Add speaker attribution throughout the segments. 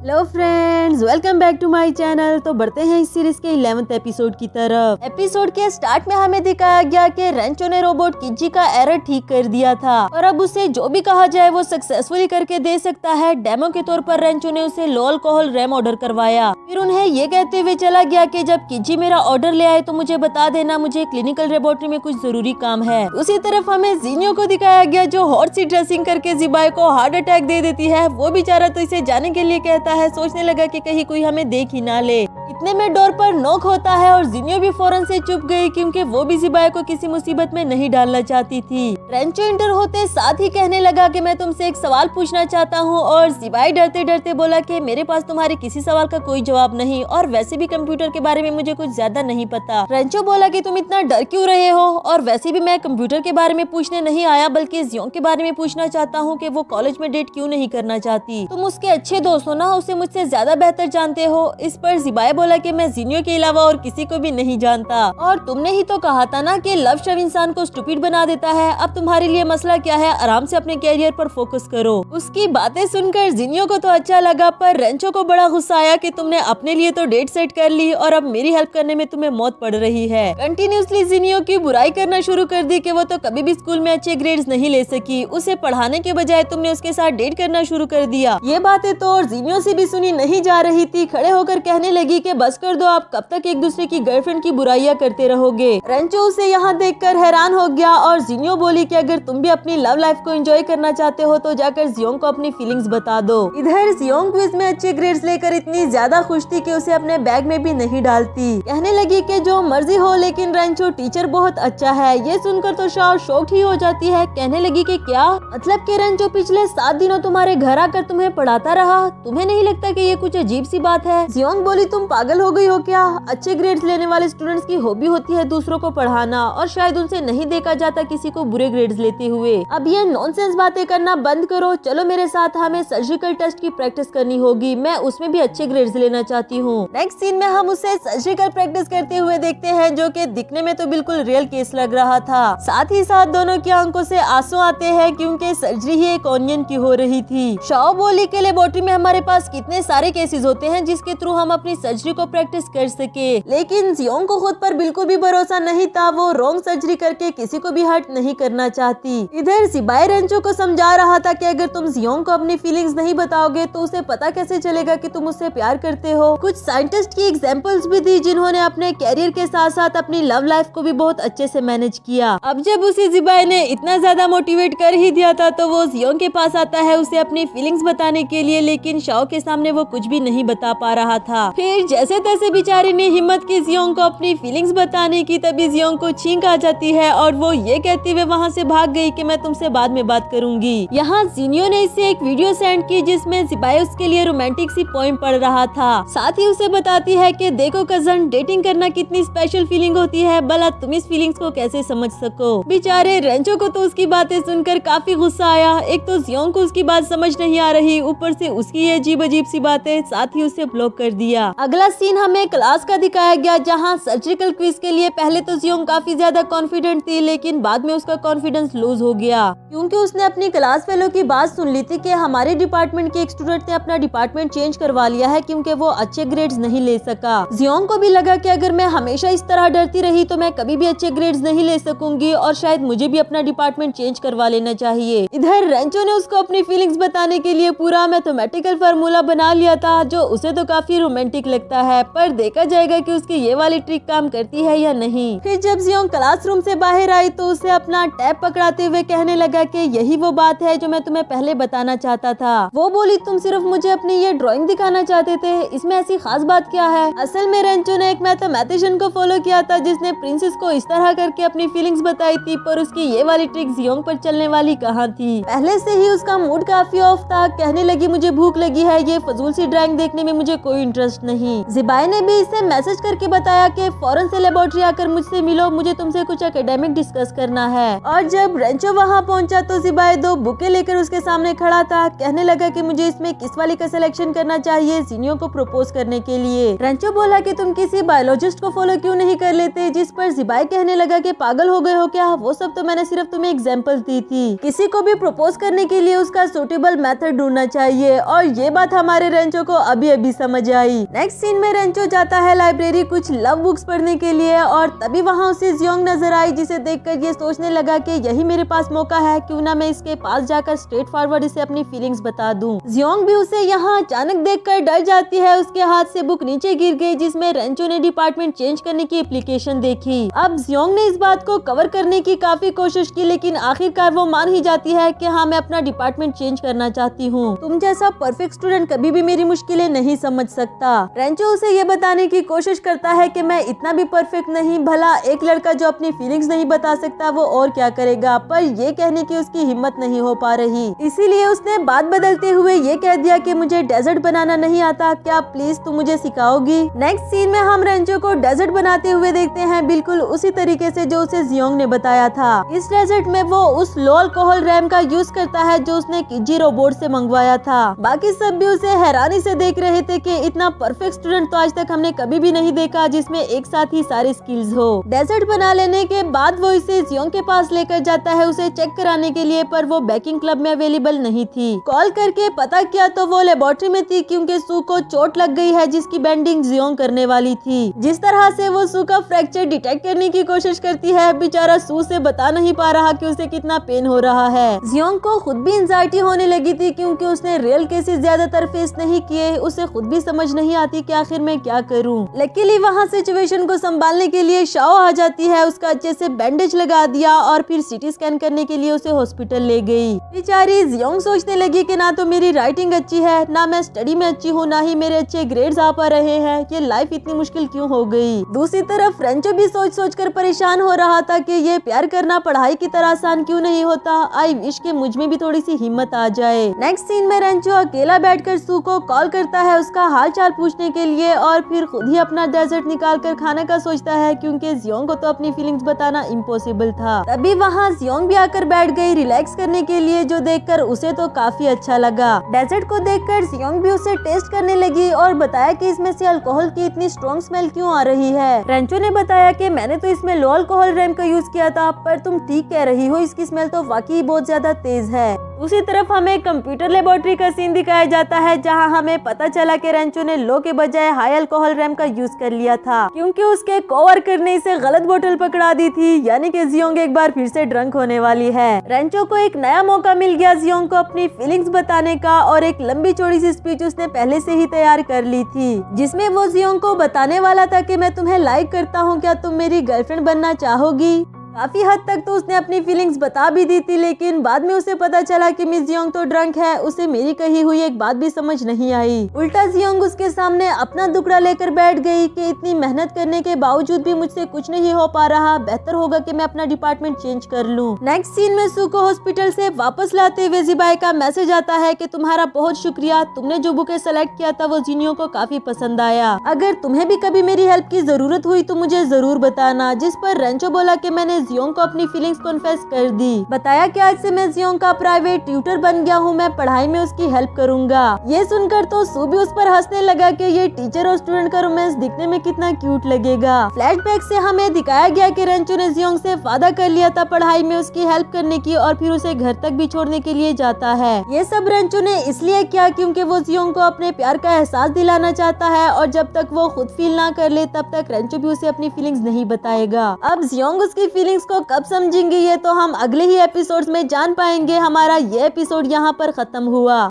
Speaker 1: Hello friends, welcome back to my channel. तो बढ़ते हैं इस सीरीज के 11th एपिसोड की तरफ। एपिसोड के स्टार्ट में हमें दिखाया गया कि रेंचो ने रोबोट किजी का एरर ठीक कर दिया था और अब उसे जो भी कहा जाए वो सक्सेसफुली करके दे सकता है। डेमो के तौर पर रेंचो ने उसे लो अल्कोहल रैम ऑर्डर करवाया। फिर उन्हें ये कहते हुए चला गया कि जब किजी मेरा ऑर्डर ले आए तो मुझे बता देना, मुझे क्लिनिकल लेबोरेटरी में कुछ जरूरी काम है। उसी तरफ हमें जीनियो को दिखाया गया जो हॉट सी ड्रेसिंग करके जिबाई को हार्ट अटैक दे देती है। वो बेचारा तो इसे जाने के लिए कहता है, सोचने लगा कि कहीं कोई हमें देख ही ना ले। इतने में डोर पर नॉक होता है और जीनियो भी फौरन से चुप गई क्योंकि वो भी जिबाई को किसी मुसीबत में नहीं डालना चाहती थी। रेंचो इंटर होते साथ ही कहने लगा कि मैं तुमसे एक सवाल पूछना चाहता हूँ और जिबाई डरते डरते बोला कि मेरे पास तुम्हारे किसी सवाल का कोई जवाब नहीं और वैसे भी कंप्यूटर के बारे में मुझे कुछ ज्यादा नहीं पता। रेंचो बोला कि तुम इतना डर क्यों रहे हो, और वैसे भी मैं कंप्यूटर के बारे में पूछने नहीं आया बल्कि जियोंग के बारे में पूछना चाहता हूँ कि वो कॉलेज में डेट क्यों नहीं करना चाहती। तुम उसके अच्छे दोस्त हो ना, उसे मुझसे ज्यादा बेहतर जानते हो। इस पर जिबाई बोला कि मैं जीनियो के अलावा और किसी को भी नहीं जानता और तुमने ही तो कहा था ना कि लव शव इंसान को स्टूपिड बना देता है। अब तुम्हारे लिए मसला क्या है, आराम से अपने कैरियर पर फोकस करो। उसकी बातें सुनकर जीनियो को तो अच्छा लगा पर रेंचो को बड़ा गुस्सा आया कि तुमने अपने लिए तो डेट सेट कर ली और अब मेरी हेल्प करने में तुम्हें मौत पड़ रही है। कंटिन्यूसली जीनियो की बुराई करना शुरू कर दी कि वो तो कभी भी स्कूल में अच्छे ग्रेड्स नहीं ले सकी। उसे पढ़ाने के बजाय तुमने उसके साथ डेट करना शुरू कर दिया। ये बातें तो और जीनियो से भी सुनी नहीं जा रही थी। खड़े होकर कहने लगी कि बस कर दो, आप कब तक एक दूसरे की गर्लफ्रेंड की बुराइयां करते रहोगे। रेंचो उसे यहाँ देखकर हैरान हो गया और जीनियो बोली कि अगर तुम भी अपनी लव लाइफ को एंजॉय करना चाहते हो तो जाकर जियोंग को अपनी फीलिंग्स बता दो। इधर जियोंग क्विज में अच्छे ग्रेड्स लेकर इतनी ज्यादा खुश थी कि उसे अपने बैग में भी नहीं डालती। कहने लगी कि जो मर्जी हो लेकिन रेंचो टीचर बहुत अच्छा है। ये सुनकर तो शाओ शॉक्ड ही हो जाती है। कहने लगी कि क्या मतलब कि रेंचो पिछले 7 दिनों तुम्हारे घर आकर तुम्हें पढ़ाता रहा, तुम्हें नहीं लगता कि ये कुछ अजीब सी बात है। जियोंग बोली तुम पागल हो गई हो क्या? अच्छे ग्रेड्स लेने वाले स्टूडेंट्स की हॉबी होती है दूसरों को पढ़ाना और शायद उनसे नहीं देखा जाता किसी को बुरे ग्रेड्स लेते हुए। अब ये नॉनसेंस बातें करना बंद करो, चलो मेरे साथ, हमें सर्जिकल टेस्ट की प्रैक्टिस करनी होगी। मैं उसमें भी अच्छे ग्रेड्स लेना चाहती हूँ। नेक्स्ट सीन में हम उसे सर्जिकल प्रैक्टिस करते हुए देखते हैं जो कि दिखने में तो बिल्कुल रियल केस लग रहा था। साथ ही साथ दोनों की आंखों से आंसू आते हैं क्योंकि सर्जरी ही एक ऑनियन की हो रही थी। शाओ बोली के लेबोरेटरी में हमारे पास कितने सारे केसेस होते हैं जिसके थ्रू हम अपनी सर्जरी को प्रैक्टिस कर सके, लेकिन जियोंग को खुद पर बिल्कुल भी भरोसा नहीं था। वो रॉन्ग सर्जरी करके किसी को भी हर्ट नहीं करना चाहती। इधर जिबाई रेंचो को समझा रहा था कि अगर तुम जियोंग को अपनी फीलिंग्स नहीं बताओगे तो उसे पता कैसे चलेगा कि तुम उससे प्यार करते हो। कुछ साइंटिस्ट की एग्जांपल्स भी दी जिन्होंने अपने कैरियर के साथ साथ अपनी लव लाइफ को भी बहुत अच्छे से मैनेज किया। अब जब उसे जिबाई ने इतना ज्यादा मोटिवेट कर ही दिया था तो वो जियोंग के पास आता है उसे अपनी फीलिंग्स बताने के लिए, लेकिन शाओ के सामने वो कुछ भी नहीं बता पा रहा था। फिर जैसे तैसे बेचारे ने हिम्मत की जियोंग को अपनी फीलिंग्स बताने की, तभी जियोंग को छींक आ जाती है और वो ये कहते हुए वहाँ से भाग गई कि मैं तुमसे बाद में बात करूंगी। यहाँ जीनियो ने इसे एक वीडियो सेंड की जिसमें जिबाई उसके लिए रोमांटिक सी पोएम पढ़ रहा था। साथ ही उसे बताती है कि देखो कजन, डेटिंग करना कितनी स्पेशल फीलिंग होती है, भला तुम इस फीलिंग्स को कैसे समझ सको। बेचारे रेंचो को तो उसकी बातें सुनकर काफी गुस्सा आया। एक तो जियोंग को उसकी बात समझ नहीं आ रही, ऊपर से उसकी ये अजीब अजीब सी बातें, साथ ही उसे ब्लॉक कर दिया। अगला सीन हमें क्लास का दिखाया गया जहाँ सर्जिकल क्विज के लिए पहले तो जियोंग काफी ज्यादा कॉन्फिडेंट थी, लेकिन बाद में उसका कॉन्फिडेंस लूज हो गया क्योंकि उसने अपनी क्लास फेलो की बात सुन ली थी कि हमारे डिपार्टमेंट के एक स्टूडेंट ने अपना डिपार्टमेंट चेंज करवा लिया है क्योंकि वो अच्छे ग्रेड्स नहीं ले सका। जियोंग को भी लगा कि अगर मैं हमेशा इस तरह डरती रही तो मैं कभी भी अच्छे ग्रेड्स नहीं ले सकूंगी और शायद मुझे भी अपना डिपार्टमेंट चेंज करवा लेना चाहिए। इधर रेंचो ने उसको अपनी फीलिंग्स बताने के लिए पूरा मैथमेटिकल फार्मूला बना लिया था जो उसे तो काफी रोमांटिक लगता है, पर देखा जाएगा कि उसकी ये वाली ट्रिक काम करती है या नहीं। फिर जब जियोंग क्लासरूम से बाहर आई तो उसे अपना टैब पकड़ाते हुए कहने लगा कि यही वो बात है जो मैं तुम्हें पहले बताना चाहता था। वो बोली तुम सिर्फ मुझे अपनी ये ड्राइंग दिखाना चाहते थे, इसमें ऐसी खास बात क्या है? असल में रेंचो ने एक मैथमेटिशियन को फॉलो किया था जिसने प्रिंसेस को इस तरह करके अपनी फीलिंग्स बताई थी, पर उसकी ये वाली ट्रिक जियोंग पर चलने वाली कहाँ थी। पहले से ही उसका मूड काफी ऑफ था। कहने लगी मुझे भूख लगी है, ये फजूल सी ड्राइंग देखने में मुझे कोई इंटरेस्ट नहीं। जिबाई ने भी इसे मैसेज करके बताया कि फौरन से लेबोरेटरी आकर मुझसे मिलो, मुझे तुमसे कुछ एकेडमिक डिस्कस करना है। और जब रेंचो वहाँ पहुँचा तो जिबाई 2 बुके लेकर उसके सामने खड़ा था। कहने लगा कि मुझे इसमें किस वाली का सिलेक्शन करना चाहिए ज़िनियो को प्रपोज करने के लिए। रेंचो बोला कि तुम किसी बायोलॉजिस्ट को फॉलो क्यों नहीं कर लेते, जिस पर जिबाई कहने लगा कि पागल हो गए हो क्या, वो सब तो मैंने सिर्फ तुम्हें एग्जाम्पल दी थी। किसी को भी प्रपोज करने के लिए उसका सूटेबल मेथड ढूंढना चाहिए। और ये बात हमारे रेंचो को अभी अभी समझ आई। नेक्स्ट सीन में रेंचो जाता है लाइब्रेरी कुछ लव बुक्स पढ़ने के लिए और तभी वहाँ उसे जियोंग नजर आई, जिसे देखकर ये सोचने लगा कि यही मेरे पास मौका है, क्यों ना मैं इसके पास जाकर स्ट्रेट फॉरवर्ड इसे अपनी फीलिंग्स बता दूं। जियोंग भी उसे यहाँ अचानक देखकर डर जाती है। उसके हाथ से बुक नीचे गिर गई, जिसमें रेंचो ने डिपार्टमेंट चेंज करने की एप्लीकेशन देखी। अब जियोंग ने इस बात को कवर करने की काफी कोशिश की, लेकिन आखिरकार वो मान ही जाती है कि हाँ मैं अपना डिपार्टमेंट चेंज करना चाहती हूँ। तुम जैसा परफेक्ट स्टूडेंट कभी भी मेरी मुश्किलें नहीं समझ सकता। रेंचो उसे ये बताने की कोशिश करता है कि मैं इतना भी परफेक्ट नहीं, भला एक लड़का जो अपनी फीलिंग्स नहीं बता सकता वो और क्या करेगा, पर ये कहने की उसकी हिम्मत नहीं हो पा रही। इसीलिए उसने बात बदलते हुए ये कह दिया कि मुझे डेजर्ट बनाना नहीं आता, क्या प्लीज तुम मुझे सिखाओगी। नेक्स्ट सीन में हम रेंचो को डेजर्ट बनाते हुए देखते हैं, बिल्कुल उसी तरीके से जो उसे जियोंग ने बताया था। इस डेजर्ट में वो उस लो अल्कोहल रैम का यूज करता है जो उसने किजी रोबोट से मंगवाया था। बाकी सब भी उसे हैरानी से देख रहे थे कि इतना परफेक्ट स्टूडेंट तो आज तक हमने कभी भी नहीं देखा जिसमें एक साथ ही सारे स्किल्स हो। डेजर्ट बना लेने के बाद वो इसे जियोंग के पास लेकर जाता है उसे चेक कराने के लिए, पर वो बेकिंग क्लब में अवेलेबल नहीं थी। कॉल करके पता किया तो वो लेबोरेटरी में थी, क्योंकि सू को चोट लग गई है जिसकी बेंडिंग जियोंग करने वाली थी। जिस तरह से वो सू का फ्रैक्चर डिटेक्ट करने की कोशिश करती है, बेचारा सू से बता नहीं पा रहा कि उसे कितना पेन हो रहा है। जियोंग को खुद भी एंजाइटी होने लगी थी, क्योंकि उसने रियल केसेस ज्यादातर फेस नहीं किए। उसे खुद भी समझ नहीं आती कि आखिर मैं क्या करूं। लकीली वहाँ सिचुएशन को संभालने के लिए शाओ आ जाती है, उसका अच्छे से बैंडेज लगा दिया और फिर सीटी स्कैन करने के लिए उसे हॉस्पिटल ले गई। बेचारी जियोंग सोचने लगी कि ना तो मेरी राइटिंग अच्छी है, ना मैं स्टडी में अच्छी हूँ, ना ही मेरे अच्छे ग्रेड्स आ पा रहे हैं, ये लाइफ इतनी मुश्किल क्यों हो गई। दूसरी तरफ रेंचो भी सोच सोच कर परेशान हो रहा था कि ये प्यार करना पढ़ाई की तरह आसान क्यों नहीं होता। आई विश के मुझ में भी थोड़ी सी हिम्मत आ जाए। नेक्स्ट सीन में रेंचो अकेला बैठकर सू को कॉल करता है उसका हाल चाल पूछने के लिए, और फिर खुद ही अपना डेजर्ट निकाल कर खाने का सोचता है, क्योंकि जियोंग को तो अपनी फीलिंग्स बताना इम्पॉसिबल था। तभी वहाँ जियोंग भी आकर बैठ गई रिलैक्स करने के लिए, जो देखकर उसे तो काफी अच्छा लगा। डेजर्ट को देखकर जियोंग भी उसे टेस्ट करने लगी और बताया कि इसमें से अल्कोहल की इतनी स्ट्रॉन्ग स्मेल क्यों आ रही है। रेंचो ने बताया कि मैंने तो इसमें लो अल्कोहल रैम का यूज किया था, पर तुम ठीक कह रही हो, इसकी स्मेल तो वाकई बहुत ज्यादा तेज है। उसी तरफ हमें कंप्यूटर लेबोरेटरी का सीन दिखाया जाता है, जहां हमें पता चला कि रेंचो ने लो के बजाय हाई अल्कोहल रैम का यूज कर लिया था, क्योंकि उसके कोवर्कर ने इसे गलत बोतल पकड़ा दी थी। यानी कि जियोंग एक बार फिर से ड्रंक होने वाली है। रेंचो को एक नया मौका मिल गया जियोंग को अपनी फीलिंग्स बताने का, और एक लंबी चौड़ी सी स्पीच उसने पहले से ही तैयार कर ली थी, जिसमें वो जियोंग को बताने वाला था कि मैं तुम्हें लाइक करता हूँ, क्या तुम मेरी गर्लफ्रेंड बनना चाहोगी। काफी हद तक तो उसने अपनी फीलिंग्स बता भी दी थी, लेकिन बाद में उसे पता चला कि मिस जियोंग तो ड्रंक है, उसे मेरी कही हुई एक बात भी समझ नहीं आई। उल्टा जियोंग उसके सामने अपना दुखड़ा लेकर बैठ गई कि इतनी मेहनत करने के बावजूद भी मुझसे कुछ नहीं हो पा रहा, बेहतर होगा कि मैं अपना डिपार्टमेंट चेंज कर लूं। नेक्स्ट सीन में सू को हॉस्पिटल से वापस लाते हुए जिबाई का मैसेज आता है कि तुम्हारा बहुत शुक्रिया, तुमने जो बुके सेलेक्ट किया था वो जिनियो को काफी पसंद आया। अगर तुम्हें भी कभी मेरी हेल्प की जरूरत हुई तो मुझे जरूर बताना। जिस पर रेंचो बोला कि मैंने जियोंग को अपनी फीलिंग्स कॉन्फेस कर दी। बताया कि आज से मैं जियोंग का प्राइवेट ट्यूटर बन गया हूँ, मैं पढ़ाई में उसकी हेल्प करूंगा। ये सुनकर तो सू भी उस पर हंसने लगा कि ये टीचर और स्टूडेंट का रोमांस दिखने में कितना क्यूट लगेगा। फ्लैशबैक से हमें दिखाया गया कि रेंचो ने जियोंग से वादा कर लिया था पढ़ाई में उसकी हेल्प करने की, और फिर उसे घर तक भी छोड़ने के लिए जाता है। ये सब रेंचो ने इसलिए किया क्योंकि वो जियोंग को अपने प्यार का एहसास दिलाना चाहता है, और जब तक वो खुद फील ना कर ले तब तक रेंचो भी उसे अपनी फीलिंग्स नहीं बताएगा। अब जियोंग उसकी फीलिंग्स को कब समझेंगे ये तो हम अगले ही एपिसोड्स में जान पाएंगे। हमारा ये एपिसोड यहाँ पर खत्म हुआ।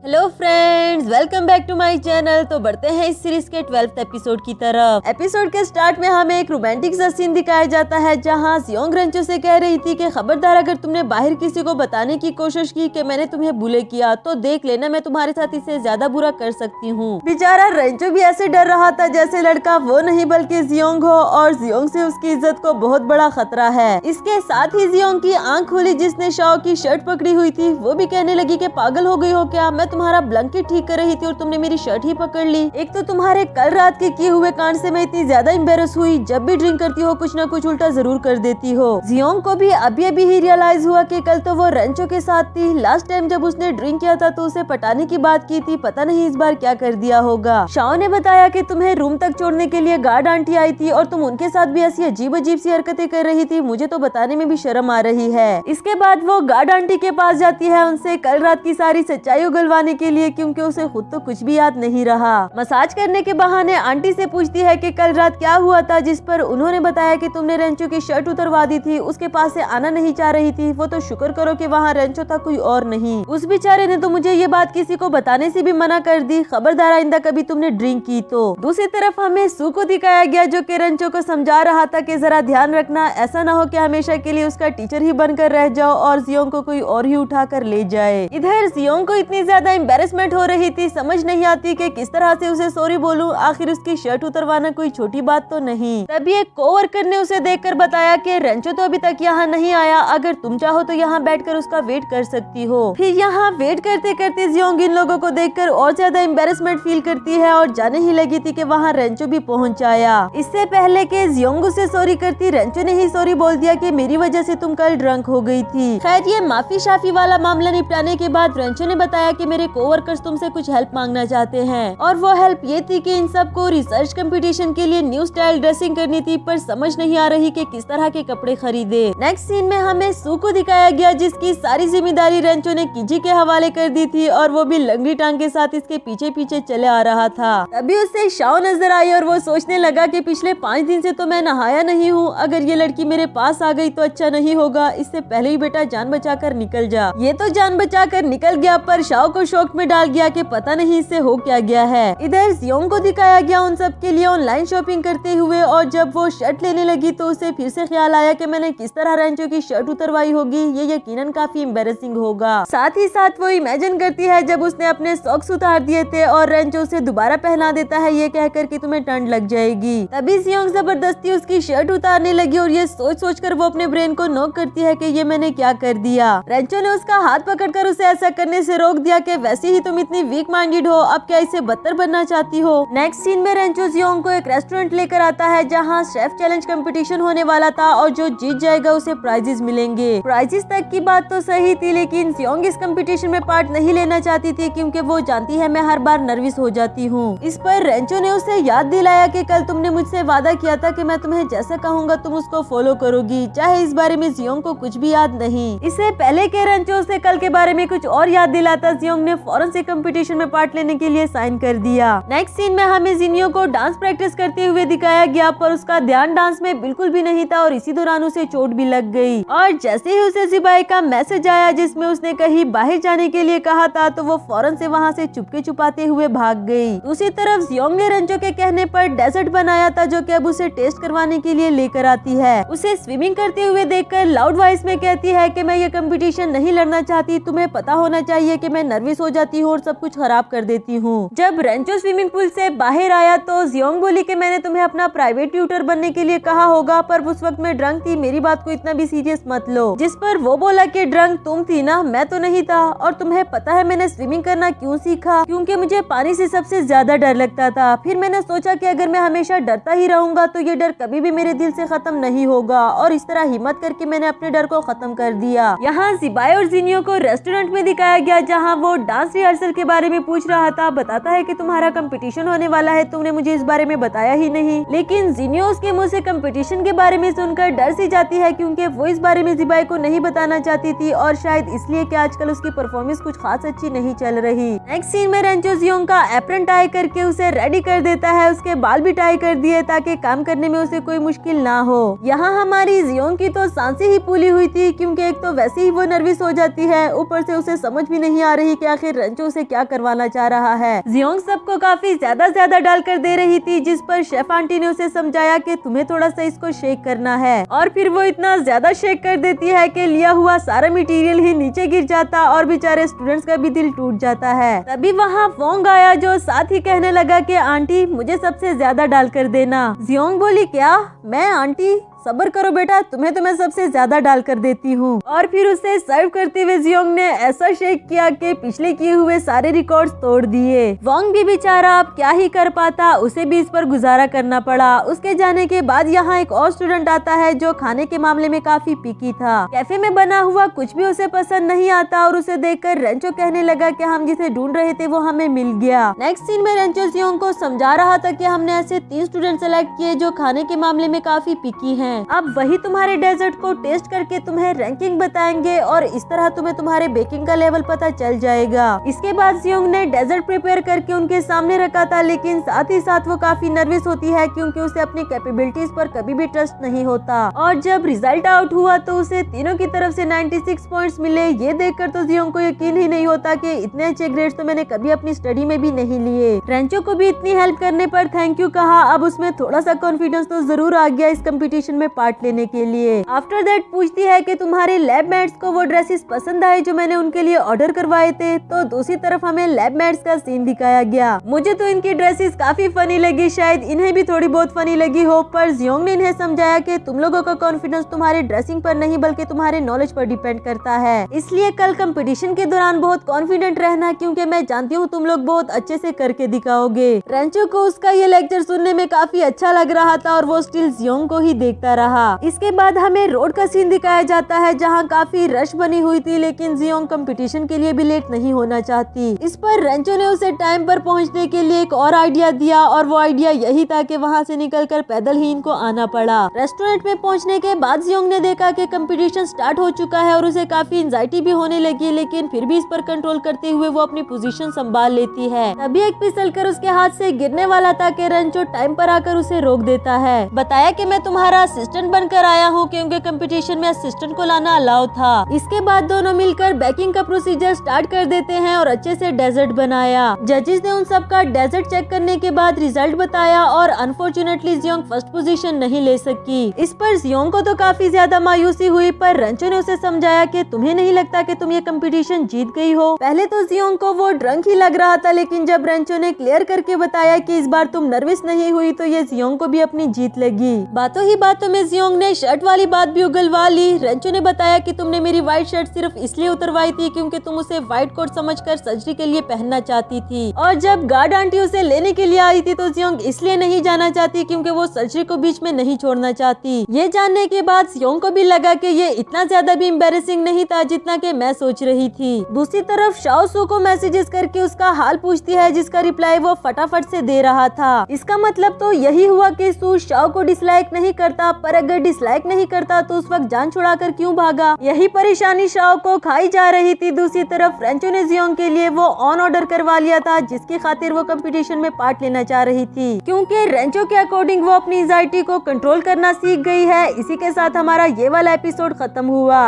Speaker 1: Hello friends, welcome back to my channel. तो बढ़ते हैं इस सीरीज के 12th एपिसोड की तरफ। एपिसोड के स्टार्ट में हमें एक रोमांटिक सा सीन दिखाया जाता है, जहां जियोंग रेंचो से कह रही थी कि खबरदार अगर तुमने बाहर किसी को बताने की कोशिश की कि मैंने तुम्हें बुले किया तो देख लेना मैं तुम्हारे साथ इससे ज्यादा बुरा कर सकती हूँ। बेचारा रेंचो भी ऐसे डर रहा था जैसे लड़का वो नहीं बल्कि जियोंग हो, और जियोंग से उसकी इज्जत को बहुत बड़ा खतरा है। इसके साथ ही जियोंग की आंख खुली जिसने शाओ की शर्ट पकड़ी हुई थी। वो भी कहने लगी कि पागल हो गई हो क्या, मैं तुम्हारा ब्लैंकेट ठीक कर रही थी और तुमने मेरी शर्ट ही पकड़ ली। एक तो तुम्हारे कल रात के किए हुए कांड से मैं इतनी ज्यादा एम्बेरस हुई, जब भी ड्रिंक करती हो कुछ न कुछ उल्टा जरूर कर देती हो। जियोंग को भी अभी अभी ही रियलाइज हुआ कि कल तो वो रेंचो के साथ थी। लास्ट टाइम जब उसने ड्रिंक किया था तो उसे पटाने की बात की थी, पता नहीं इस बार क्या कर दिया होगा। शाओ ने बताया कि तुम्हें रूम तक छोड़ने के लिए गार्ड आंटी आई थी और तुम उनके साथ भी ऐसी अजीब अजीब सी हरकतें कर रही थी, मुझे तो बताने में भी शर्म आ रही है। इसके बाद वो गार्ड आंटी के पास जाती है उनसे कल रात की सारी सच्चाई उगलवाने के लिए, क्योंकि उसे खुद तो कुछ भी याद नहीं रहा। मसाज करने के बहाने आंटी से पूछती है कि कल रात क्या हुआ था, जिस पर उन्होंने बताया कि तुमने रेंचो की शर्ट उतरवा दी थी, उसके पास से आना नहीं चाह रही थी। वो तो शुक्र करो कि वहाँ रेंचो था, कोई और नहीं। उस बेचारे ने तो मुझे ये बात किसी को बताने से भी मना कर दी, खबरदार आइंदा कभी तुमने ड्रिंक की तो। दूसरी तरफ हमें सू को दिखाया गया जो कि रेंचो को समझा रहा था कि जरा ध्यान रखना, ऐसा ना हो कि हमेशा के लिए उसका टीचर ही बनकर रह जाओ और जियोंग को कोई और ही उठा कर ले जाए। इधर जियोंग को इतनी ज्यादा एम्बेरसमेंट हो रही थी, समझ नहीं आती कि किस तरह से उसे सॉरी बोलूं। आखिर उसकी शर्ट उतरवाना कोई छोटी बात तो नहीं। तभी एक कोवर्कर ने उसे देखकर बताया कि रेंचो तो अभी तक यहाँ नहीं आया, अगर तुम चाहो तो यहाँ बैठकर उसका वेट कर सकती हो। फिर यहाँ वेट करते करते जियोंग इन लोगों को देखकर और ज्यादा एम्बेरसमेंट फील करती है और जाने ही लगी थी कि वहाँ रेंचो भी पहुँच आया। इससे पहले कि जियोंग उसे सॉरी करती, रेंचो ने ही सॉरी बोल दिया कि मेरी वजह से तुम कल ड्रंक हो गई थी। खैर ये माफी शाफी वाला मामला निपटाने के बाद रेंचो ने बताया कि मेरे कोवर्कर्स तुमसे कुछ हेल्प मांगना चाहते हैं, और वो हेल्प ये थी कि इन सबको रिसर्च कंपटीशन के लिए न्यू स्टाइल ड्रेसिंग करनी थी, पर समझ नहीं आ रही कि किस तरह के कपड़े खरीदे। नेक्स्ट सीन में हमें सू को दिखाया गया जिसकी सारी जिम्मेदारी रेंचो ने किजी के हवाले कर दी थी और वो भी लंगड़ी टांग के साथ इसके पीछे पीछे चले आ रहा था। तभी उसे शाओ नजर आई और वो सोचने लगा कि पिछले 5 दिन से तो मैं नहाया नहीं हूँ, अगर ये लड़की मेरे पास आ गई तो अच्छा नहीं होगा, इससे पहले ही बेटा जान बचा कर निकल जा। ये तो जान बचा कर निकल गया, पर शाओ को शौक में डाल गया कि पता नहीं इससे हो क्या गया है। इधर जियोंग को दिखाया गया उन सब के लिए ऑनलाइन शॉपिंग करते हुए, और जब वो शर्ट लेने लगी तो उसे फिर से ख्याल आया कि मैंने किस तरह रेंचो की शर्ट उतरवाई होगी, ये यकीनन काफी एम्बेरसिंग होगा। साथ ही साथ वो इमेजिन करती है जब उसने अपने सॉक्स उतार दिए थे और रेंचो उसे दोबारा पहना देता है ये कहकर कि तुम्हें ठंड लग जाएगी। तभी जियोंग जबरदस्ती उसकी शर्ट उतारने लगी और ये सोच सोच कर वो अपने ब्रेन को नॉक करती है कि ये मैंने क्या कर दिया। रेंचो ने उसका हाथ पकड़कर उसे ऐसा करने से रोक दिया कि वैसे ही तुम इतनी वीक माइंडेड हो, अब क्या इसे बदतर बनना चाहती हो। नेक्स्ट सीन में रेंचो जियोंग को एक रेस्टोरेंट लेकर आता है जहाँ शेफ चैलेंज कंपटीशन होने वाला था और जो जीत जाएगा उसे प्राइजेस मिलेंगे। प्राइजेस तक की बात तो सही थी, लेकिन जियोंग इस कंपटीशन में पार्ट नहीं लेना चाहती थी क्योंकि वो जानती है मैं हर बार नर्वस हो जाती हूँ। इस पर रेंचो ने उसे याद दिलाया कि कल तुमने मुझसे वादा किया था कि मैं तुम्हें जैसा कहूँगा तुम उसको फॉलो करोगी, चाहे इस बारे में जियोंग को कुछ भी याद नहीं। इससे पहले के रेंचो से कल के बारे में कुछ और याद दिलाता, जियोंग ने फौरन से कंपटीशन में पार्ट लेने के लिए साइन कर दिया। नेक्स्ट सीन में हमें जिनियो को डांस प्रैक्टिस करते हुए दिखाया गया, पर उसका ध्यान डांस में बिल्कुल भी नहीं था और इसी दौरान उसे चोट भी लग गई। और जैसे ही उसे सिपाही का मैसेज आया जिसमें उसने कहीं बाहर जाने के लिए कहा था तो वो फौरन से वहाँ से चुपके छुपाते हुए भाग गई। दूसरी तरफ जियोंग ने रेंचो के कहने पर डेजर्ट बनाया था जो कि अब उसे टेस्ट करवाने के लिए लेकर आती है। उसे स्विमिंग करते हुए देखकर लाउड वॉइस में कहती है कि मैं ये कंपटीशन नहीं लड़ना चाहती, तुम्हें पता होना चाहिए कि मैं नर्वस हो जाती हूँ और सब कुछ खराब कर देती हूँ। जब रेंचो स्विमिंग पूल से बाहर आया तो जियोंग बोली कि मैंने तुम्हें अपना प्राइवेट ट्यूटर बनने के लिए कहा होगा, पर उस वक्त मैं ड्रंक थी, मेरी बात को इतना भी सीरियस मत लो। जिस पर वो बोला कि ड्रंक तुम थी ना, मैं तो नहीं था, और तुम्हें पता है मैंने स्विमिंग करना क्यों सीखा, क्योंकि मुझे पानी से सबसे ज्यादा डर लगता था। फिर मैंने सोचा कि अगर मैं हमेशा डरता ही रहूंगा तो ये डर कभी भी मेरे दिल से खत्म नहीं होगा, और इस तरह हिम्मत करके मैंने अपने डर को खत्म कर दिया। यहाँ जिबाई और जिनियो को रेस्टोरेंट में दिखाया गया जहाँ वो डांस रिहर्सल के बारे में पूछ रहा था। बताता है कि तुम्हारा कंपटीशन होने वाला है, तुमने मुझे इस बारे में बताया ही नहीं। लेकिन जिनियो उसके मुंह से कंपटीशन के बारे में सुनकर डर सी जाती है क्योंकि वो इस बारे में जिबाई को नहीं बताना चाहती थी, और शायद इसलिए कि आजकल उसकी परफॉर्मेंस कुछ खास अच्छी नहीं चल रही। नेक्स्ट सीन में रेंचो जियोंग का एप्रन टाई करके उसे रेडी कर देता है, उसके बाल भी टाई कर दिए ताकि काम करने में उसे कोई मुश्किल ना हो। यहाँ हमारी जियोंग की तो सांसें ही फूली हुई थी क्योंकि एक तो वैसे ही वो नर्वस हो जाती है, ऊपर से उसे समझ भी नहीं आ रही कि आखिर रेंचो उसे क्या करवाना चाह रहा है। जियोंग सबको काफी ज्यादा डाल कर दे रही थी, जिस पर शेफ आंटी ने उसे समझाया कि तुम्हें थोड़ा सा इसको शेक करना है, और फिर वो इतना ज्यादा शेक कर देती है कि लिया हुआ सारा मटेरियल ही नीचे गिर जाता और बेचारे स्टूडेंट्स का भी दिल टूट जाता है। तभी वहाँ फोंग आया जो साथ ही कहने लगा कि आंटी मुझे सबसे ज्यादा डाल कर देना। जियोंग बोली क्या, मैं आंटी? सब्र करो बेटा, तुम्हें तो मैं सबसे ज्यादा डाल कर देती हूँ। और फिर उसे सर्व करते हुए जियोंग ने ऐसा शेक किया कि पिछले किए हुए सारे रिकॉर्ड्स तोड़ दिए। वांग भी बेचारा अब क्या ही कर पाता, उसे भी इस पर गुजारा करना पड़ा। उसके जाने के बाद यहाँ एक और स्टूडेंट आता है जो खाने के मामले में काफी पिकी था। कैफे में बना हुआ कुछ भी उसे पसंद नहीं आता और उसे देखकर रेंचो कहने लगा कि हम जिसे ढूंढ रहे थे वो हमें मिल गया। नेक्स्ट सीन में रेंचो जियोंग को समझा रहा था कि हमने ऐसे 3 स्टूडेंट सेलेक्ट किए जो खाने के मामले में काफी पिकी हैं। अब वही तुम्हारे डेजर्ट को टेस्ट करके तुम्हें रैंकिंग बताएंगे और इस तरह तुम्हें तुम्हारे बेकिंग का लेवल पता चल जाएगा। इसके बाद जियोंग ने डेजर्ट प्रिपेयर करके उनके सामने रखा था, लेकिन साथ ही साथ वो काफी नर्वस होती है क्योंकि उसे अपनी कैपेबिलिटीज पर कभी भी ट्रस्ट नहीं होता। और जब रिजल्ट आउट हुआ तो उसे तीनों की तरफ से 96 पॉइंट्स मिले। ये देखकर तो जियोंग को यकीन ही नहीं होता कि इतने अच्छे ग्रेड्स तो मैंने कभी अपनी स्टडी में भी नहीं लिए। रेंचो को भी इतनी हेल्प करने पर थैंक यू कहा। अब उसमें थोड़ा सा कॉन्फिडेंस तो जरूर आ गया इस कंपटीशन में पार्ट लेने के लिए। आफ्टर दैट पूछती है कि तुम्हारे लैब मेट्स को वो ड्रेसेस पसंद आए जो मैंने उनके लिए ऑर्डर करवाए थे। तो दूसरी तरफ हमें लैब मेट्स का सीन दिखाया गया। मुझे तो इनकी ड्रेसेस काफी फनी लगी, शायद इन्हें भी थोड़ी बहुत फनी लगी हो, पर जियोंग ने इन्हें समझाया कि तुम लोगों का कॉन्फिडेंस तुम्हारे ड्रेसिंग पर नहीं बल्कि तुम्हारे नॉलेज पर डिपेंड करता है। इसलिए कल कंपटीशन के दौरान बहुत कॉन्फिडेंट रहना, क्योंकि मैं जानती हूँ तुम लोग बहुत अच्छे से करके दिखाओगे। रेंचो को उसका ये लेक्चर सुनने में काफी अच्छा लग रहा था और वो स्टिल जियोंग को ही देखता रहा। इसके बाद हमें रोड का सीन दिखाया जाता है जहाँ काफी रश बनी हुई थी, लेकिन जियोंग कंपटीशन के लिए भी लेट नहीं होना चाहती। इस पर रेंचो ने उसे टाइम पर पहुँचने के लिए एक और आइडिया दिया और वो आइडिया यही था कि वहाँ से निकलकर पैदल ही इनको आना पड़ा। रेस्टोरेंट में पहुँचने के बाद जियोंग ने देखा कि कंपटीशन स्टार्ट हो चुका है और उसे काफी एंजाइटी भी होने लगी, लेकिन फिर भी इस पर कंट्रोल करते हुए वो अपनी पोजीशन संभाल लेती है। तभी एक फिसलकर उसके हाथ से गिरने वाला था कि रेंचो टाइम पर आकर उसे रोक देता है। बताया कि मैं तुम्हारा असिस्टेंट बनकर आया हूँ क्योंकि कंपटीशन में असिस्टेंट को लाना अलाउ था। इसके बाद दोनों मिलकर बेकिंग का प्रोसीजर स्टार्ट कर देते हैं और अच्छे से डेजर्ट बनाया। जजेस ने उन सब का डेजर्ट चेक करने के बाद रिजल्ट बताया और अनफॉर्चुनेटली जियोंग फर्स्ट पोजीशन नहीं ले सकी। इस पर जियोंग को तो काफी ज्यादा मायूसी हुई, पर रेंचो ने उसे समझाया कि तुम्हें नहीं लगता कि तुम ये कंपटीशन जीत गई हो। पहले तो जियोंग को वो ड्रंक ही लग रहा था, लेकिन जब रेंचो ने क्लियर करके बताया कि इस बार तुम नर्वस नहीं हुई तो ये जियोंग को भी अपनी जीत लगी। बातों ही बातों में जियोंग ने शर्ट वाली बात भी उगलवा ली। रेंचो ने बताया कि तुमने मेरी व्हाइट शर्ट सिर्फ इसलिए उतरवाई थी क्योंकि तुम उसे व्हाइट कोट समझकर सर्जरी के लिए पहनना चाहती थी, और जब गार्ड आंटी उसे लेने के लिए आई थी तो जियोंग इसलिए नहीं जाना चाहती क्योंकि वो सर्जरी को बीच में नहीं छोड़ना चाहती। ये जानने के बाद जियोंग को भी लगा कि ये इतना ज्यादा भी एम्बैरेसिंग नहीं था जितना कि मैं सोच रही थी। दूसरी तरफ शाओ सू को मैसेजेस करके उसका हाल पूछती है, जिसका रिप्लाई वो फटाफट से दे रहा था। इसका मतलब तो यही हुआ कि सू शाओ को डिसलाइक नहीं करता, पर अगर डिसलाइक नहीं करता तो उस वक्त जान छुड़ाकर क्यों भागा। यही परेशानी शाओ को खाई जा रही थी। दूसरी तरफ रेंचो ने जियोंग के लिए वो ऑन ऑर्डर करवा लिया था जिसकी खातिर वो कंपटीशन में पार्ट लेना चाह रही थी, क्योंकि रेंचो के अकॉर्डिंग वो अपनी एंजाइटी को कंट्रोल करना सीख गई है। इसी के साथ हमारा ये वाला एपिसोड खत्म हुआ।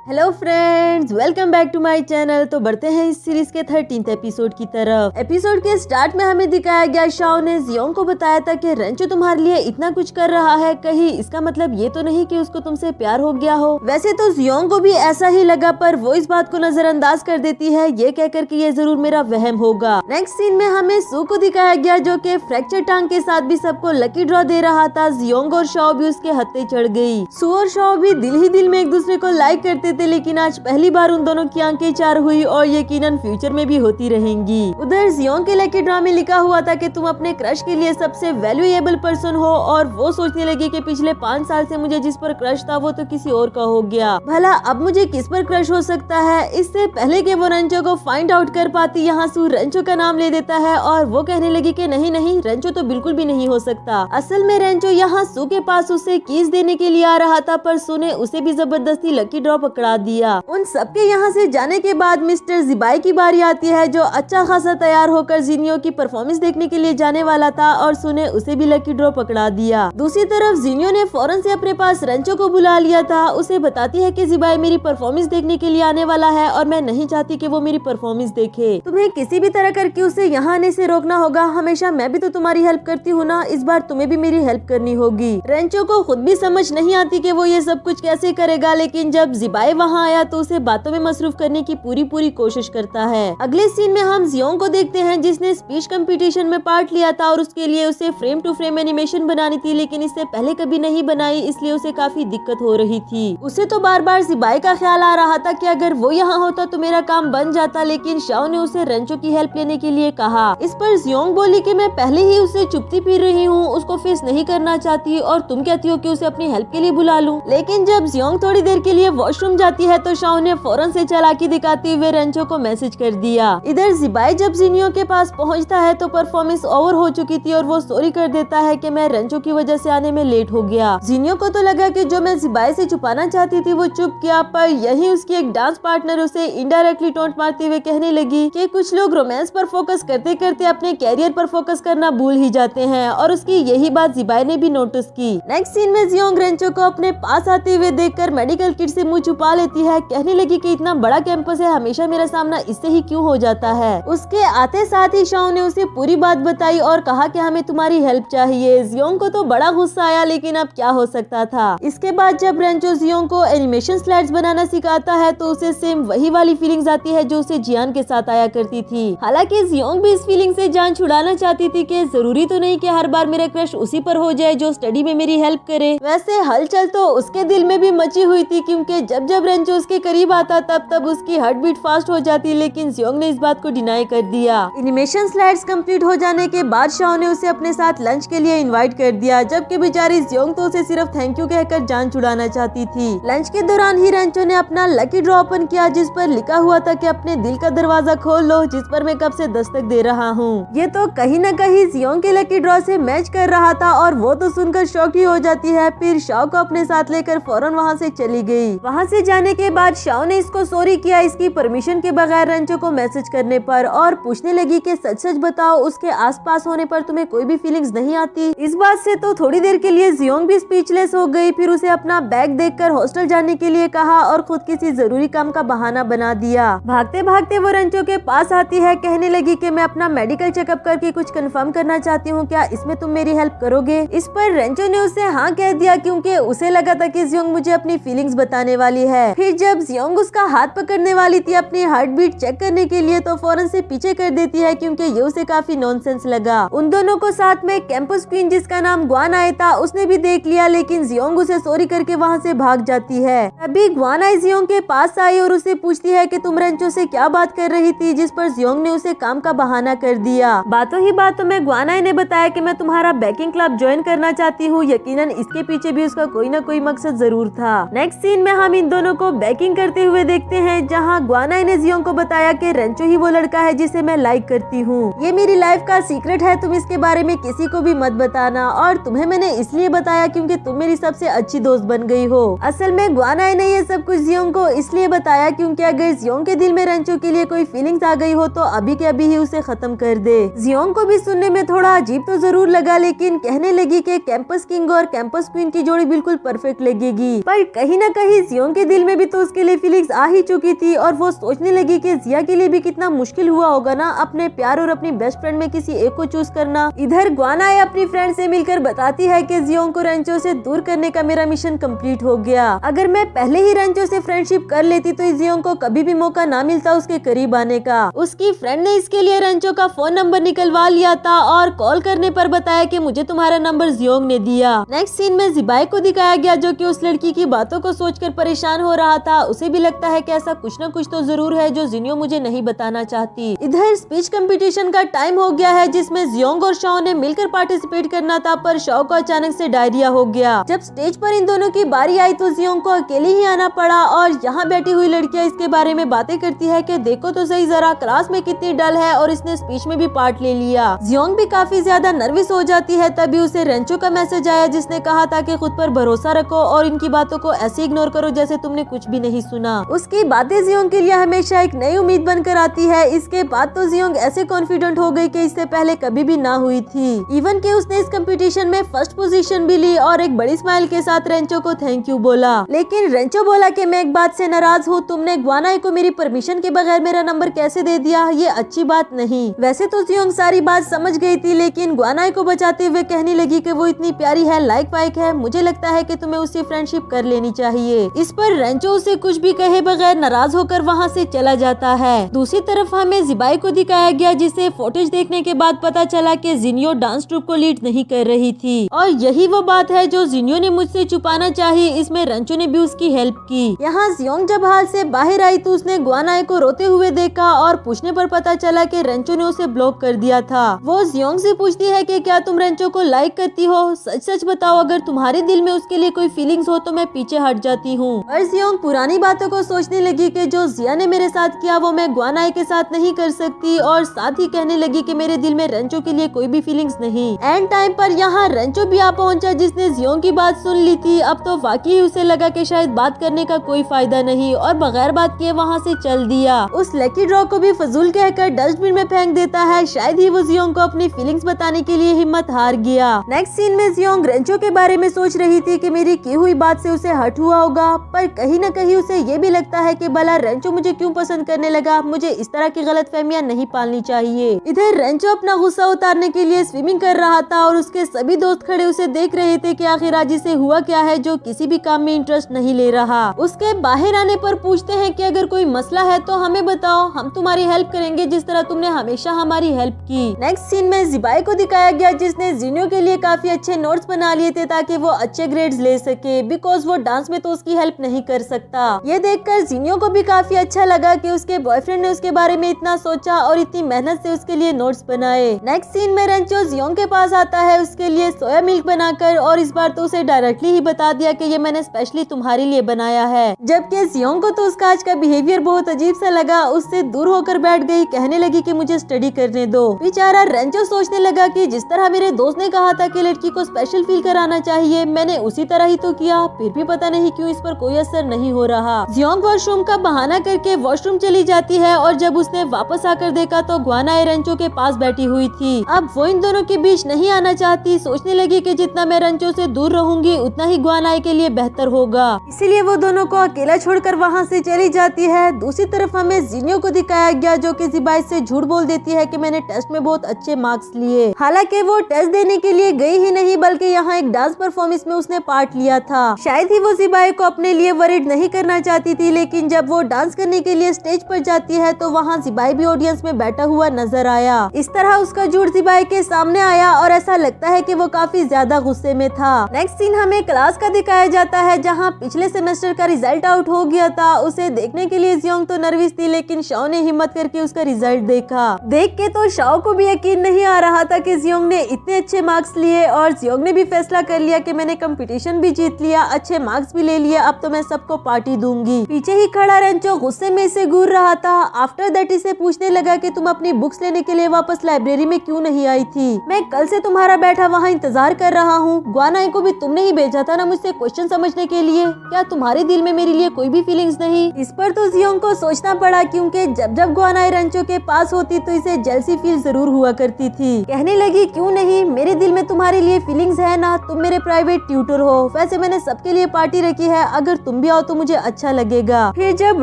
Speaker 1: Hello friends, welcome back to my channel. तो बढ़ते हैं इस सीरीज के 13th एपिसोड की तरफ। एपिसोड के स्टार्ट में हमें दिखाया गया शाओ ने जियोंग को बताया था कि रेंचो तुम्हारे लिए इतना कुछ कर रहा है, कहीं इसका मतलब ये तो नहीं कि उसको तुमसे प्यार हो गया हो। वैसे तो जियोंग को भी ऐसा ही लगा, पर वो इस बात को नजरअंदाज कर देती है, ये कहकर कि ये जरूर मेरा वहम होगा। नेक्स्ट सीन में हमें सू को दिखाया गया जो कि फ्रैक्चर टांग के साथ भी सबको लकी ड्रॉ दे रहा था। जियोंग और शाओ भी उसके हत्थे चढ़ गई। सू और शाओ भी दिल ही दिल में एक दूसरे को लाइक करते थे, लेकिन आज पहली बार उन दोनों की आंखें चार हुई और यकीनन फ्यूचर में भी होती रहेंगी। उधर जियोंग के लकी ड्रॉ में लिखा हुआ था कि तुम अपने क्रश के लिए सबसे वैल्यूएबल पर्सन हो, और वो सोचने लगी कि पिछले 5 साल से मुझे जिस पर क्रश था वो तो किसी और का हो गया, भला अब मुझे किस पर क्रश हो सकता है। इससे पहले कि वो रेंचो को फाइंड आउट कर पाती, यहाँ सू रेंचो का नाम ले देता है और वो कहने लगी कि नहीं नहीं, रेंचो तो बिल्कुल भी नहीं हो सकता। असल में रेंचो यहाँ सू के पास उसे कीज देने के लिए आ रहा था, पर सू ने उसे भी जबरदस्ती लकी ड्रॉ पकड़ा दिया। उन सबके यहाँ से जाने के बाद मिस्टर जिबाई की बारी आती है, जो अच्छा खासा तैयार होकर जिनियो की परफॉर्मेंस देखने के लिए जाने वाला था, और सू ने उसे भी लकी ड्रॉ पकड़ा दिया। दूसरी तरफ जिनियो ने फौरन से अपने पास रेंचो को बुला लिया था। उसे बताती है कि जिबाई मेरी परफॉर्मेंस देखने के लिए आने वाला है और मैं नहीं चाहती कि वो मेरी परफॉर्मेंस देखे। तुम्हें किसी भी तरह करके उसे यहाँ आने से रोकना होगा। हमेशा मैं भी तो तुम्हारी हेल्प करती हूँ ना, इस बार तुम्हें भी मेरी हेल्प करनी होगी। रेंचो को खुद भी समझ नहीं आती कि वो ये सब कुछ कैसे करेगा, लेकिन जब जिबाई जिबाई वहाँ आया तो उसे बातों में मसरूफ करने की पूरी कोशिश करता है। अगले सीन में हम जियोंग को देखते हैं जिसने स्पीच कंपटीशन में पार्ट लिया था और उसके लिए उसे फ्रेम टू फ्रेम एनिमेशन बनानी थी, लेकिन इससे पहले कभी नहीं बनाई, इसलिए उसे काफी दिक्कत हो रही थी। उसे तो बार बार जिबाई का ख्याल आ रहा था कि अगर वो यहाँ होता तो मेरा काम बन जाता, लेकिन शाओ ने उसे रेंचो की हेल्प लेने के लिए कहा। इस पर जियोंग बोली कि मैं पहले ही उसे चुपती फिर रही हूँ, उसको फेस नहीं करना चाहती और तुम कहती हो कि उसे अपनी हेल्प के लिए बुला लूं। लेकिन जब जियोंग थोड़ी देर के लिए वॉशरूम जाती है तो शाओ ने फौरन से चालाकी दिखाते हुए रेंचो को मैसेज कर दिया। इधर जिबाई जब जिनियो के पास पहुंचता है तो परफॉर्मेंस ओवर हो चुकी थी और वो सॉरी कर देता है कि मैं रेंचो की वजह से आने में लेट हो गया। जिनियो को तो लगा कि जो मैं जिबाई से छुपाना चाहती थी वो चुप किया, पर यही उसकी एक डांस पार्टनर उसे इनडायरेक्टली टोंट मारते हुए कहने लगी कि कुछ लोग रोमांस पर फोकस करते करते अपने कैरियर पर फोकस करना भूल ही जाते हैं, और उसकी यही बात जिबाई ने भी नोटिस की। नेक्स्ट सीन में जियोंग रेंचो को अपने पास आते हुए देखकर मेडिकल किट से मुंह छुपा लेती है, कहने लगी कि इतना बड़ा कैंपस है, हमेशा मेरा सामना इससे ही क्यों हो जाता है। उसके आते साथ ही शाओ ने उसे पूरी बात बताई और कहा कि हमें तुम्हारी हेल्प चाहिए। जियोंग को तो बड़ा गुस्सा आया, लेकिन अब क्या हो सकता था। इसके बाद जब रेंचो जियोंग को एनिमेशन स्लाइड्स बनाना सिखाता है तो उसे सेम वही वाली फीलिंग्स आती है जो उसे जियान के साथ आया करती थी। हालांकि जियोंग भी इस फीलिंग से जान छुड़ाना चाहती थी कि जरूरी तो नहीं कि हर बार मेरा क्रश उसी पर हो जाए जो स्टडी में मेरी हेल्प करे। वैसे हलचल तो उसके दिल में भी मची हुई थी, क्योंकि जब जब रेंचो उसके करीब आता तब उसकी हार्ट बीट फास्ट हो जाती, लेकिन जियोंग ने इस बात को डिनाई कर दिया। एनिमेशन स्लाइड्स कंप्लीट हो जाने के बाद शाओ ने उसे अपने साथ लंच के लिए इनवाइट कर दिया, जबकि बेचारी जियोंग तो उसे सिर्फ थैंक यू कहकर जान छुड़ाना चाहती थी। लंच के दौरान ही रेंचो ने अपना लकी ड्रॉ ओपन किया जिस पर लिखा हुआ था कि अपने दिल का दरवाजा खोल लो जिस पर मैं कब से दस्तक दे रहा हूँ। ये तो कहीं न कहीं जियोंग के लकी ड्रॉ से मैच कर रहा था और वो तो सुनकर शॉक ही हो जाती है। फिर शाओ को अपने साथ लेकर फौरन वहाँ से चली गई। वहाँ से जाने के बाद शाओ ने इसको सॉरी किया इसकी परमिशन के बगैर रेंचो को मैसेज करने पर, और पूछने लगी कि सच सच बताओ उसके आसपास होने पर तुम्हें कोई भी फीलिंग्स नहीं आती। इस बात से तो थोड़ी देर के लिए जियोंग भी स्पीचलेस हो गई। फिर उसे अपना बैग देखकर हॉस्टल जाने के लिए कहा और खुद किसी जरूरी काम का बहाना बना दिया। भागते भागते वो रेंचो के पास आती है, कहने लगी कि मैं अपना मेडिकल चेकअप करके कुछ कंफर्म करना चाहती हूँ, क्या इसमें तुम मेरी हेल्प करोगे। इस पर रेंचो ने उसे हाँ कह दिया, क्योंकि उसे लगा था कि जियोंग मुझे अपनी फीलिंग्स बताने वाली है। फिर जब जियोंग उसका हाथ पकड़ने वाली थी अपनी हार्ट बीट चेक करने के लिए तो फौरन से पीछे कर देती है, क्योंकि ये उसे काफी नॉनसेंस लगा। उन दोनों को साथ में कैंपस क्वीन जिसका नाम ग्वान आए था उसने भी देख लिया, लेकिन जियोंग उसे सॉरी करके वहाँ से भाग जाती है। अभी ग्वान आई जियोंग के पास आई और उसे पूछती है कि तुम रेंचो से क्या बात कर रही थी, जिस पर जियोंग ने उसे काम का बहाना कर दिया। बातों ही बातों में ग्वान आई ने बताया कि मैं तुम्हारा बेकिंग क्लब ज्वाइन करना चाहती हूँ। यकीनन इसके पीछे भी उसका कोई न कोई मकसद जरूर था। नेक्स्ट सीन में हम इन दोनों को बेकिंग करते हुए देखते हैं, जहाँ ग्वान आई ने जियोंग को बताया कि रेंचो ही वो लड़का है जिसे मैं लाइक करती हूँ। ये मेरी लाइफ का सीक्रेट है, तुम इसके बारे में किसी को भी मत बताना, और तुम्हें मैंने इसलिए बताया क्योंकि तुम मेरी सबसे अच्छी दोस्त बन गई हो। असल में ग्वान आई ने ये सब कुछ जियोंग को इसलिए बताया क्योंकि अगर जियोंग के दिल में रेंचो के लिए कोई फीलिंग्स आ गई हो तो अभी के अभी ही उसे खत्म कर दे। जियोंग को भी सुनने में थोड़ा अजीब तो जरूर लगा, लेकिन कहने लगी कि कैंपस किंग और कैंपस क्वीन की जोड़ी बिल्कुल परफेक्ट लगेगी। पर कहीं न कहीं जियोंग के दिल में भी तो उसके लिए फीलिंग्स आ ही चुकी थी, और वो सोचने लगी कि जिया के लिए भी कितना मुश्किल हुआ होगा ना अपने प्यार और अपनी बेस्ट फ्रेंड में किसी एक को चूज करना। इधर ग्वान आई अपनी फ्रेंड से मिलकर बताती है कि जियोंग को रेंचो से दूर करने का मेरा मिशन कंप्लीट हो गया। अगर मैं पहले ही रेंचो से फ्रेंडशिप कर लेती तो जियोंग को कभी भी मौका ना मिलता उसके करीब आने का। उसकी फ्रेंड ने इसके लिए रेंचो का फोन नंबर निकलवा लिया था और कॉल करने पर बताया कि मुझे तुम्हारा नंबर जियोंग ने दिया। नेक्स्ट सीन में जिबाई को दिखाया गया जो कि उस लड़की की बातों को सोचकर परेशान हो रहा था। उसे भी लगता है कि ऐसा कुछ न कुछ तो जरूर है जो जिनियो मुझे नहीं बताना चाहती। इधर स्पीच कंपटीशन का टाइम हो गया है जिसमें जियोंग और शाओ ने मिलकर पार्टिसिपेट करना था, पर शाओ को अचानक से डायरिया हो गया। जब स्टेज पर इन दोनों की बारी आई तो जियोंग को अकेले ही आना पड़ा, और यहाँ बैठी हुई लड़कियां इसके बारे में बातें करती है कि देखो तो सही जरा क्लास में कितनी डल है और इसने स्पीच में भी पार्ट ले लिया। जियोंग भी काफी ज्यादा नर्वस हो जाती है। तभी उसे रेंचो का मैसेज आया जिसने कहा था कि खुद पर भरोसा रखो और इनकी बातों को ऐसे इग्नोर करो जैसे तुमने कुछ भी नहीं सुना। उसकी बातें जियोंग के लिए हमेशा एक नई उम्मीद बनकर आती है। इसके बाद तो जियोंग ऐसे कॉन्फिडेंट हो गई कि इससे पहले कभी भी ना हुई थी। इवन कि उसने इस कंपटीशन में फर्स्ट पोजीशन भी ली और एक बड़ी स्माइल के साथ रेंचो को थैंक यू बोला। लेकिन रेंचो बोला कि मैं एक बात से नाराज हूँ, तुमने ग्वान आई को मेरी परमिशन के बगैर मेरा नंबर कैसे दे दिया, ये अच्छी बात नहीं। वैसे तो जियोंग सारी बात समझ गई थी, लेकिन ग्वान आई को बचाते हुए कहने लगी कि वो इतनी प्यारी है, लाइक वाइक है, मुझे लगता है कि तुम्हें उससे फ्रेंडशिप कर लेनी चाहिए। इस पर रेंचो उसे कुछ भी कहे बगैर नाराज होकर वहाँ से चला जाता है। दूसरी तरफ हमें जिबाई को दिखाया गया, जिसे फुटेज देखने के बाद पता चला कि जिनियो डांस ट्रूप को लीड नहीं कर रही थी और यही वो बात है जो जिनियो ने मुझसे छुपाना चाहिए। इसमें रेंचो ने भी उसकी हेल्प की। यहाँ जियोंग जब हाल से बाहर आई तो उसने ग्वानाए को रोते हुए देखा और पूछने पर पता चला कि रेंचो ने उसे ब्लॉक कर दिया था। वो जियोंग से पूछती है कि क्या तुम रेंचो को लाइक करती हो, सच सच बताओ, अगर तुम्हारे दिल में उसके लिए कोई फीलिंग्स हो तो मैं पीछे हट जाती हूँ। और जियोंग पुरानी बातों को सोचने लगी कि जो जिया ने मेरे साथ किया वो मैं ग्वानाए के साथ नहीं कर सकती और साथ ही कहने लगी कि मेरे दिल में रेंचो के लिए कोई भी फीलिंग्स नहीं। एंड टाइम पर यहाँ रेंचो भी आ पहुँचा, जिसने जियोंग की बात सुन ली थी। अब तो वाकई उसे लगा कि शायद बात करने का कोई फायदा नहीं और बगैर बात किए वहाँ से चल दिया। उस लकी ड्रॉ को भी फजूल कहकर डस्टबिन में फेंक देता है। शायद ही वो जियोंग को अपनी फीलिंग्स बताने के लिए हिम्मत हार गया। नेक्स्ट सीन में जियोंग रेंचो के बारे में सोच रही थी कि मेरी की हुई बात से उसे हर्ट हुआ होगा, पर कहीं न कहीं उसे ये भी लगता है कि भला रेंचो मुझे क्यों पसंद करने लगा, मुझे इस तरह की गलतफहमियां नहीं पालनी चाहिए। इधर रेंचो अपना गुस्सा उतारने के लिए स्विमिंग कर रहा था और उसके सभी दोस्त खड़े उसे देख रहे थे कि आखिर आज इसे हुआ क्या है जो किसी भी काम में इंटरेस्ट नहीं ले रहा। उसके बाहर आने पर पूछते हैं कि अगर कोई मसला है तो हमें बताओ, हम तुम्हारी हेल्प करेंगे जिस तरह तुमने हमेशा हमारी हेल्प की। नेक्स्ट सीन में जिबाई को दिखाया गया, जिसने जिनियो के लिए काफी अच्छे नोट्स बना लिए थे ताकि वो अच्छे ग्रेड्स ले सके, बिकॉज वो डांस में तो उसकी हेल्प नहीं कर सकता। ये देखकर जिनियो को भी काफी अच्छा लगा कि उसके बॉयफ्रेंड ने उसके बारे में इतना सोचा और इतनी मेहनत से उसके लिए नोट्स बनाए। नेक्स्ट सीन में रेंचो जियोंग के पास आता है उसके लिए सोया मिल्क बनाकर, और इस बार तो उसे डायरेक्टली ही बता दिया कि ये मैंने स्पेशली तुम्हारे लिए बनाया है। जबकि जियोंग को तो उसका आज का बिहेवियर बहुत अजीब सा लगा, उससे दूर होकर बैठ गई, कहने लगी कि मुझे स्टडी करने दो। बेचारा रेंचो सोचने लगा कि जिस तरह मेरे दोस्त ने कहा था कि लड़की को स्पेशल फील कराना चाहिए, मैंने उसी तरह ही तो किया, फिर भी पता नहीं क्यों इस पर कोई असर नहीं हो रहा। जियोंग वॉशरूम का बहाना करके वॉशरूम चली जाती है और जब उसने वापस आकर देखा तो ग्वानाए रेंचो के पास बैठी हुई थी। अब वो इन दोनों के बीच नहीं आना चाहती, सोचने लगी कि जितना मैं रेंचो से दूर रहूंगी उतना ही ग्वानाए के लिए बेहतर होगा, इसीलिए वो दोनों को अकेला छोड़कर वहाँ से चली जाती है। दूसरी तरफ हमें जिनियो को दिखाया गया, जो कि जिबाई से झूठ बोल देती है कि मैंने टेस्ट में बहुत अच्छे मार्क्स लिए। हालांकि वो टेस्ट देने के लिए गई ही नहीं, बल्कि यहाँ एक डांस परफॉर्मेंस में उसने पार्ट लिया था। शायद ही वो जिबाई को अपने लिए वरीड नहीं करना चाहती थी, लेकिन जब वो डांस करने के लिए स्टेज पर जाती है तो वहाँ जिबाई भी ऑडियंस में बैठा हुआ नजर आया। इस तरह उसका झूठ जिबाई के सामने आया और ऐसा लगता है कि वो काफी ज्यादा गुस्से में था। नेक्स्ट सीन हमें क्लास का दिखाया जाता है, जहाँ पिछले सेमेस्टर का रिजल्ट आउट हो गया था। उसे देखने के लिए जियोंग तो नर्वस थी, लेकिन शाओ ने हिम्मत करके उसका रिजल्ट देखा। देख के तो शाओ को भी यकीन नहीं आ रहा था कि जियोंग ने इतने अच्छे मार्क्स लिए, और जियोंग ने भी फैसला कर लिया कि मैंने कंपटीशन भी जीत लिया, अच्छे मार्क्स भी ले लिया, अब तो मैं सबको पार्टी दूंगी। पीछे ही खड़ा रेंचो गुस्से में इसे घूर रहा था। आफ्टर दैट इसे पूछने लगा कि तुम अपनी बुक्स लेने के लिए वापस लाइब्रेरी में क्यों नहीं आई थी? मैं कल से तुम्हारा बैठा वहाँ इंतजार कर रहा हूँ। ग्वानाए को भी तुमने ही भेजा था ना मुझसे क्वेश्चन समझने के लिए, क्या तुम्हारे दिल में मेरे लिए कोई भी फीलिंग्स नहीं? इस पर तो जियोंग को सोचना पड़ा, क्योंकि जब जब ग्वानाए रेंचो के पास होती तो इसे जेलसी फील जरूर हुआ करती थी। कहने लगी क्यों नहीं, मेरे दिल में तुम्हारे लिए फीलिंग्स है ना, तुम मेरे प्राइवेट ट्यूटर हो, वैसे मैंने सबके लिए पार्टी रखी है, अगर तुम भी आओ तो मुझे अच्छा लगेगा। फिर जब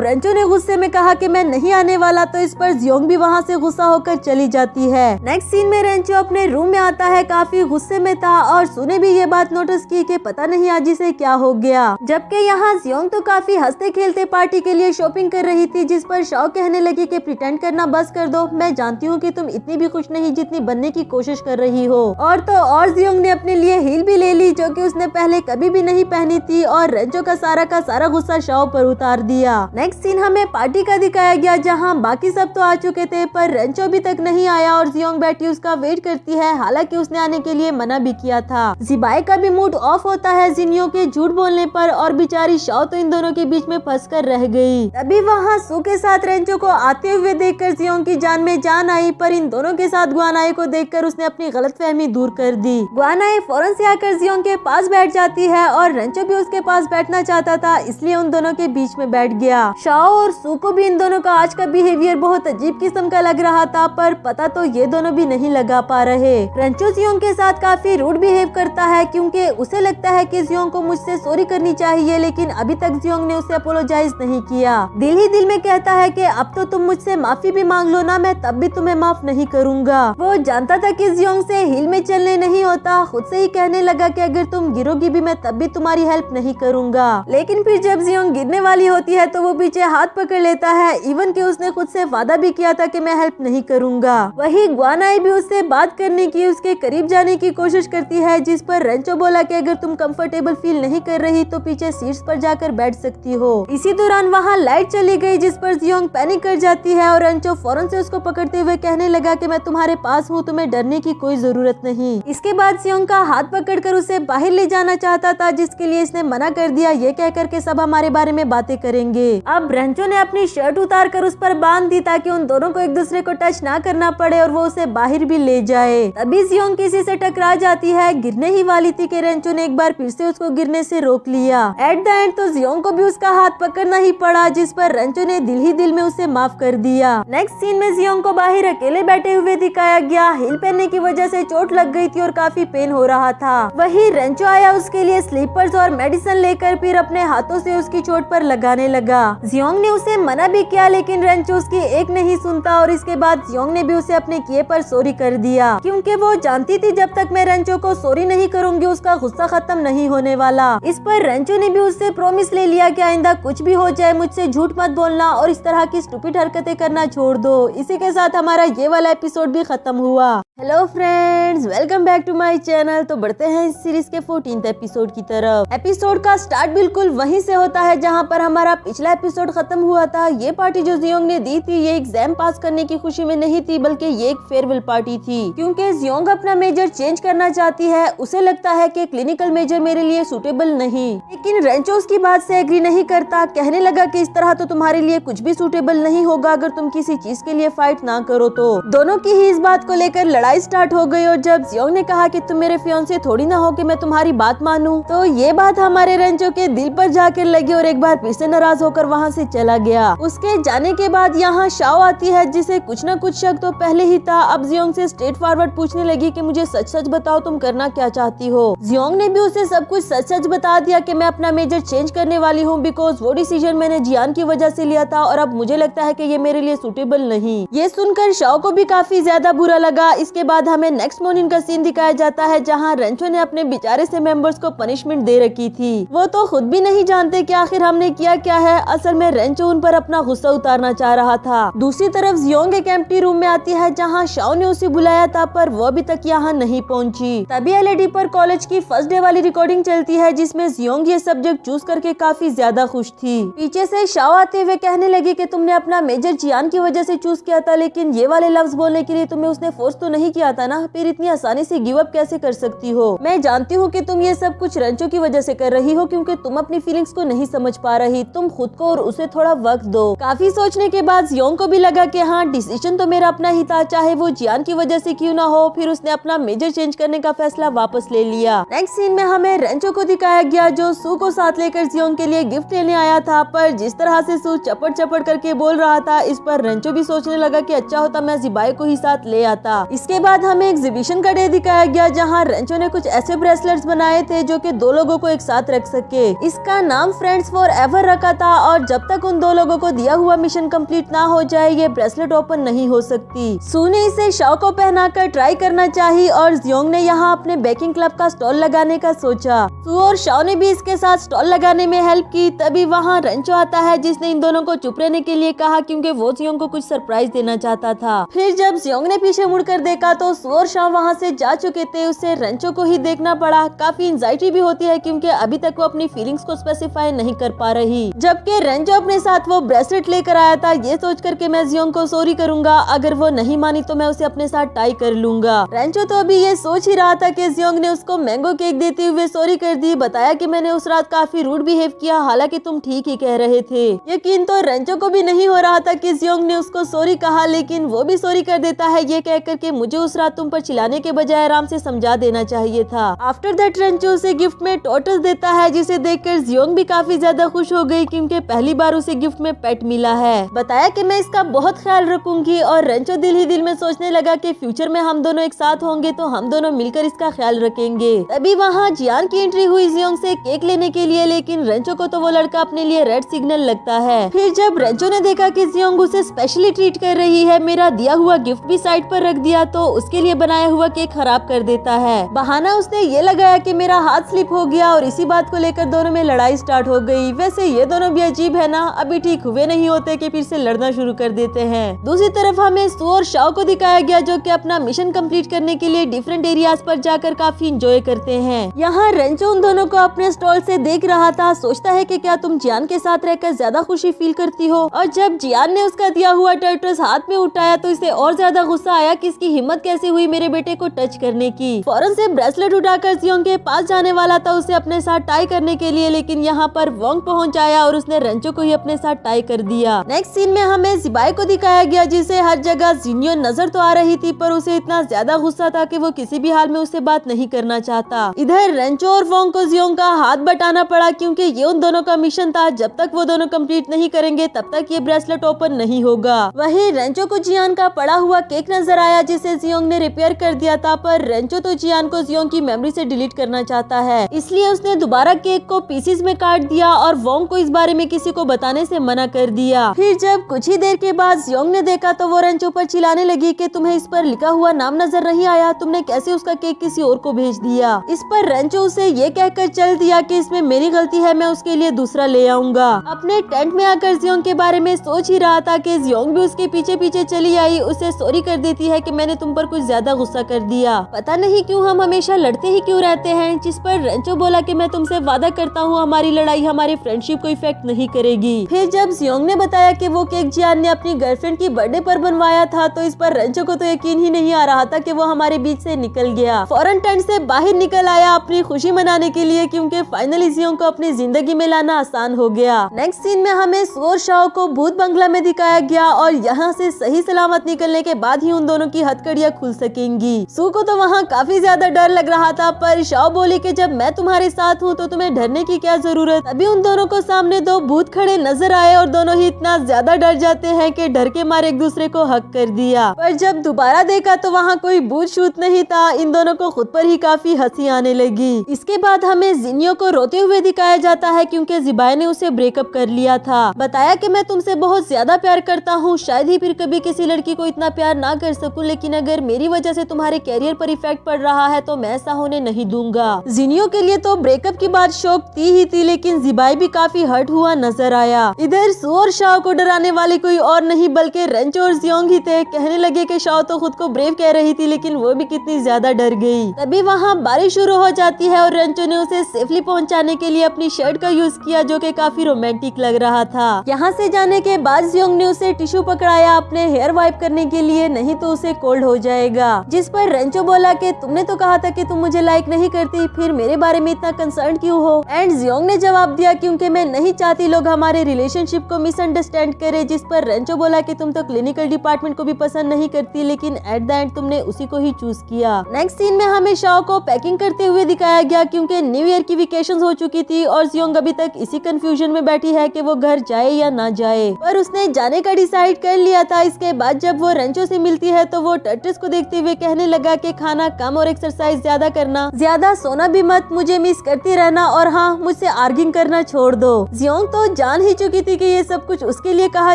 Speaker 1: रेंचो ने गुस्से में कहा कि मैं नहीं आने वाला तो इस पर जियोंग भी वहाँ से गुस्सा होकर चली जाती है। नेक्स्ट सीन में रेंचो अपने रूम में आता है, काफी गुस्से में था और सुने भी ये बात नोटिस की कि पता नहीं आज इसे क्या हो गया। जबकि यहाँ जियोंग तो काफी हंसते खेलते पार्टी के लिए शॉपिंग कर रही थी, जिस पर शाओ कहने लगी कि प्रिटेंड करना बस कर दो, मैं जानती हूँ कि तुम इतनी भी खुश नहीं जितनी बनने की कोशिश कर रही हो। और तो और जियोंग ने अपने लिए हील भी ले ली, जो कि उसने पहले कभी भी नहीं पहनी थी, और रेंचो का सारा गुस्सा शाओ पर उतार दिया। नेक्स्ट सीन हमें पार्टी का दिखाया गया, जहाँ बाकी सब तो आ चुके थे पर रेंचो अभी तक नहीं आया और जियोंग बैठी उसका वेट करती है, हालांकि उसने आने के लिए मना भी किया था। जिबाई का भी मूड ऑफ होता है जिनियो के झूठ बोलने पर, और बेचारी शाओ तो इन दोनों के बीच में फंस कर रह गई। तभी वहाँ सू के साथ रेंचो को आते हुए देखकर जियोंग की जान में जान आई, पर इन दोनों के साथ ग्वानाए को देखकर उसने अपनी गलतफहमी दूर कर दी। ग्वानाए फौरन से आकर जियोंग के पास बैठ जाती है और रेंचो भी उसके पास बैठना चाहता था, इसलिए उन दोनों के बीच में बैठ गया। शाओ और सू को भी इन दोनों का आज का बिहेवियर बहुत अजीब किस्म का लग रहा था, पर पता तो ये दोनों भी नहीं लगा पा रहे। रेंचो जियोंग के साथ काफी रूड बिहेव करता है, क्योंकि उसे लगता है कि जियोंग को मुझसे सॉरी करनी चाहिए, लेकिन अभी तक जियोंग ने उसे अपोलोजाइज नहीं किया। दिल ही दिल में कहता है कि अब तो तुम मुझसे माफी भी मांग लो ना, मैं तब भी तुम्हें माफ नहीं करूंगा। वो जानता था कि जियोंग से हिल में चलने नहीं होता, खुद से ही कहने लगा कि अगर तुम गिरोगी भी मैं तब भी तुम्हारी हेल्प नहीं करूंगा। लेकिन फिर जब जियोंग गिरने वाली होती है तो वो पीछे हाथ पकड़ लेता है, इवन कि उसने खुद से वादा भी किया था कि मैं हेल्प नहीं करूंगा। वही ग्वानाई भी उससे बात करने की, उसके करीब जाने की कोशिश करती है, जिस पर रेंचो बोला कि अगर तुम कंफर्टेबल फील नहीं कर रही तो पीछे सीट्स पर जाकर बैठ सकती हो। इसी दौरान वहाँ लाइट चली गई, जिस पर जियोंग पैनिक कर जाती है और रेंचो फौरन से उसको पकड़ते हुए कहने लगा कि मैं तुम्हारे पास हूँ, तुम्हें डरने की कोई जरूरत नहीं। इसके बाद जियोंग का हाथ पकड़कर उसे बाहर ले जाना चाहता था, जिसके लिए इसने मना कर दिया, ये कहकर के सब हमारे बारे में बातें करेंगे। अब रेंचो ने अपनी शर्ट उतार कर उस पर बांध दी ताकि उन दोनों को एक दूसरे को टच ना करना पड़े और वो उसे बाहर भी ले जाए। तभी जियोंग किसी से टकरा जाती है, गिरने ही वाली थी कि रेंचो ने एक बार फिर से उसको गिरने से रोक लिया। एट द एंड तो जियोंग को भी उसका हाथ पकड़ना ही पड़ा, जिस पर रेंचो ने दिल ही दिल में उसे माफ कर दिया। नेक्स्ट सीन में जियोंग को बाहर अकेले बैठे हुए दिखाया गया। हिल पहनने की वजह से चोट लग गई थी और काफी पेन हो रहा था। वही रेंचो आया उसके लिए स्लीपर्स और मेडिसिन लेकर, फिर अपने हाथों से उसकी चोट पर लगाने लगा। जियोंग ने उसे मना भी किया, लेकिन रेंचो उसकी एक नहीं सुनता और इसके बाद जियोंग ने भी उसे अपने किए पर सॉरी कर दिया, क्योंकि वो जानती थी जब तक मैं रेंचो को सॉरी नहीं करूंगी उसका गुस्सा खत्म नहीं होने वाला। इस पर रेंचो ने भी उससे प्रॉमिस ले लिया कि आइंदा कुछ भी हो जाए मुझसे झूठ मत बोलना और इस तरह की स्टूपिड हरकतें करना छोड़ दो। इसी के साथ हमारा ये वाला एपिसोड भी खत्म हुआ। Hello friends, welcome back to my channel. तो बढ़ते हैं इस सीरीज के 14th एपिसोड की तरफ। एपिसोड का स्टार्ट बिल्कुल वहीं से होता है जहां पर हमारा पिछला एपिसोड खत्म हुआ था। ये पार्टी जो जियोंग ने दी थी, ये एग्जाम पास करने की खुशी में नहीं थी, बल्कि ये एक फेयरवेल पार्टी थी, क्योंकि जियोंग अपना मेजर चेंज करना चाहती है। उसे लगता है कि क्लिनिकल मेजर मेरे लिए सूटेबल नहीं, लेकिन रेंचो उसकी बात से एग्री नहीं करता। कहने लगा कि इस तरह तो तुम्हारे लिए कुछ भी सूटेबल नहीं होगा अगर तुम किसी चीज के लिए फाइट ना करो। तो दोनों की ही इस बात को लेकर लड़ाई स्टार्ट हो गई और जब जियोंग ने कहा कि तुम मेरे फियांसे थोड़ी ना हो कि मैं तुम्हारी बात मानूं, तो ये बात हमारे रेंचो के दिल पर जाकर लगी और एक बार फिर से नाराज होकर वहाँ से चला गया। उसके जाने के बाद यहाँ शाओ आती है, जिसे कुछ न कुछ शक तो पहले ही था। अब जियोंग से स्ट्रेट फॉरवर्ड पूछने लगी कि मुझे सच सच बताओ तुम करना क्या चाहती हो। जियोंग ने भी उसे सब कुछ सच सच बता दिया कि मैं अपना मेजर चेंज करने वाली हूँ, बिकॉज वो डिसीजन मैंने जियान की वजह से लिया था और अब मुझे लगता है कि ये मेरे लिए सूटेबल नहीं। ये सुनकर शाओ को भी काफी ज्यादा बुरा लगा। इसके बाद हमें नेक्स्ट मॉर्निंग का सीन दिखाया जाता है, जहाँ रेंचो ने अपने बेचारे से मेंबर्स को पनिशमेंट दे रखी थी। वो तो खुद भी नहीं जानते कि आखिर हमने किया क्या है। असल में रेंचो उन पर अपना गुस्सा उतारना चाह रहा था। दूसरी तरफ जियोंग एक एम्प्टी रूम में आती है, जहाँ शाओ ने उसे बुलाया था, पर वो अभी तक यहाँ नहीं पहुँची। तभी एलईडी पर कॉलेज की फर्स्ट डे वाली रिकॉर्डिंग चलती है, जिसमें जियोंग ये सब्जेक्ट चूज करके काफी ज्यादा खुश थी। पीछे से शाओ आते हुए कहने लगी कि तुमने अपना मेजर जियान की वजह से चूज किया था, लेकिन ये वाले लफ्ज बोलने के लिए तुम्हें उसने फोर्स तो नहीं किया था ना, फिर इतनी आसानी से गिव अप कैसे कर सकती हो। मैं जानती हूँ कि तुम ये सब कुछ रेंचो की वजह से कर रही हो, क्योंकि तुम अपनी फीलिंग्स को नहीं समझ पा रही। तुम खुद को और उसे थोड़ा वक्त दो। काफी सोचने के बाद जियोंग को भी लगा कि हाँ, डिसीजन तो मेरा अपना ही था, चाहे वो जियान की वजह से क्यों ना हो। फिर उसने अपना मेजर चेंज करने का फैसला वापस ले लिया। नेक्स्ट सीन में हमें रेंचो को दिखाया गया, जो सू को साथ लेकर जियोंग के लिए गिफ्ट लेने आया था, पर जिस तरह से सू चपड़ चपड़ करके बोल रहा था, इस पर रेंचो भी सोचने लगा कि अच्छा होता मैं जिबाई को ही साथ ले आता। इसके बाद हमें एग्जीबिशन का डे दिखाया गया, जहाँ रेंचो ने कुछ ऐसे ब्रेसलेट्स बनाए थे जो कि दो लोगों को एक साथ रख सके। इसका नाम फ्रेंड्स फॉर एवर रखा था और जब तक उन दो लोगों को दिया हुआ मिशन कंप्लीट ना हो जाए, ये ब्रेसलेट ओपन नहीं हो सकती। सू ने इसे शाओ को पहनाकर ट्राई करना चाहिए और जियोंग ने यहाँ अपने बेकिंग क्लब का स्टॉल लगाने का सोचा। सू और शाओ ने भी इसके साथ स्टॉल लगाने में हेल्प की। तभी वहाँ रेंचो आता है, जिसने इन दोनों को चुप रहने के लिए कहा, क्योंकि वो जियोंग को कुछ सरप्राइज देना चाहता था। फिर जब जियोंग ने पीछे मुड़कर देखा तो सू और शाओ वहाँ से जा चुके थे। उसे रेंचो को ही देखना पड़ा। काफी एंजाइटी भी होती है, क्योंकि अभी तक वो अपनी फीलिंग्स को स्पेसिफाई नहीं कर पा रही। जबकि रेंचो अपने साथ वो ब्रेसलेट लेकर आया था, ये सोच करके मैं जियोंग को सॉरी करूंगा, अगर वो नहीं मानी तो मैं उसे अपने साथ टाई कर लूंगा। रेंचो तो अभी ये सोच ही रहा था कि जियोंग ने उसको मैंगो केक देते हुए सॉरी कर दी। बताया कि मैंने उस रात काफी रूड बिहेव किया, हालांकि तुम ठीक ही कह रहे थे। यकीन तो रेंचो को भी नहीं हो रहा था कि जियोंग ने उसको सॉरी कहा, लेकिन वो भी सॉरी कर देता है, ये कह करके मुझे उस रात तुम पर चिल्लाने के बजाय आराम से समझा देना चाहिए था। आफ्टर दैट रेंचो उसे गिफ्ट में टॉर्टस देता है, जिसे देखकर जियोंग भी काफी ज्यादा खुश हो गई, क्योंकि पहली बार उसे गिफ्ट में पेट मिला है। बताया कि मैं इसका बहुत ख्याल रखूंगी और रेंचो दिल ही दिल में सोचने लगा कि फ्यूचर में हम दोनों एक साथ होंगे तो हम दोनों मिलकर इसका ख्याल रखेंगे। तभी वहाँ जियान की एंट्री हुई जियोंग से केक लेने के लिए, लेकिन रेंचो को तो वो लड़का अपने लिए रेड सिग्नल लगता है। फिर जब रेंचो ने देखा कि जियोंग उसे स्पेशली ट्रीट कर रही है, मेरा दिया हुआ गिफ्ट भी साइड पर रख दिया, तो उसके लिए बनाया हुआ केक खराब कर देता है। बहाना उसने ये लगाया कि मेरा हाथ स्लिप हो गया और इसी बात को लेकर दोनों में लड़ाई लड़ाई स्टार्ट हो गई। वैसे ये दोनों भी अजीब है ना, अभी ठीक हुए नहीं होते कि फिर से लड़ना शुरू कर देते हैं। दूसरी तरफ हमें सू और शाओ को दिखाया गया जो कि अपना मिशन कंप्लीट करने के लिए डिफरेंट एरियाज पर जाकर काफी इंजॉय करते हैं। यहाँ रेंचो उन दोनों को अपने स्टॉल से देख रहा था, सोचता है कि क्या तुम जियान के साथ रहकर ज्यादा खुशी फील करती हो। और जब जियान ने उसका दिया हुआ टर्टस हाथ में उठाया तो इसे और ज्यादा गुस्सा आया कि इसकी हिम्मत कैसे हुई मेरे बेटे को टच करने की। फौरन से ब्रेसलेट उठाकर जियोंग के पास जाने वाला था उसे अपने साथ टाई करने के लिए, लेकिन यहाँ पर वोंग पहुँच आया और उसने रेंचो को ही अपने साथ टाई कर दिया। नेक्स्ट सीन में हमें जिबाई को दिखाया गया जिसे हर जगह जिन्यो नजर तो आ रही थी पर उसे इतना ज्यादा गुस्सा था कि वो किसी भी हाल में उससे बात नहीं करना चाहता। इधर रेंचो और वोंग को जियोंग का हाथ बटाना पड़ा क्योंकि ये उन दोनों का मिशन था, जब तक वो दोनों कंप्लीट नहीं करेंगे तब तक ये ब्रेसलेट ओपन नहीं होगा। वहीं रेंचो को जियान का पड़ा हुआ केक नजर आया जिसे जियोंग ने रिपेयर कर दिया था, पर रेंचो तो जियान को जियोंग की मेमोरी से डिलीट करना चाहता है, इसलिए उसने दोबारा केक को पीसेस में काट दिया और वोंग को इस बारे में किसी को बताने से मना कर दिया। फिर जब कुछ ही देर के बाद जियोंग ने देखा तो वो रेंचो पर चिल्लाने लगी कि तुम्हें इस पर लिखा हुआ नाम नजर नहीं आया, तुमने कैसे उसका केक किसी और को भेज दिया। इस पर रेंचो उसे ये कहकर चल दिया कि इसमें मेरी गलती है, मैं उसके लिए दूसरा ले आऊंगा। अपने टेंट में आकर जियोंग के बारे में सोच ही रहा था कि जियोंग भी उसके पीछे पीछे चली आई, उसे सॉरी कर देती है कि मैंने तुम पर कुछ ज्यादा गुस्सा कर दिया, पता नहीं क्यों हम हमेशा लड़ते ही क्यों रहते हैं। जिस पर रेंचो बोला कि मैं तुमसे वादा करता हूँ हमारी लड़ाई हमारी फ्रेंडशिप को इफेक्ट नहीं करेगी। फिर जब जियोंग ने बताया कि वो केक जियान ने अपनी गर्लफ्रेंड की बर्थडे पर बनवाया था तो इस पर रेंचो को तो यकीन ही नहीं आ रहा था कि वो हमारे बीच से निकल गया। फौरन टेंट से बाहर निकल आया अपनी खुशी मनाने के लिए क्योंकि फाइनली जियोंग को अपनी जिंदगी में लाना आसान हो गया। नेक्स्ट सीन में हमें सू और शाओ को भूत बंगला में दिखाया गया और यहाँ से सही सलामत निकलने के बाद ही उन दोनों की हथकड़ियाँ खुल सकेंगी। सू को तो वहाँ काफी ज्यादा डर लग रहा था पर शाओ बोली कि जब मैं तुम्हारे साथ हूँ तो तुम्हें डरने की क्या जरूरत। अभी उन दोनों को सामने दो भूत खड़े नजर आए और दोनों ही इतना ज्यादा डर जाते हैं कि डर के मारे एक दूसरे को हक कर दिया। पर जब दोबारा देखा तो वहाँ कोई भूत शूट नहीं था, इन दोनों को खुद पर ही काफी हंसी आने लगी। इसके बाद हमें जिन्यो को रोते हुए दिखाया जाता है क्योंकि जिबाई ने उसे ब्रेकअप कर लिया था। बताया कि मैं तुमसे बहुत ज्यादा प्यार करता हूँ, शायद ही फिर कभी किसी लड़की को इतना प्यार ना कर सकूं, लेकिन अगर मेरी वजह से तुम्हारे कैरियर पर इफेक्ट पड़ रहा है तो मैं ऐसा होने नहीं दूंगा। जिनियो के लिए तो ब्रेकअप की बात शौक थी ही थी, लेकिन जिबाई भी काफी हर्ट हुआ नजर आया। इधर सू और शाओ को डराने वाले कोई और नहीं बल्कि रेंचो और जियोंग ही थे। कहने लगे कि शाओ तो खुद को ब्रेव कह रही थी लेकिन वो भी कितनी ज्यादा डर गई। तभी वहाँ बारिश शुरू हो जाती है और रेंचो ने उसे सेफली पहुँचाने के लिए अपनी शर्ट का यूज किया जो कि काफी रोमांटिक लग रहा था। यहाँ से जाने के बाद जियोंग ने उसे टिश्यू पकड़ाया अपने हेयर वाइप करने के लिए, नहीं तो उसे कोल्ड हो जाएगा। जिस पर रेंचो बोला कि तुमने तो कहा था कि तुम मुझे लाइक नहीं करती, फिर मेरे बारे में इतना कंसर्न क्यों हो। एंड जियोंग ने जवाब दिया क्योंकि मैं नहीं चाहती लोग हमारे रिलेशनशिप को मिसअंडरस्टैंड करे। जिस पर रेंचो बोला कि तुम तो क्लिनिकल डिपार्टमेंट को भी पसंद नहीं करती, लेकिन एट द एंड तुमने उसी को ही चूज किया। नेक्स्ट सीन में हमें शाओ को पैकिंग करते हुए दिखाया गया क्योंकि न्यू ईयर की वेकेशंस हो चुकी थी और जियोंग अभी तक इसी कंफ्यूजन में बैठी है कि वो घर जाए या ना जाए, पर उसने जाने का डिसाइड कर लिया था। इसके बाद जब वो रेंचो से मिलती है तो वो टर्टस को देखते हुए कहने लगा कि खाना कम और एक्सरसाइज ज्यादा करना, ज्यादा सोना भी मत, मुझे मिस करती रहना और हाँ मुझसे आर्गिंग करना छोड़ दो। जियोंग तो जान ही चुकी थी कि ये सब कुछ उसके लिए कहा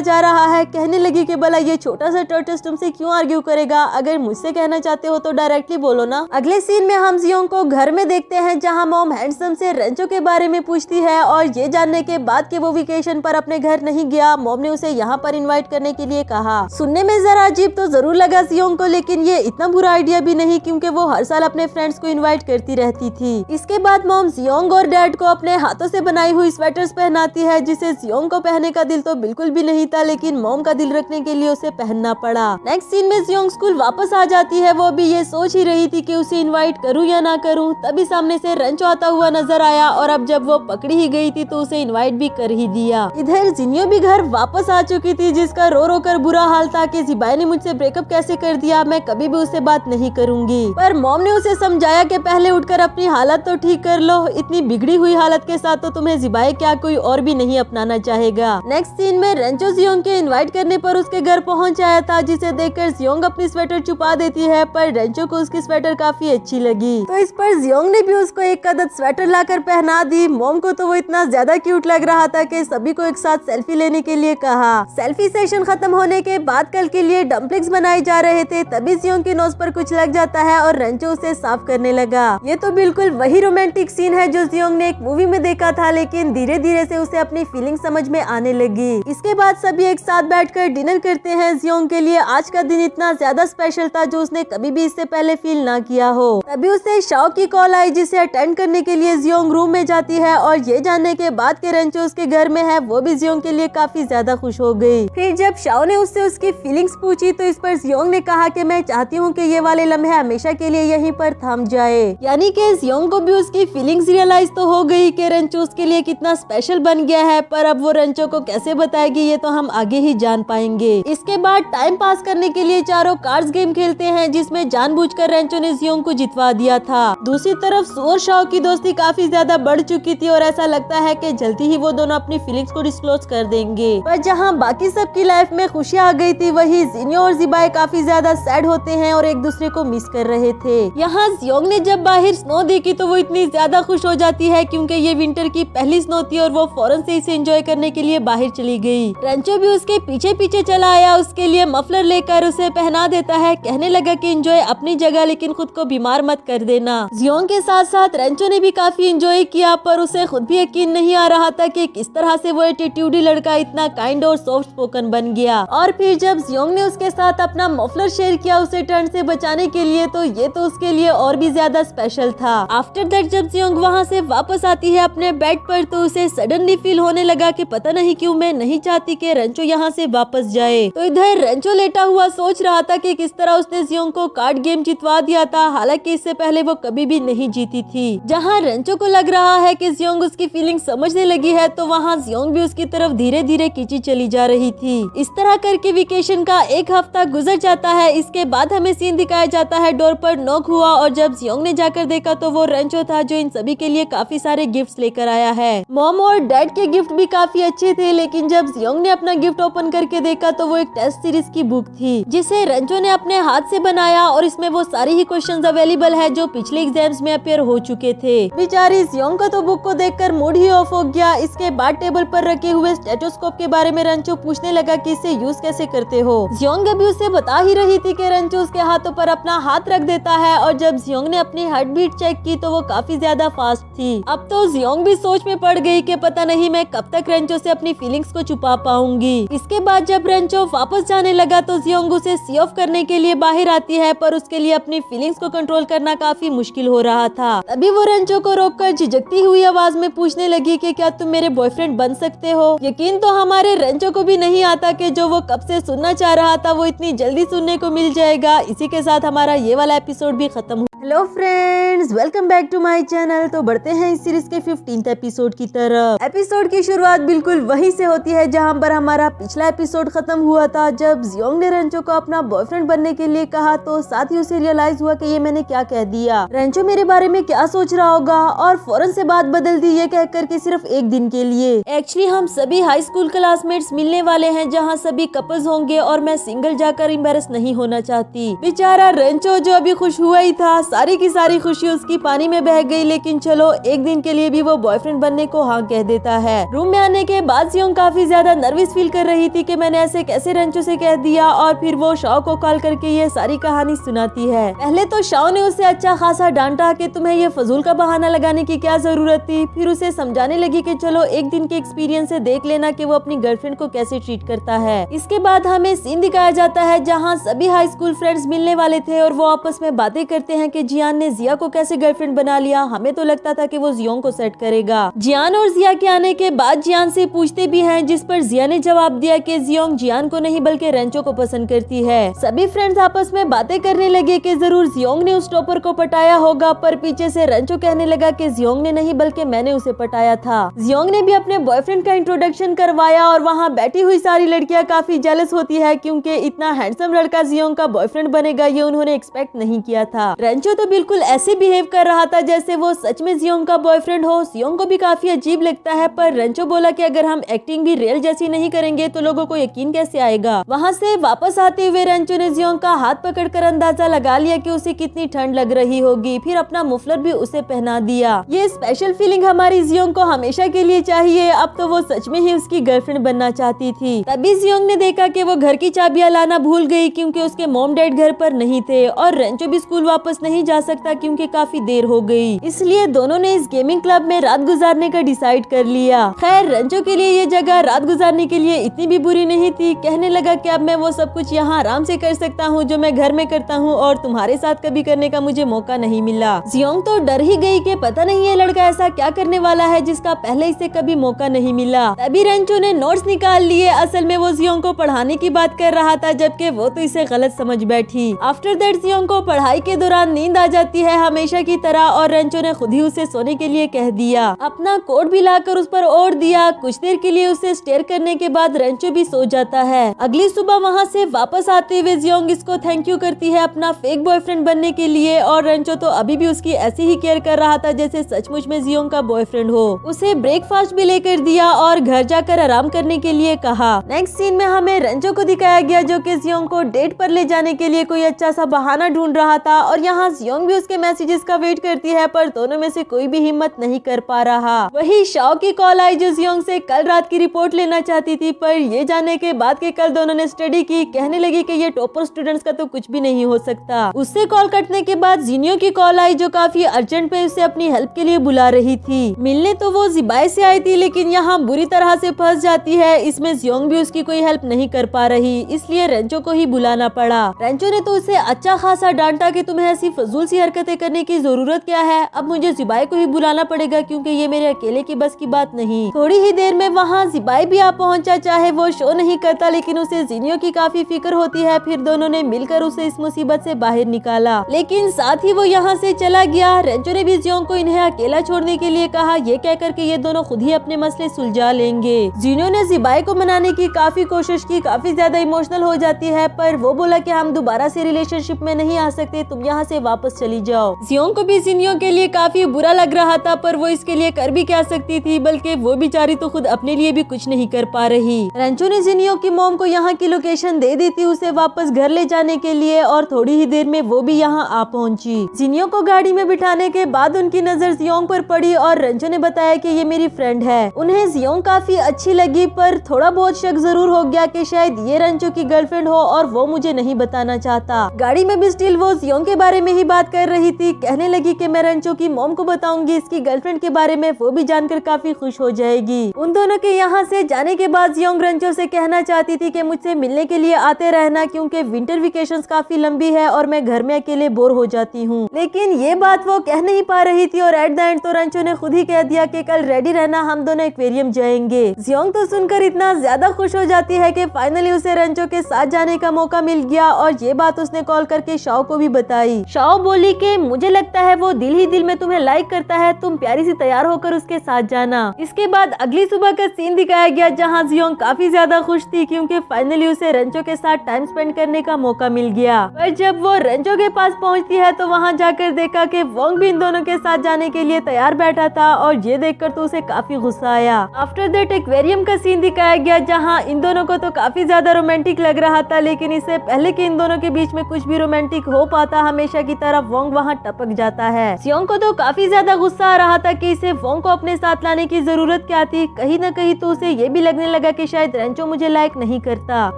Speaker 1: जा रहा है। कहने लगी कि भला ये छोटा सा टर्टस तुमसे क्यों आर्ग्यू करेगा, अगर मुझसे कहना चाहते हो तो डायरेक्टली बोलो ना। अगले सीन में हम जियोंग को घर में देखते हैं जहाँ मॉम हैंडसम से रेंचो के बारे में पूछती है और ये जानने के बाद कि वो वेकेशन पर अपने घर नहीं गया, मॉम ने उसे यहाँ पर इनवाइट करने के लिए कहा। सुनने में जरा अजीब तो जरूर लगा जियोंग को, लेकिन ये इतना बुरा आइडिया भी नहीं क्योंकि वो हर साल अपने फ्रेंड्स को इनवाइट करती रहती थी। इसके बाद मॉम जियोंग और डैड को अपने हाथों से बनाई हुई स्वेटर्स पहनाती है जिसे जियोंग को पहनने का दिल तो बिल्कुल भी नहीं था, लेकिन मॉम का दिल रखने के लिए उसे पहनना पड़ा। नेक्स्ट सीन में जियोंग स्कूल वापस आ जाती है, वो भी ये सोच ही रही थी कि उसे इनवाइट करूं या ना करूं, तभी सामने से रेंचो आता हुआ नजर आया और अब जब वो पकड़ी ही गई थी तो उसे इनवाइट भी कर ही दिया। इधर जिनियो भी घर वापस आ चुकी थी जिसका रो रो कर बुरा हाल था कि जिबाई ने मुझसे ब्रेकअप कैसे कर दिया, मैं कभी भी उससे बात नहीं करूंगी। पर मॉम ने उसे समझाया कि पहले उठकर अपनी हालत तो ठीक कर लो, इतनी बिगड़ी हुई हालत के साथ तो तुम्हें जिबाई क्या कोई और भी नहीं अपनाना चाहेगा। नेक्स्ट सीन में रेंचो जियोंग के इनवाइट करने पर उसके घर पहुंच आया था जिसे देखकर जियोंग अपनी स्वेटर छुपा देती है, पर रेंचो को उसकी स्वेटर काफी अच्छी लगी तो इस पर जियोंग ने भी उसको एक अदद स्वेटर लाकर पहना दी। मॉम को तो वो इतना ज्यादा क्यूट लग रहा था कि सभी को एक साथ सेल्फी लेने के लिए कहा। सेल्फी सेशन खत्म होने के बाद कल के लिए डम्पलिंग्स बनाए जा रहे थे, तभी जियोंग की नोज पर कुछ लग जाता है और रेंचो उसे साफ करने लगा। ये तो बिल्कुल वही रोमांटिक सीन है जो जियोंग ने एक मूवी में देखा था, लेकिन धीरे धीरे से उसे अपनी फीलिंग समझ में आने लगी। इसके बाद सभी एक साथ बैठकर डिनर करते हैं। जियोंग के लिए आज का दिन इतना ज्यादा स्पेशल था जो उसने कभी भी इससे पहले फील ना किया हो। तभी उसे शाओ की कॉल आई, जिसे अटेंड करने के लिए जियोंग रूम में जाती है और ये जानने के बाद कि रेंचो उसके घर में है, वो भी जियोंग के लिए काफी ज्यादा खुश हो गई। फिर जब शाओ ने उससे उसकी फीलिंग्स पूछी तो इस पर जियोंग ने कहा कि मैं चाहती हूँ कि ये वाले लम्हे हमेशा के लिए यहीं पर थम जाए। यानी कि जियोंग को भी उसकी फीलिंग्स रियलाइज तो हो गई कि रेंचो उसके लिए कितना स्पेशल बन गया है, पर अब वो रेंचो को कैसे बताएगी ये तो हम आगे ही जान पाएंगे। इसके बाद टाइम पास करने के लिए चारों कार्ड्स गेम खेलते हैं, जिसमें जानबूझकर रेंचो ने जियोंग को जितवा दिया था। दूसरी तरफ सू और शाओ की दोस्ती काफी ज्यादा बढ़ चुकी थी और ऐसा लगता है कि जल्दी ही वो दोनों अपनी फीलिंग्स को डिस्क्लोज कर देंगे। पर जहाँ बाकी सबकी लाइफ में खुशियाँ आ गई थी, वही जिनियो और जिबाई काफी ज्यादा सैड होते हैं और एक दूसरे को मिस कर रहे थे। यहाँ जियोंग ने जब बाहर स्नो देखी तो वो इतनी ज्यादा खुश हो जाती है क्योंकि ये विंटर की पहली स्नो थी और वो फौरन से इसे एंजॉय करने के लिए बाहर चली गई। रेंचो भी उसके पीछे पीछे चला आया, उसके लिए मफलर लेकर उसे पहना देता है, कहने लगा कि एंजॉय अपनी जगह लेकिन खुद को बीमार मत कर देना। जियोंग के साथ साथ रेंचो ने भी काफी एंजॉय किया, पर उसे खुद भी यकीन नहीं आ रहा था कि किस तरह से वो एटीट्यूडी लड़का इतना काइंड और सॉफ्ट स्पोकन बन गया। और फिर जब जियोंग ने उसके साथ अपना मफलर शेयर किया उसे ठंड से बचाने के लिए, तो ये तो उसके लिए और भी ज्यादा स्पेशल था। आफ्टर दैट जब जियोंग वहाँ से वापस आती है अपने बेड पर, तो उसे सडनली फील होने लगा कि पता नहीं क्यों मैं नहीं चाहती कि रेंचो यहाँ से वापस जाए। तो इधर रेंचो लेटा हुआ सोच रहा था कि किस तरह उसने जियोंग को कार्ड गेम जितवा दिया था, हालांकि इससे पहले वो कभी भी नहीं जीती थी। जहाँ रेंचो को लग रहा है कि जियोंग उसकी फीलिंग समझने लगी है, तो वहाँ जियोंग भी उसकी तरफ धीरे धीरे खींची चली जा रही थी। इस तरह करके वेकेशन का एक हफ्ता गुजर जाता है। इसके बाद हमें सीन दिखाया जाता है डोर पर नॉक हुआ और जब जियोंग ने जाकर देखा तो वो रेंचो था जो इन सभी के लिए काफी सारे गिफ्ट्स लेकर आया है। मॉम और डैड के गिफ्ट भी काफी अच्छे थे, लेकिन जब जियोंग ने अपना गिफ्ट ओपन करके देखा तो वो एक टेस्ट सीरीज की बुक थी, जिसे रेंचो ने अपने हाथ से बनाया और इसमें वो सारी ही क्वेश्चंस अवेलेबल है जो पिछले एग्जाम्स में अपेयर हो चुके थे। बेचारी जियोंग का तो बुक को देखकर मूड ही ऑफ हो गया। इसके बाद टेबल पर रखे हुए स्टेथोस्कोप के बारे में रेंचो पूछने लगा कि इसे यूज कैसे करते हो। जियोंग अभी उसे बता ही रही थी कि रेंचो उसके हाथों पर अपना हाथ रख देता है और जब जियोंग ने अपनी हार्ट बीट चेक की तो वो काफी ज्यादा फास्ट थी। अब तो जियोंग भी सोच में पड़ गई कि पता नहीं मैं कब तक रेंचो से अपनी फीलिंग्स को छुपा पाऊंगी। इसके बाद जब रेंचो वापस जाने लगा तो जियोंग उसे सी ऑफ करने के लिए बाहर आती है, पर उसके लिए अपनी फीलिंग्स को कंट्रोल करना काफी मुश्किल हो रहा था। तभी वो रेंचो को रोककर झिझकती हुई आवाज में पूछने लगी कि क्या तुम मेरे बॉयफ्रेंड बन सकते हो। यकीन तो हमारे रेंचो को भी नहीं आता कि जो वो कब से सुनना चाह रहा था वो इतनी जल्दी सुनने को मिल जाएगा। इसी के साथ हमारा ये वाला एपिसोड भी खत्म हुआ। Hello friends, welcome back to my channel. तो बढ़ते हैं इस सीरीज के 15th एपिसोड की तरफ। एपिसोड की शुरुआत बिल्कुल वहीं से होती है जहां पर हमारा पिछला एपिसोड खत्म हुआ था। जब जियोंग ने रेंचो को अपना बॉयफ्रेंड बनने के लिए कहा तो साथ ही उसे रियलाइज हुआ कि ये मैंने क्या कह दिया। रेंचो मेरे बारे में क्या सोच रहा होगा और फौरन से बात बदल दी ये कहकर कि सिर्फ एक दिन के लिए। एक्चुअली हम सभी हाई स्कूल क्लासमेट्स मिलने वाले हैं जहाँ सभी कपल्स होंगे और मैं सिंगल जाकर एम्बैरेस नहीं होना चाहती। बेचारा रेंचो जो अभी खुश हुआ ही था, सारी की सारी खुशी उसकी पानी में बह गई। लेकिन चलो एक दिन के लिए भी वो बॉयफ्रेंड बनने को हाँ कह देता है। रूम में आने के बाद जियोंग काफी ज्यादा नर्वस फील कर रही थी कि मैंने ऐसे कैसे रेंचो से कह दिया, और फिर वो शाओ को कॉल करके ये सारी कहानी सुनाती है। पहले तो शाओ ने उसे अच्छा खासा डांटा कि तुम्हें ये फजूल का बहाना लगाने की क्या जरूरत थी। फिर उसे समझाने लगी कि चलो एक दिन के एक्सपीरियंस से देख लेना कि वो अपनी गर्लफ्रेंड को कैसे ट्रीट करता है। इसके बाद हमें सीन दिखाया जाता है जहाँ सभी हाई स्कूल फ्रेंड्स मिलने वाले थे और वो आपस में बातें करते हैं कि जियान ने जिया को कैसे गर्लफ्रेंड बना लिया। हमें तो लगता था कि वो जियोंग को सेट करेगा। जियान और जिया के आने के बाद जियान से पूछते भी हैं, जिस पर जिया ने जवाब दिया कि जियोंग जियान को नहीं बल्कि रेंचो को पसंद करती है। सभी फ्रेंड्स आपस में बातें करने लगे कि जरूर जियोंग ने उस टॉपर को पटाया होगा, पर पीछे से रेंचो कहने लगा कि जियोंग ने नहीं बल्कि मैंने उसे पटाया था। जियोंग ने भी अपने बॉयफ्रेंड का इंट्रोडक्शन करवाया और वहाँ बैठी हुई सारी लड़कियां काफी जेलस होती है क्योंकि इतना हैंडसम लड़का जियोंग का बॉयफ्रेंड बनेगा ये उन्होंने एक्सपेक्ट नहीं किया था। रेंचो तो बिल्कुल ऐसे बिहेव कर रहा था जैसे वो सच में जियोंग का बॉयफ्रेंड हो। जियोंग को भी काफी अजीब लगता है, पर रेंचो बोला कि अगर हम एक्टिंग भी रियल जैसी नहीं करेंगे तो लोगों को यकीन कैसे आएगा। वहाँ से वापस आते हुए रेंचो ने जियोंग का हाथ पकड़कर अंदाजा लगा लिया कि उसे कितनी ठंड लग रही होगी, फिर अपना मुफलर भी उसे पहना दिया। ये स्पेशल फीलिंग हमारी जियोंग को हमेशा के लिए चाहिए। अब तो वो सच में ही उसकी गर्लफ्रेंड बनना चाहती थी। तभी जियोंग ने देखा कि वो घर की चाबियां लाना भूल गई क्योंकि उसके मॉम डैड घर पर नहीं थे और रेंचो भी स्कूल वापस नहीं जा सकता क्योंकि काफी देर हो गई। इसलिए दोनों ने इस गेमिंग क्लब में रात गुजारने का डिसाइड कर लिया। खैर रेंचो के लिए ये जगह रात गुजारने के लिए इतनी भी बुरी नहीं थी। कहने लगा कि अब मैं वो सब कुछ यहाँ आराम से कर सकता हूँ जो मैं घर में करता हूँ और तुम्हारे साथ कभी करने का मुझे मौका नहीं मिला। जियोंग तो डर ही गई कि पता नहीं ये लड़का ऐसा क्या करने वाला है जिसका पहले इसे कभी मौका नहीं मिला। तभी रेंचो ने नोट्स निकाल लिए। असल में वो जियोंग को पढ़ाने की बात कर रहा था जबकि वो तो इसे गलत समझ बैठी। आफ्टर दैट जियोंग को पढ़ाई के दौरान नींद आ जाती है हमेशा की तरह और रेंचो ने खुद ही उसे सोने के लिए कह दिया। अपना कोट भी लाकर उस पर ओढ़ दिया। कुछ देर के लिए उसे स्टेयर करने के बाद रेंचो भी सो जाता है। अगली सुबह वहाँ से वापस आते हुए जियोंग इसको थैंक यू करती है अपना फेक बॉयफ्रेंड बनने के लिए और रेंचो तो अभी भी उसकी ऐसी ही केयर कर रहा था जैसे सचमुच में जियोंग का बॉयफ्रेंड हो। उसे ब्रेकफास्ट भी लेकर दिया और घर जाकर आराम करने के लिए कहा। नेक्स्ट सीन में हमें रेंचो को दिखाया गया जो कि जियोंग को डेट पर ले जाने के लिए कोई अच्छा सा बहाना ढूंढ रहा था और यहाँ जियोंग भी उसके मैसेजेस का वेट करती है पर दोनों में से कोई भी हिम्मत नहीं कर पा रहा। वही शाओ की कॉल आई जो जियोंग से कल रात की रिपोर्ट लेना चाहती थी पर ये जाने के बाद के कल दोनों ने स्टडी की। कहने लगी कि ये टॉपर स्टूडेंट्स का तो कुछ भी नहीं हो सकता। उससे कॉल कटने के बाद जिनियो की कॉल आई जो काफी अर्जेंट में उसे अपनी हेल्प के लिए बुला रही थी। मिलने तो वो जिबाई से आई थी लेकिन यहाँ बुरी तरह से फंस जाती है। इसमें जियोंग भी उसकी कोई हेल्प नहीं कर पा रही इसलिए रेंचो को ही बुलाना पड़ा। रेंचो ने तो उसे अच्छा खासा डांटा कि तुम्हें ऐसी फजूल सी हरकतें करने की जरूरत क्या है। अब मुझे जिबाई को ही बुलाना पड़ेगा क्योंकि ये मेरे अकेले की बस की बात नहीं। थोड़ी ही देर में वहाँ जिबाई भी आ पहुँचा। चाहे वो शो नहीं करता लेकिन उसे जिनियो की काफी फिक्र होती है। फिर दोनों ने मिलकर उसे इस मुसीबत से बाहर निकाला लेकिन साथ ही वो यहाँ से चला गया। रेंचो ने भी जियोंग को इन्हें अकेला छोड़ने के लिए कहा ये कहकर के ये दोनों खुद ही अपने मसले सुलझा लेंगे। जिनियो ने जिबाई को मनाने की काफी कोशिश की। काफी ज्यादा इमोशनल हो जाती है पर वो बोला कि हम दोबारा से रिलेशनशिप में नहीं आ सकते, तुम यहाँ से वापस चली जाओ। जियोंग को भी जिनियो के लिए काफी बुरा लग रहा था पर वो इसके लिए कर भी क्या सकती थी, बल्कि वो बेचारी तो खुद अपने लिए भी कुछ नहीं कर पा रही। रेंचो ने जिनियो की मॉम को यहाँ की लोकेशन दे दी थी उसे वापस घर ले जाने के लिए और थोड़ी ही देर में वो भी यहाँ आ पहुँची। जिनियो को गाड़ी में बिठाने के बाद उनकी नजर जियोंग पर पड़ी और रेंचो ने बताया कि ये मेरी फ्रेंड है। उन्हें जियोंग काफी अच्छी लगी पर थोड़ा बहुत शक जरूर हो गया कि शायद ये रेंचो की गर्लफ्रेंड हो और वो मुझे नहीं बताना चाहता। गाड़ी में भी स्टिल वो जियोंग के बारे में ही बात कर रही थी। कहने लगी कि मैं रेंचो की मॉम को बताऊंगी इसकी गर्लफ्रेंड के बारे में, वो भी जानकर काफी खुश हो जाएगी। उन दोनों के यहाँ से जाने के बाद जियोंग रेंचो से कहना चाहती थी कि मुझसे मिलने के लिए आते रहना क्योंकि विंटर वेकेशंस काफी लंबी है और मैं घर में अकेले बोर हो जाती हूँ। लेकिन ये बात वो कह नहीं पा रही थी और एट द एंड तो रेंचो ने खुद ही कह दिया कि कल रेडी रहना, हम दोनों एक्वेरियम जाएंगे। जियोंग तो सुनकर इतना ज्यादा खुश हो जाती है कि फाइनली उसे रेंचो के साथ जाने का मौका मिल गया और ये बात उसने कॉल करके शाओ को भी बताई। शाओ बोली कि मुझे लगता है वो दिल ही दिल में तुम्हें लाइक करता है, तुम प्यारी सी तैयार होकर उसके साथ जाना। इसके बाद अगली सुबह का सीन दिखाया गया जहाँ जियोंग काफी ज्यादा खुश थी क्योंकि फाइनली उसे रेंचो के साथ टाइम स्पेंड करने का मौका मिल गया। पर जब वो रेंचो के पास पहुँचती है तो वहाँ जाकर देखा कि वोंग भी इन दोनों के साथ जाने के लिए तैयार बैठा था और ये देखकर तो उसे काफी गुस्सा आया। आफ्टर दैट एक्वेरियम का सीन दिखाया गया जहाँ इन दोनों को तो काफी ज्यादा रोमांटिक लग रहा था लेकिन इससे पहले कि इन दोनों के बीच में कुछ भी रोमांटिक हो पाता हमेशा की तरह वोंग वहाँ टपक जाता है। जियोंग को तो काफी ज्यादा गुस्सा आ रहा था कि इसे वोंग को अपने साथ लाने की जरूरत क्या थी। कहीं न कहीं तो उसे ये भी लगने लगा कि शायद रेंचो मुझे लाइक नहीं करता,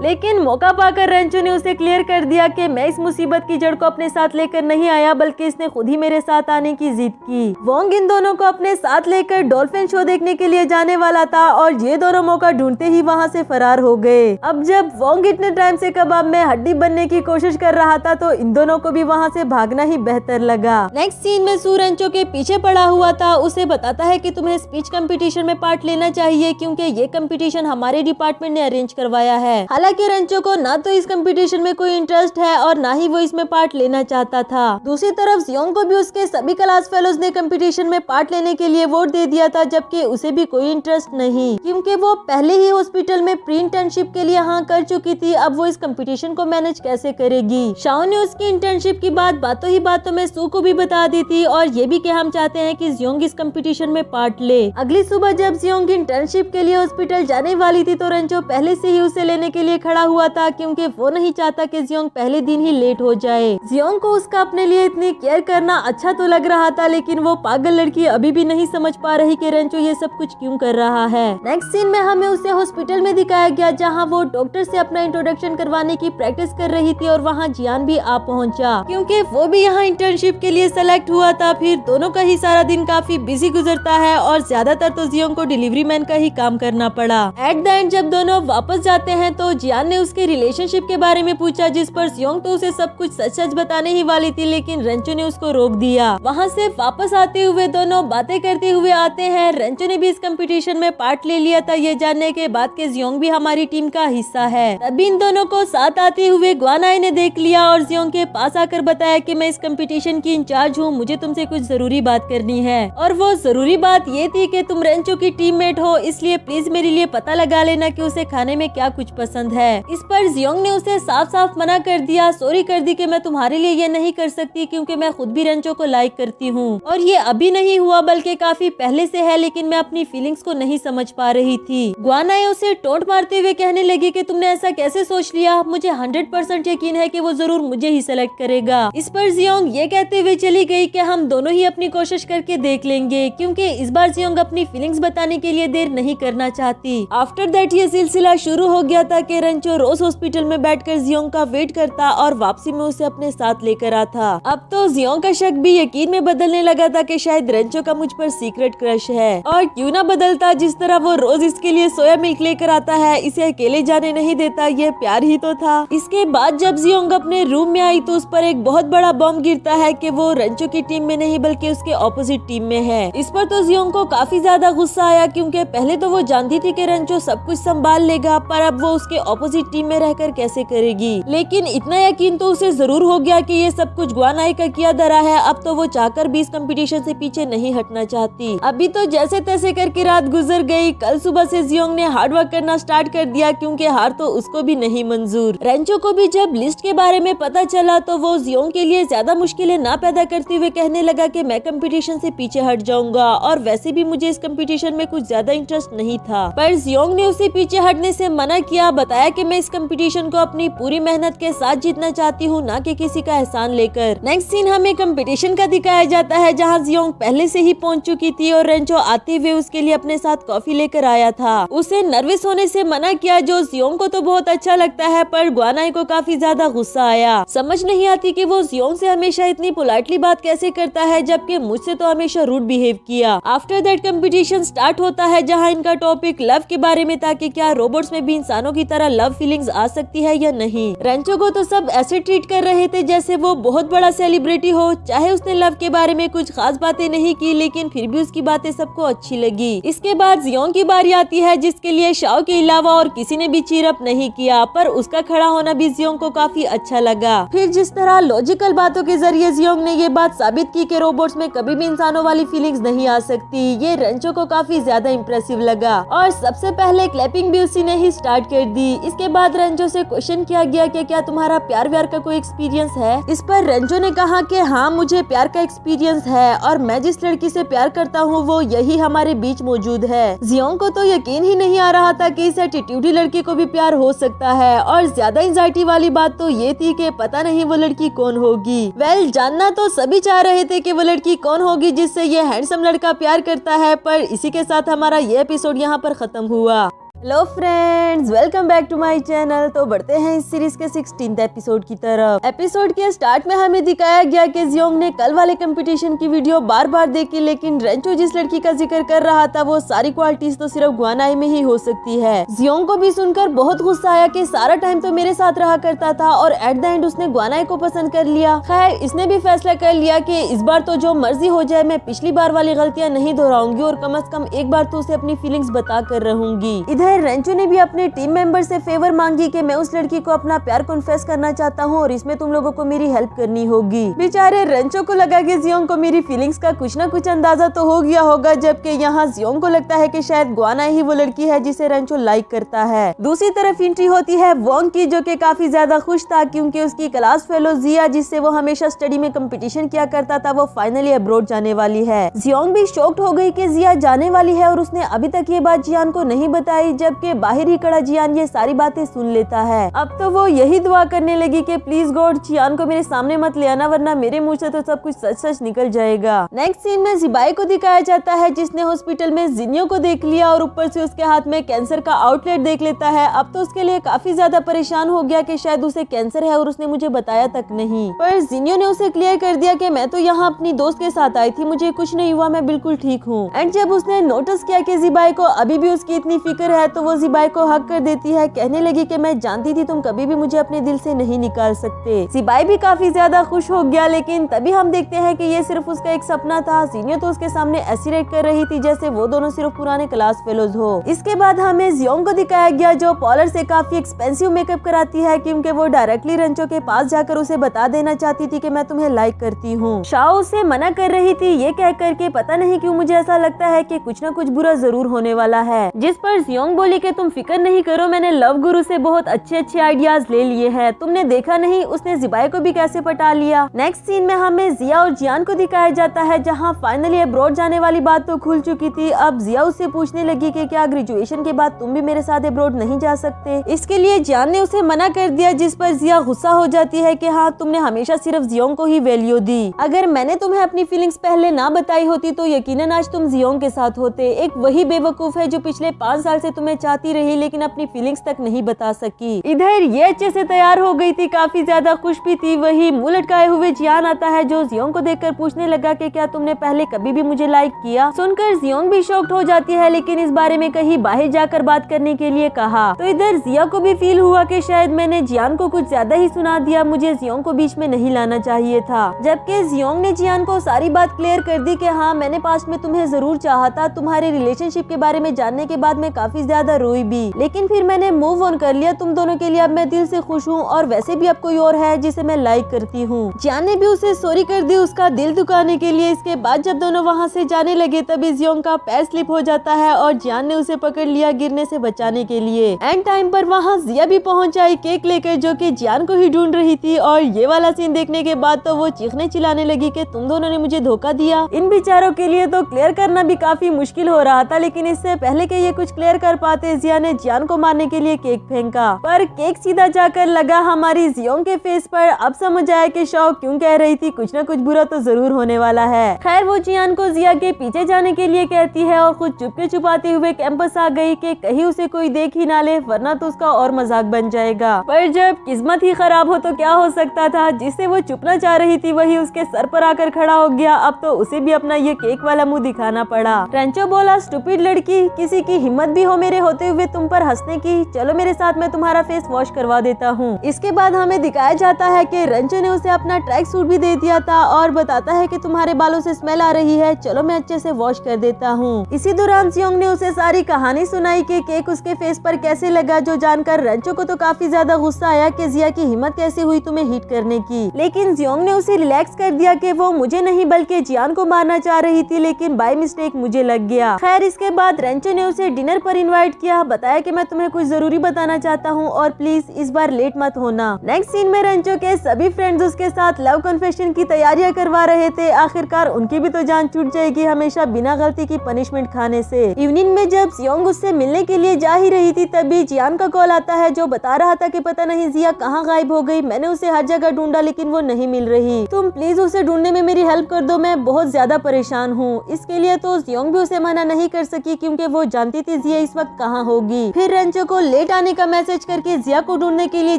Speaker 1: लेकिन मौका पाकर रेंचो ने उसे क्लियर कर दिया कि मैं इस मुसीबत की जड़ को अपने साथ लेकर नहीं आया बल्कि इसने खुद ही मेरे साथ आने की जिद की। वोंग इन दोनों को अपने साथ लेकर डॉल्फिन शो देखने के लिए जाने वाला था और ये दोनों मौका ढूंढते ही वहाँ से फरार हो गए। अब जब वोंग इतने टाइम से कबाब में हड्डी बनने की कोशिश कर रहा था तो इन दोनों को भी वहाँ से भागना ही बेहतर लगा। नेक्स्ट सीन में सू रेंचो के पीछे पड़ा हुआ था। उसे बताता है कि तुम्हें स्पीच कंपटीशन में पार्ट लेना चाहिए क्योंकि ये कंपटीशन हमारे डिपार्टमेंट ने अरेंज करवाया है। हालांकि रेंचो को ना तो इस कंपटीशन में कोई इंटरेस्ट है और ना ही वो इसमें पार्ट लेना चाहता था। दूसरी तरफ जियोंग को भी उसके सभी क्लास फेलोज ने कंपटीशन में पार्ट लेने के लिए वोट दे दिया था जबकि उसे भी कोई इंटरेस्ट नहीं क्योंकि वो पहले ही हॉस्पिटल में प्री इंटर्नशिप के लिए हाँ कर चुकी थी। अब वो इस कंपटीशन को मैनेज कैसे करेगी। शाओ ने उसकी इंटर्नशिप की बात बातों ही बातों में सू को भी बता दी थी और ये भी कि हम चाहते हैं कि जियोंग इस कंपटीशन में पार्ट ले। अगली सुबह जब जियोंग इंटर्नशिप के लिए हॉस्पिटल जाने वाली थी तो रेंचो पहले से ही उसे लेने के लिए खड़ा हुआ था क्योंकि वो नहीं चाहता कि जियोंग पहले दिन ही लेट हो जाए। जियोंग को उसका अपने लिए इतनी केयर करना अच्छा तो लग रहा था लेकिन वो पागल लड़की अभी भी नहीं समझ पा रही कि रेंचो ये सब कुछ क्यों कर रहा है। नेक्स्ट सीन में हमें उसे हॉस्पिटल में दिखाया गया जहाँ वो डॉक्टर से अपना इंट्रोडक्शन करवाने की प्रैक्टिस कर रही थी और वहाँ जियान भी आ पहुँचा क्योंकि वो भी यहाँ इंटर्नशिप के लिए सेलेक्ट हुआ था। फिर दोनों का ही सारा दिन काफी बिजी गुजरता है और ज्यादातर तो जियोंग को डिलीवरी मैन का ही काम करना पड़ा। एट द एंड जब दोनों वापस जाते हैं तो जियान ने उसके रिलेशनशिप के बारे में पूछा, जिस पर जियोंग तो उसे सब कुछ सच सच बताने ही वाली थी, लेकिन रेंचो ने उसको रोक दिया। वहाँ से वापस आते हुए दोनों बातें करते हुए आते हैं। रेंचो ने भी इस कंपटीशन में पार्ट ले लिया था, ये जानने के बाद के जियोंग भी हमारी टीम का हिस्सा है। तभी इन दोनों को साथ आते हुए ग्वानाई ने देख लिया और जियोंग के पास आकर बताया कि मैं इस कंपटीशन की इंचार्ज हूँ, मुझे तुमसे कुछ जरूरी बात करनी है। और वो जरूरी बात ये थी कि तुम रेंचो की टीममेट हो, इसलिए प्लीज मेरे लिए पता लगा लेना कि उसे खाने में क्या कुछ पसंद है। इस पर जियोंग ने उसे साफ साफ मना कर दिया, सॉरी कर दी कि मैं तुम्हारे लिए ये नहीं कर सकती क्योंकि मैं खुद भी रेंचो को लाइक करती हूँ और ये अभी नहीं हुआ बल्कि काफी पहले से है, लेकिन मैं अपनी फीलिंग्स को नहीं समझ पा रही थी। ग्वानाई उसे टोंट मारते हुए कहने लगी कि तुमने ऐसा कैसे सोच लिया, मुझे 100% यकीन है कि वो जरूर मुझे ही सेलेक्ट करेगा। इस पर जियोंग ये कहते हुए चली गई कि हम दोनों ही अपनी कोशिश करके देख लेंगे, क्योंकि इस बार जियोंग अपनी फीलिंग्स बताने के लिए देर नहीं करना चाहती। आफ्टर दैट ये सिलसिला शुरू हो गया था कि रेंचो रोज हॉस्पिटल में बैठकर जियोंग का वेट करता और वापसी में उसे अपने साथ लेकर आता। अब तो जियोंग का शक भी यकीन में बदलने लगा था कि शायद रेंचो का मुझ पर सीक्रेट क्रश है। और क्यों ना बदलता, जिस तरह वो रोज इसके लिए सोया मिल्क लेकर आता है, इसे अकेले जाने नहीं देता, ये प्यार ही तो था। इसके बाद जब जियोंग अपने रूम में आई तो उस पर एक बहुत बड़ा बॉम्ब गिरता है कि वो रेंचो की टीम में नहीं बल्कि उसके ऑपोजिट टीम में है। इस पर तो जियोंग को काफी ज्यादा गुस्सा आया, क्योंकि पहले तो वो जानती थी कि रेंचो सब कुछ संभाल लेगा, पर अब वो उसके ऑपोजिट टीम में रहकर कैसे करेगी। लेकिन इतना यकीन तो उसे जरूर हो गया कि ये सब कुछ ग्वानाई का किया धरा है। अब तो वो चाहकर भी इस कंपटीशन से पीछे नहीं हटना चाहती। अभी तो जैसे तैसे करके रात गुजर गई। कल सुबह से जियोंग ने हार्ड वर्क करना स्टार्ट कर दिया, क्योंकि हार तो उसको भी नहीं मंजूर। रेंचो को भी जब लिस्ट के बारे में पता चला तो वो जियोंग के लिए ज्यादा मुश्किलें ना पैदा करते हुए कहने लगा कि मैं कंपटीशन से पीछे हट जाऊंगा, और वैसे भी मुझे इस कंपटीशन में कुछ ज्यादा इंटरेस्ट नहीं था। पर जियोंग ने उसे पीछे हटने से मना किया, बताया कि मैं इस कंपटीशन को अपनी पूरी मेहनत के साथ जीतना चाहती हूँ, ना कि किसी का एहसान लेकर। नेक्स्ट सीन हमें कंपटीशन का दिखाया जाता है, जहाँ जियोंग पहले से ही पहुंच चुकी थी और रेंचो आते हुए उसके लिए अपने साथ कॉफी लेकर आया था। उसे नर्वस होने से मना किया, जो जियोंग को तो बहुत अच्छा लगता है, पर ग्वानाई को काफी ज्यादा गुस्सा आया। समझ नहीं आती कि वो जियोंग से हमेशा इतनी पोलाइटली बात कैसे करता है, जबकि मुझसे तो हमेशा रूड बिहेव किया। आफ्टर दैट कंपटीशन स्टार्ट होता है, जहाँ इनका टॉपिक लव के बारे में था कि क्या रोबोट्स में भी इंसानों की तरह लव फीलिंग्स आ सकती है या नहीं। रेंचो को तो सब ऐसे ट्रीट कर रहे थे जैसे वो बहुत बड़ा सेलिब्रिटी हो। चाहे उसने लव के बारे में कुछ खास बातें नहीं की, लेकिन फिर भी उसकी बातें सबको अच्छी लगी। इसके बाद जियोंग की बारी आती है, जिसके लिए शाओ के अलावा और किसी ने भी चीयर अप नहीं किया, पर उसका खड़ा होना भी जियोंग को काफी अच्छा लगा। फिर जिस तरह लॉजिकल बातों के जरिए जियोंग ने ये बात साबित की कि रोबोट्स में कभी भी इंसानों वाली फीलिंग्स नहीं आ सकती, ये रेंचो को काफी ज्यादा इम्प्रेसिव लगा और सबसे पहले क्लैपिंग भी उसी ने ही स्टार्ट कर दी। इसके बाद रेंचो से क्वेश्चन किया गया कि क्या तुम्हारा प्यार व्यार का कोई एक्सपीरियंस है। इस पर रेंचो ने कहा कि हाँ, मुझे प्यार का एक्सपीरियंस है और मैं जिस लड़की से प्यार करता हूँ वो यही हमारे बीच मौजूद है। जियोंग को तो यकीन ही नहीं आ रहा था कि इस एटीट्यूडी लड़की को भी प्यार हो सकता है, और ज्यादा एंजाइटी वाली बात तो ये थी कि पता नहीं वो लड़की कौन होगी। वेल, जानना तो सभी चाह रहे थे कि वो लड़की कौन होगी जिससे ये हैंडसम लड़का प्यार करता है, पर इसी के साथ हमारा ये एपिसोड यहाँ पर खत्म हुआ। Hello friends, welcome back to my channel. तो बढ़ते हैं इस सीरीज के 16th एपिसोड की तरफ। एपिसोड के स्टार्ट में हमें दिखाया गया कि जियोंग ने कल वाले कंपटीशन की वीडियो बार बार देखी, लेकिन रेंचो जिस लड़की का जिक्र कर रहा था वो सारी क्वालिटीज तो सिर्फ ग्वानाई में ही हो सकती है। जियोंग को भी सुनकर बहुत गुस्सा आया कि सारा टाइम तो मेरे साथ रहा करता था और एट द एंड उसने ग्वानाई को पसंद कर लिया। खैर, इसने भी फैसला कर लिया कि इस बार तो जो मर्जी हो जाए, मैं पिछली बार वाली गलतियाँ नहीं दोहराऊंगी और कम से कम एक बार तो उसे अपनी फीलिंग्स बता कर रहूंगी। इधर रेंचो ने भी अपने टीम मेंबर से फेवर मांगी कि मैं उस लड़की को अपना प्यार कन्फेस करना चाहता हूँ और इसमें तुम लोगों को मेरी हेल्प करनी होगी। बेचारे रेंचो को लगा कि जियोंग को मेरी फीलिंग्स का कुछ ना कुछ अंदाजा तो हो गया होगा, जबकि यहाँ जियोंग को लगता है कि शायद ग्वानाई ही वो लड़की है जिसे रेंचो लाइक करता है। दूसरी तरफ एंट्री होती है वोंग की, जो कि काफी ज्यादा खुश था क्योंकि उसकी क्लास फेलो जिया, जिससे वो हमेशा स्टडी में कंपटीशन किया करता था, वो फाइनली अब्रॉड जाने वाली है। जियोंग भी शॉक्ड हो गई कि जिया जाने वाली है और उसने अभी तक ये बात जियान को नहीं बताई, जबकि बाहर ही खड़ा जियान ये सारी बातें सुन लेता है। अब तो वो यही दुआ करने लगी कि प्लीज गॉड जियान को मेरे सामने मत ले आना, वरना मेरे मुंह से तो सब कुछ सच सच निकल जाएगा। नेक्स्ट सीन में जिबाई को दिखाया जाता है जिसने हॉस्पिटल में जिनियो को देख लिया और ऊपर से उसके हाथ में कैंसर का आउटलेट देख लेता है। अब तो उसके लिए काफी ज्यादा परेशान हो गया कि शायद उसे कैंसर है और उसने मुझे बताया तक नहीं। पर जिनियो ने उसे क्लियर कर दिया कि मैं तो यहाँ अपनी दोस्त के साथ आई थी, मुझे कुछ नहीं हुआ, मैं बिल्कुल ठीक हूँ। एंड जब उसने नोटिस किया कि जिबाई को अभी भी उसकी इतनी फिक्र है तो वो जिबाई को हक कर देती है, कहने लगी कि मैं जानती थी तुम कभी भी मुझे अपने दिल से नहीं निकाल सकते। जिबाई भी काफी ज्यादा खुश हो गया, लेकिन तभी हम देखते हैं कि ये सिर्फ उसका एक सपना था। जिनियो तो उसके सामने ऐसी एक्ट कर रही थी जैसे वो दोनों सिर्फ पुराने क्लास फेलोज हो। इसके बाद हमें जियोंग को दिखाया गया जो पॉलर से काफी एक्सपेंसिव मेकअप कराती है क्योंकि वो डायरेक्टली रेंचो के पास जाकर उसे बता देना चाहती थी कि मैं तुम्हें लाइक करती हूँ। शाओ उसे मना कर रही थी, ये कह करके पता नहीं क्यों मुझे ऐसा लगता है कि कुछ न कुछ बुरा जरूर होने वाला है। जिस पर जियोंग बोली कि तुम फिक्र नहीं करो, मैंने लव गुरु से बहुत अच्छे आइडियाज ले लिए हैं, तुमने देखा नहीं उसने जिबाई को भी कैसे पटा लिया। नेक्स्ट सीन में हमें जिया और जियान को दिखाया जाता है जहाँ फाइनली अब्रॉड जाने वाली बात तो खुल चुकी थी। अब जिया उससे पूछने लगी कि क्या ग्रेजुएशन के बाद तुम भी मेरे साथ अब्रॉड नहीं जा सकते। इसके लिए जियान ने उसे मना कर दिया, जिस पर जिया गुस्सा हो जाती है कि हाँ तुमने हमेशा सिर्फ जियोंग को ही वैल्यू दी, अगर मैंने तुम्हें अपनी फीलिंग्स पहले ना बताई होती तो यकीनन आज तुम जियोंग के साथ होते। एक वही बेवकूफ है जो पिछले 5 साल से तुम्हें चाहती रही लेकिन अपनी फीलिंग्स तक नहीं बता सकी। इधर ये अच्छे से तैयार हो गई थी, काफी ज्यादा खुश भी थी। वही मुंह लटकाए हुए जियान आता है जो जियोंग को देखकर पूछने लगा कि क्या तुमने पहले कभी भी मुझे लाइक किया। सुनकर जियोंग भी शॉक्ड हो जाती है लेकिन इस बारे में कहीं बाहर जाकर बात करने के लिए कहा। तो इधर जिया को भी फील हुआ कि शायद मैंने जियान को कुछ ज्यादा ही सुना दिया, मुझे जियोंग को बीच में नहीं लाना चाहिए था। जबकि जियोंग ने जियान को सारी बात क्लियर कर दी कि हाँ मैंने पास्ट में तुम्हें जरूर चाहा था, तुम्हारे रिलेशनशिप के बारे में जानने के बाद मैं काफी ज्यादा रोई भी, लेकिन फिर मैंने मूव ऑन कर लिया तुम दोनों के लिए। अब मैं दिल से खुश हूँ और वैसे भी अब कोई और है जिसे मैं लाइक करती हूँ। जियान ने भी उसे सॉरी कर दी उसका दिल दुखाने के लिए। इसके बाद जब दोनों वहाँ से जाने लगे तभी जियोंग का पैर स्लिप हो जाता है और जियान ने उसे पकड़ लिया गिरने से बचाने के लिए। एंड टाइम पर वहाँ जिया भी पहुँच आई केक लेकर जो कि जियान को ही ढूंढ रही थी। और ये वाला सीन देखने के बाद तो वो चीखने चिल्लाने लगी कि तुम दोनों ने मुझे धोखा दिया। इन बेचारों के लिए तो क्लियर करना भी काफी मुश्किल हो रहा था, लेकिन इससे पहले कि ये कुछ क्लियर कर पाते जिया ने जियान को मारने के लिए केक फेंका, पर केक सीधा जाकर लगा हमारी जियोंग के फेस पर। अब समझ आया कि शाओ क्यों कह रही थी कुछ न कुछ बुरा तो जरूर होने वाला है। खैर वो जियान को जिया के पीछे जाने के लिए कहती है और खुद चुपके छुपाते हुए कैंपस आ गई कि कहीं उसे कोई देख ही ना ले वरना तो उसका और मजाक बन जाएगा। पर जब किस्मत ही खराब हो तो क्या हो सकता था, जिससे वो चुपना चाह रही थी वही उसके सर पर आकर खड़ा हो गया। अब तो उसे भी अपना ये केक वाला मुंह दिखाना पड़ा। रेंचो बोला स्टूपिड लड़की, किसी की हिम्मत भी हो मेरे होते हुए तुम पर हंसने की, चलो मेरे साथ मैं तुम्हारा फेस वॉश करवा देता हूँ। इसके बाद हमें दिखाया जाता है कि रेंचो ने उसे अपना ट्रैक सूट भी दे दिया था और बताता है कि तुम्हारे बालों से स्मेल आ रही है, चलो मैं अच्छे से वॉश कर देता हूँ। इसी दौरान जियोंग ने उसे सारी कहानी सुनाई कि केक उसके फेस पर कैसे लगा, जो जानकर रेंचो को तो काफी ज्यादा गुस्सा आया कि जिया की हिम्मत कैसे हुई तुम्हें हिट करने की। लेकिन जियोंग ने उसे रिलैक्स कर दिया कि वो मुझे नहीं बल्कि जियान को मारना चाह रही थी, लेकिन बाय मिस्टेक मुझे लग गया। खैर इसके बाद रेंचो ने उसे डिनर पर इनवाइट किया, बताया कि मैं तुम्हें कुछ जरूरी बताना चाहता हूँ और प्लीज इस बार लेट मत होना। नेक्स्ट सीन में रेंचो के सभी फ्रेंड्स उसके साथ लव कन्फेशन की तैयारियां करवा रहे थे। आखिरकार उनकी भी तो जान छूट जाएगी हमेशा बिना गलती की पनिशमेंट खाने से। इवनिंग में जब जियोंग उससे मिलने के लिए जा ही रही थी तभी जियान का कॉल आता है जो बता रहा था कि पता नहीं जिया कहाँ गायब हो गई, मैंने उसे हर जगह ढूंढा लेकिन वो नहीं मिल रही, तुम प्लीज उसे ढूंढने में मेरी हेल्प कर दो, मैं बहुत ज्यादा परेशान हूँ। इसके लिए तो जियोंग भी उसे मना नहीं कर सकी क्योंकि वो जानती थी जिया इस वक्त कहाँ होगी। फिर रेंचो को लेट आने का मैसेज करके जिया को ढूंढने के लिए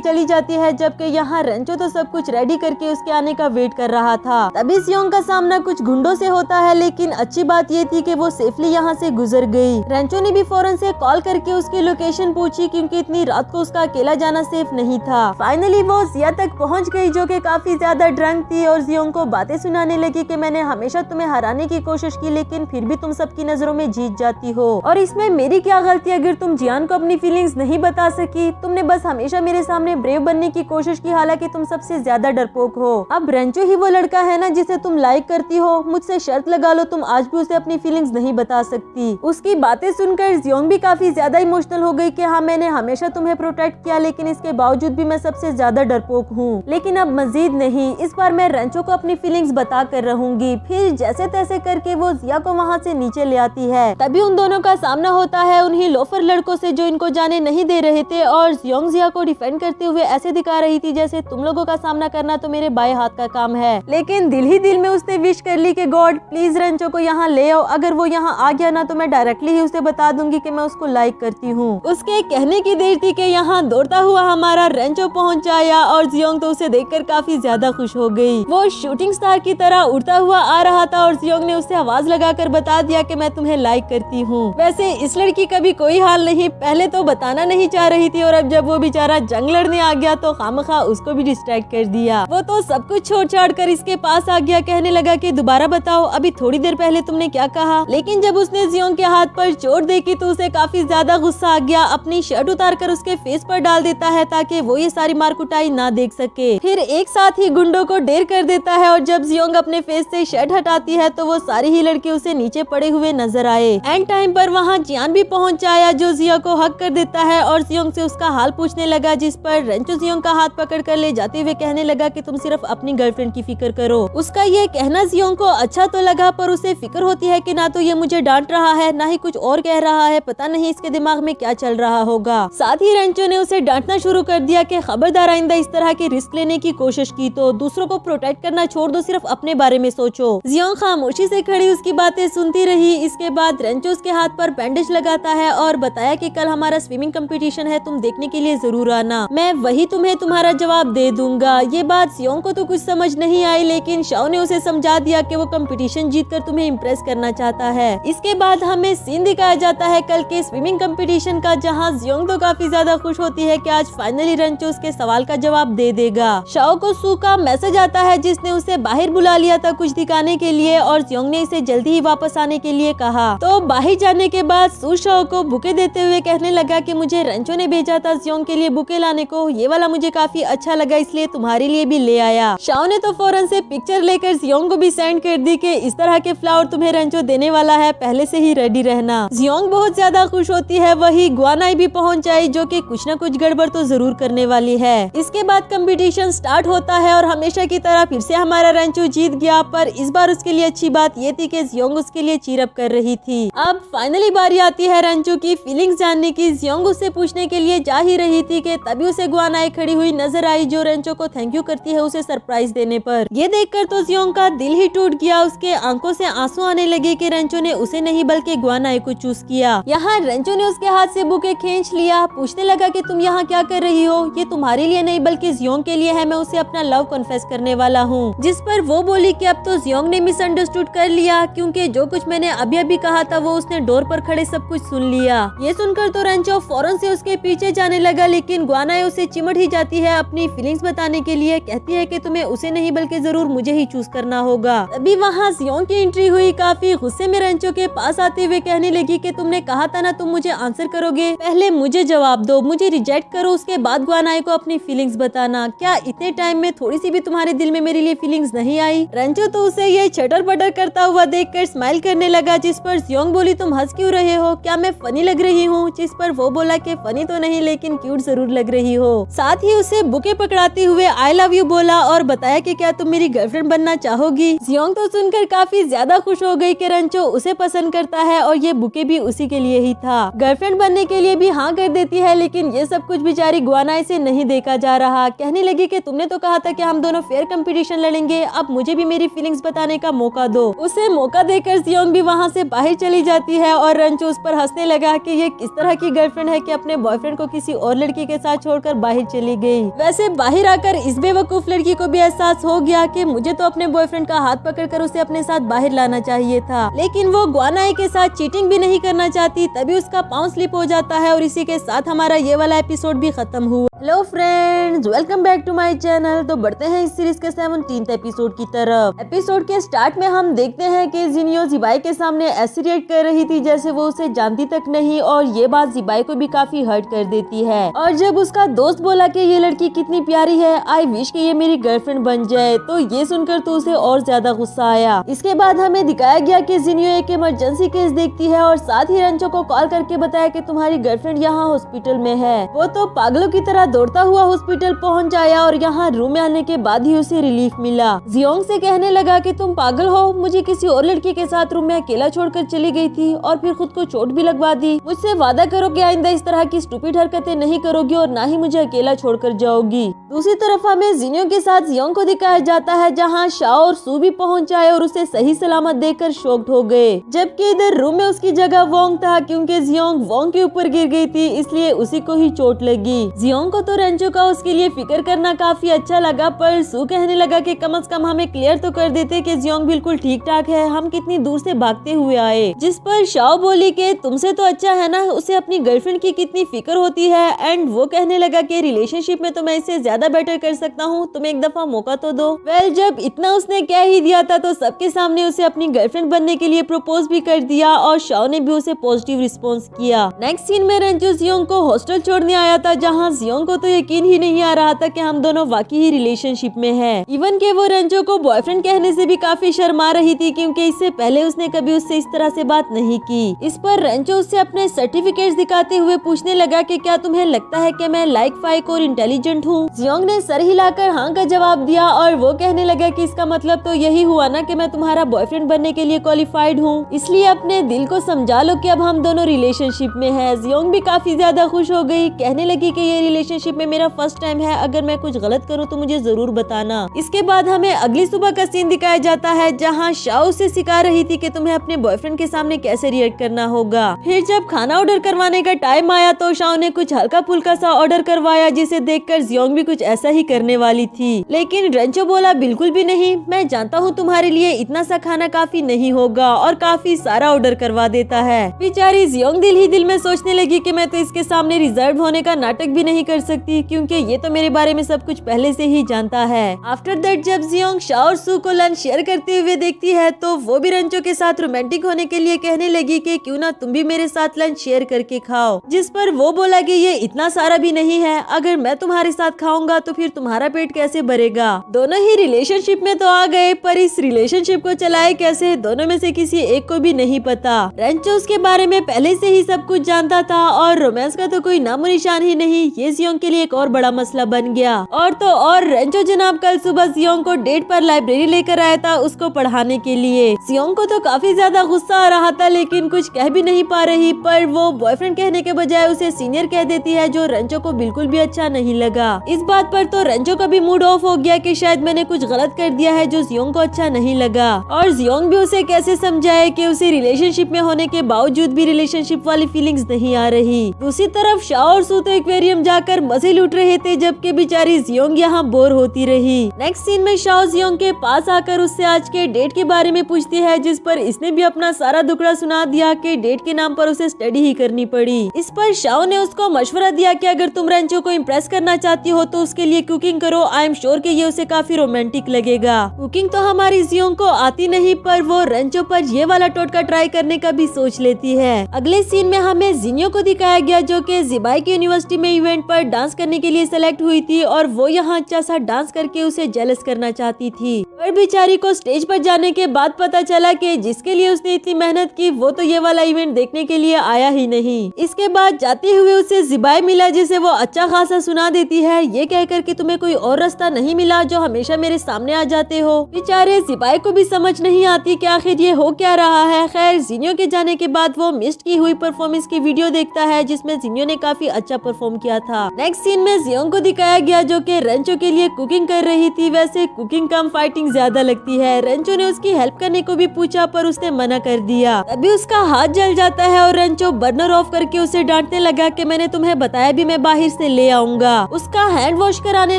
Speaker 1: चली जाती है, जबकि यहाँ रेंचो तो सब कुछ रेडी करके उसके आने का वेट कर रहा था। तभी जियोंग का सामना कुछ गुंडों से होता है, लेकिन अच्छी बात ये थी कि वो सेफली यहाँ से गुजर गई। रेंचो ने भी फौरन से कॉल करके उसकी लोकेशन पूछी क्योंकि इतनी रात को उसका अकेला जाना सेफ नहीं था। फाइनली वो जिया तक पहुँच गई जो कि काफी ज्यादा ड्रंक थी और जियोंग को बातें सुनाने लगी कि मैंने हमेशा तुम्हें हराने की कोशिश की लेकिन फिर भी तुम सबकी नजरों में जीत जाती हो और इसमें मेरी क्या गलती अगर तुम जियान को अपनी फीलिंग्स नहीं बता सकी, तुमने बस हमेशा मेरे सामने ब्रेव बनने की कोशिश की हालांकि तुम सबसे ज्यादा डरपोक हो। अब रेंचो ही वो लड़का है ना जिसे तुम लाइक करती हो, मुझसे शर्त लगा लो तुम आज भी उसे अपनी फीलिंग्स नहीं बता सकती। उसकी बातें सुनकर जियोंग भी काफी ज्यादा इमोशनल हो गई कि हाँ मैंने हमेशा तुम्हें प्रोटेक्ट किया लेकिन इसके बावजूद भी मैं सबसे ज्यादा डरपोक हूँ, लेकिन अब मजीद नहीं, इस बार मैं रेंचो को अपनी फीलिंग्स बता कर रहूंगी। फिर जैसे तैसे करके वो जिया को वहाँ से नीचे ले आती है। तभी उन दोनों का सामना होता है उन्हीं लोफर लड़कों से जो इनको जाने नहीं दे रहे थे और जियोंग जिया को डिफेंड करते हुए ऐसे दिखा रही थी जैसे तुम लोगों का सामना करना तो मेरे बाएं हाथ का काम है। लेकिन दिल ही दिल में उसने विश कर ली कि गॉड प्लीज रेंचो को यहाँ ले आओ, अगर वो यहाँ आ गया ना तो मैं डायरेक्टली ही उसे बता दूंगी कि मैं उसको लाइक करती हूँ। उसके कहने की देर थी कि यहाँ दौड़ता हुआ हमारा रेंचो पहुँच आया और जियोंग तो उसे देखकर काफी ज्यादा खुश हो गई। वो शूटिंग स्टार की तरह उड़ता हुआ आ रहा था और जियोंग ने उसे आवाज लगाकर बता दिया कि मैं तुम्हें लाइक करती हूँ। वैसे इस लड़की का भी कोई हाल नहीं, पहले तो बताना नहीं चाह रही थी और अब जब वो बेचारा जंग लड़ने आ गया तो खामखा उसको भी डिस्ट्रैक्ट कर दिया। वो तो सब कुछ छोड़ छाड़ कर इसके पास आ गया, कहने लगा कि दोबारा बताओ अभी थोड़ी देर पहले तुमने क्या कहा। लेकिन जब उसने जियोंग के हाथ पर चोट देखी तो उसे काफी ज्यादा गुस्सा आ गया, अपनी शर्ट उतार कर उसके फेस पर डाल देता है ताकि वो ये सारी मार कुटाई ना देख सके। फिर एक साथ ही गुंडों को ढेर कर देता है और जब जियोंग अपने फेस से शर्ट हटाती है तो वो सारी ही लड़के उसे नीचे पड़े हुए नजर आए। एंड टाइम पर वहाँ जियान भी पहुँच आया जो जिया को हक कर देता है और जियोंग से उसका हाल पूछने लगा, जिस पर रेंचो जियोंग का हाथ पकड़ कर ले जाते हुए कहने लगा कि तुम सिर्फ अपनी गर्लफ्रेंड की फिक्र करो। उसका ये कहना जियोंग को अच्छा तो लगा पर उसे फिक्र होती है कि ना तो ये मुझे डांट रहा है ना ही कुछ और कह रहा है, पता नहीं इसके दिमाग में क्या चल रहा होगा। साथ ही रेंचो ने उसे डांटना शुरू कर दिया कि खबरदार आइंदा इस तरह की रिस्क लेने की कोशिश की तो दूसरों को प्रोटेक्ट करना छोड़ दो, सिर्फ अपने बारे में सोचो। जियोंग खामोशी से खड़ी उसकी बातें सुनती रही। इसके बाद रेंचो उसके हाथ पर बैंडेज लगाता है और बताया कि कल हमारा स्विमिंग कंपटीशन है, तुम देखने के लिए जरूर आना, मैं वही तुम्हें तुम्हारा जवाब दे दूंगा। ये बात जियोंग को तो कुछ समझ नहीं आई लेकिन शाओ ने उसे समझा दिया कि वो कंपटीशन जीतकर तुम्हें इम्प्रेस करना चाहता है। इसके बाद हमें सीन दिखाया जाता है कल के स्विमिंग कंपटीशन का, जहाँ जियोंग तो काफी ज्यादा खुश होती है कि आज फाइनली रेंचो उसके सवाल का जवाब दे देगा। शाओ को सू का मैसेज आता है जिसने उसे बाहर बुला लिया था कुछ दिखाने के लिए और जियोंग ने इसे जल्दी ही वापस आने के लिए कहा। तो बाहर जाने के बाद सू शाओ को बुके देते हुए कहने लगा कि मुझे रेंचो ने भेजा था जियोंग के लिए बुके लाने को, ये वाला मुझे काफी अच्छा लगा इसलिए तुम्हारे लिए भी ले आया। शाओ ने तो फौरन से पिक्चर लेकर जियोंग को भी सेंड कर दी कि इस तरह के फ्लावर तुम्हें रेंचो देने वाला है, पहले से ही रेडी रहना। जियोंग बहुत ज्यादा खुश होती है। वही ग्वानाई भी पहुंच आई जो कि कुछ न कुछ गड़बड़ तो जरूर करने वाली है। इसके बाद कंपटीशन स्टार्ट होता है और हमेशा की तरह फिर से हमारा रेंचो जीत गया, पर इस बार उसके लिए अच्छी बात ये थी कि जियोंग उसके लिए चीरअप कर रही थी। अब फाइनली बारी आती है रेंचो की फीलिंग्स जानने की। जियोंग उससे पूछने के लिए जा ही रही थी कि तभी उसे ग्वानाई खड़ी हुई नजर आई जो रेंचो को थैंक यू करती है उसे सरप्राइज देने पर। ये देखकर तो जियोंग का दिल ही टूट गया, उसके आंखों से आंसू आने लगे कि रेंचो ने उसे नहीं बल्कि ग्वानाई को चूज किया। यहाँ रेंचो ने उसके हाथ से बुके खींच लिया, पूछने लगा कि तुम यहाँ क्या कर रही हो, ये तुम्हारे लिए नहीं बल्कि जियोंग के लिए है, मैं उसे अपना लव कन्फेस करने वाला हूँ। जिस पर वो बोली कि अब तो जियोंग ने मिसअंडरस्टूड कर लिया क्योंकि जो कुछ मैंने अभी अभी कहा था वो उसने डोर पर खड़े सब कुछ सुन लिया। ये सुनकर तो रेंचो फौरन से उसके पीछे जाने लगा लेकिन ग्वानाई उसे चिमट ही जाती है अपनी फीलिंग्स बताने के लिए, कहती है कि तुम्हें उसे नहीं बल्कि जरूर मुझे ही चूज करना होगा। तभी वहाँ जियोंग की एंट्री हुई, काफी गुस्से में रेंचो के पास आते हुए कहने लगी कि तुमने कहा था ना तुम मुझे आंसर करोगे, पहले मुझे जवाब दो, मुझे रिजेक्ट करो उसके बाद ग्वानाई को अपनी फीलिंग्स बताना। क्या इतने टाइम में थोड़ी सी भी तुम्हारे दिल में मेरे लिए फीलिंग्स नहीं आई? रेंचो तो उसे ये छटर पटर करता हुआ देखकर स्माइल करने लगा, जिस पर जियोंग बोली तुम हंस क्यों रहे हो, क्या मैं फनी लग रही हूँ? जिस पर वो बोला कि फनी तो नहीं लेकिन क्यूट जरूर लग रही हो। साथ ही उसे बुके पकड़ाते हुए आई लव यू बोला और बताया कि क्या तुम मेरी गर्लफ्रेंड बनना चाहोगी। जियोंग तो सुनकर काफी ज्यादा खुश हो गई कि रेंचो उसे पसंद करता है और ये बुके भी उसी के लिए ही था। गर्लफ्रेंड बनने के लिए भी हाँ कर देती है लेकिन ये सब कुछ बेचारी ग्वानाई से नहीं देखा जा रहा। कहने लगी कि तुमने तो कहा था कि हम दोनों फेयर कंपटीशन लड़ेंगे, अब मुझे भी मेरी फीलिंग्स बताने का मौका दो। उसे मौका देकर जियोंग भी वहाँ से बाहर चली जाती है और रेंचो उस पर हंसने लगा कि ये किस तरह की गर्लफ्रेंड है कि अपने बॉयफ्रेंड को किसी और लड़की के साथ छोड़कर बाहर चली गई। वैसे बाहर आकर इस बेवकूफ लड़की को भी एहसास हो गया कि मुझे तो अपने बॉयफ्रेंड का हाथ पकड़कर उसे अपने साथ बाहर लाना चाहिए था, लेकिन वो ग्वानाई के साथ चीटिंग भी नहीं करना चाहती। तभी उसका पाँव स्लिप हो जाता है और इसी के साथ हमारा ये वाला एपिसोड भी खत्म हुआ। Hello friends, welcome back to my channel. तो बढ़ते हैं इस सीरीज के 17th एपिसोड की तरफ। एपिसोड के स्टार्ट में हम देखते हैं कि जिनियो जिबाई के सामने ऐसे रिएक्ट कर रही थी जैसे वो उसे जानती तक नहीं और ये बात जिबाई को भी काफी हर्ट कर देती है। और जब उसका दोस्त बोला कि ये लड़की कितनी प्यारी है, आई विश कि ये मेरी गर्लफ्रेंड बन जाए, तो ये सुनकर तो उसे और ज्यादा गुस्सा आया। इसके बाद हमें दिखाया गया कि जिनियो एक इमरजेंसी केस देखती है और साथ ही रेंचो को कॉल करके बताया कि तुम्हारी गर्लफ्रेंड यहाँ हॉस्पिटल में है। वो तो पागलों की तरह दौड़ता हुआ हॉस्पिटल पहुंच जाया और यहाँ रूम में आने के बाद ही उसे रिलीफ मिला। जियोंग से कहने लगा कि तुम पागल हो, मुझे किसी और लड़की के साथ रूम में अकेला छोड़कर चली गई थी और फिर खुद को चोट भी लगवा दी। मुझसे वादा करो कि आइंदा इस तरह की स्टूपिड हरकतें नहीं करोगी और ना ही मुझे अकेला छोड़कर जाओगी। दूसरी तरफ हमें जिन्यों के साथ जियोंग को दिखाया जाता है, जहाँ शाओ और सू भी पहुँच आए और उसे सही सलामत देखकर शॉक्ड हो गए। जबकि इधर रूम में उसकी जगह वोंग था, क्योंकि जियोंग वोंग के ऊपर गिर गई थी, इसलिए उसी को ही चोट लगी। जियोंग को तो रेंचो का उसके लिए फिक्र करना काफी अच्छा लगा, पर सू कहने लगा कि कम से कम हमें क्लियर तो कर देते कि जियोंग बिल्कुल ठीक ठाक है, हम कितनी दूर से भागते हुए आए। जिस पर शाओ बोली कि तुमसे तो अच्छा है ना, उसे अपनी गर्लफ्रेंड की कितनी फिक्र होती है। एंड वो कहने लगा कि रिलेशनशिप में तो मैं इससे ज्यादा बेटर कर सकता हूँ, तुम एक दफा मौका तो दो। वेल, जब इतना उसने कह ही दिया था तो सबके सामने उसे अपनी गर्लफ्रेंड बनने के लिए प्रपोज भी कर दिया और शाओ ने भी उसे पॉजिटिव रिस्पॉन्स किया। नेक्स्ट सीन में रेंचो जियोंग को हॉस्टल छोड़ने आया था, जहाँ जियोंग को तो यकीन ही नहीं आ रहा था कि हम दोनों वाकई ही रिलेशनशिप में हैं। इवन के वो रेंचो को बॉयफ्रेंड कहने से भी काफी शर्मा रही थी, क्योंकि इससे पहले उसने कभी उससे इस तरह से बात नहीं की। इस पर रेंचो उससे अपने सर्टिफिकेट्स दिखाते हुए पूछने लगा कि क्या तुम्हें लगता है कि मैं लाइक फाइक और इंटेलिजेंट हूँ। जियोंग ने सर हिलाकर हाँ का जवाब दिया और वो कहने लगा कि इसका मतलब तो यही हुआ ना कि मैं तुम्हारा बॉयफ्रेंड बनने के लिए क्वालिफाइड हूँ, इसलिए अपने दिल को समझा लो कि अब हम दोनों रिलेशनशिप में हैं। जियोंग भी काफी ज्यादा खुश हो गई, कहने लगी कि ये रिलेशनशिप में मेरा फर्स्ट टाइम है, अगर मैं कुछ गलत करूँ तो मुझे जरूर बताना। इसके बाद हमें अगली सुबह का सीन दिखाया जाता है, जहाँ शाओ से सिखा रही थी कि तुम्हें अपने बॉयफ्रेंड के सामने कैसे रिएक्ट करना होगा। फिर जब खाना ऑर्डर करवाने का टाइम आया तो शाओ ने कुछ हल्का फुल्का सा ऑर्डर करवाया, जिसे देखकर जियोंग भी कुछ ऐसा ही करने वाली थी, लेकिन रेंचो बोला बिल्कुल भी नहीं, मैं जानता हूँ तुम्हारे लिए इतना सा खाना काफी नहीं होगा, और काफी सारा ऑर्डर करवा देता है। बेचारी जियोंग दिल ही दिल में सोचने लगी कि मैं तो इसके सामने रिजर्व होने का नाटक भी नहीं कर सकती, क्योंकि ये तो मेरे बारे में सब कुछ पहले से ही जानता है। आफ्टर दैट जब जियोंग शाओ और सू को लंच शेयर करते हुए देखती है तो वो भी रेंचो के साथ रोमांटिक होने के लिए कहने लगी कि क्यों ना तुम भी मेरे साथ लंच शेयर करके खाओ। जिस पर वो बोला कि ये इतना सारा भी नहीं है, अगर मैं तुम्हारे साथ खाऊंगा तो फिर तुम्हारा पेट कैसे भरेगा। दोनों ही रिलेशनशिप में तो आ गए, पर इस रिलेशनशिप को चलाए कैसे, दोनों में से किसी एक को भी नहीं पता। रेंचो उसके बारे में पहले से ही सब कुछ जानता था और रोमांस का तो कोई नामो निशान ही नहीं। ये जियोंग के लिए एक और बड़ा मसला बन गया। और तो और रेंचो जनाब कल सुबह जियोंग को डेट पर लाइब्रेरी लेकर आया था उसको पढ़ाने के लिए। जियोंग को तो काफी ज्यादा गुस्सा आ रहा था, लेकिन कुछ कह भी नहीं पा रही, पर वो बॉयफ्रेंड कहने के बजाय उसे सीनियर कह देती है, जो रेंचो को बिल्कुल भी अच्छा नहीं लगा। इस बात पर तो रेंचो का भी मूड ऑफ हो गया कि शायद मैंने कुछ गलत कर दिया है जो जियोंग को अच्छा नहीं लगा। और जियोंग भी उसे कैसे समझाए कि उसे रिलेशनशिप में होने के बावजूद भी रिलेशनशिप वाली फीलिंग्स नहीं आ रही। दूसरी तरफ शाओ और सू तो एक्वेरियम जाकर मजे लूट रहे थे, जबकि बेचारी जियोंग यहाँ बोर होती रही। नेक्स्ट सीन में शाओ जियोंग के पास आकर उससे आज के डेट के बारे में पूछती है, जिस पर इसने भी अपना सारा दुखड़ा सुना दिया कि डेट के नाम पर उसे स्टडी ही करनी पड़ी। इस पर शाओ ने उसको मशवरा दिया कि अगर तुम रेंचो को इम्प्रेस करना चाहती हो तो उसके लिए कुकिंग करो, आई एम श्योर कि ये उसे काफी रोमांटिक लगेगा। कुकिंग तो हमारी जियोंग को आती नहीं, पर वो रेंचो पर ये वाला टोटका ट्राई करने का भी सोच लेती है। अगले सीन में हमें जिनियो को दिखाया गया, जो कि जिबाई की यूनिवर्सिटी में इवेंट पर डांस करने के लिए सेलेक्ट हुई थी और वो यहाँ अच्छा सा डांस करके उसे जेलस करना चाहती थी। पर बेचारी को स्टेज पर जाने के बाद पता चला कि जिसके लिए उसने इतनी मेहनत की वो तो ये वाला इवेंट देखने के लिए आया ही नहीं। इसके बाद जाते हुए उसे जिबाई मिला, जिसे वो अच्छा खासा सुना देती है, ये कहकर कि तुम्हें कोई और रास्ता नहीं मिला जो हमेशा मेरे सामने आ जाते हो। बेचारे जिबाई को भी समझ नहीं आती कि आखिर ये हो क्या रहा है। खैर जिनियो के जाने के बाद वो मिस्ड की हुई परफॉर्मेंस की वीडियो देखता है, जिसमें जिनियो ने काफी अच्छा परफॉर्म किया था। नेक्स्ट सीन में जियोंग को दिखाया गया, जो कि रेंचो के लिए कुकिंग कर रही थी। वैसे कुकिंग कम फाइटिंग ज्यादा लगती है। रेंचो ने उसकी हेल्प करने को भी पूछा, पर उसने मना कर दिया। तभी उसका हाथ जल जाता है और रेंचो बर्नर ऑफ करके उसे डांटने लगा कि मैंने तुम्हें बताया भी मैं बाहर से ले आऊंगा। उसका हैंड वॉश कराने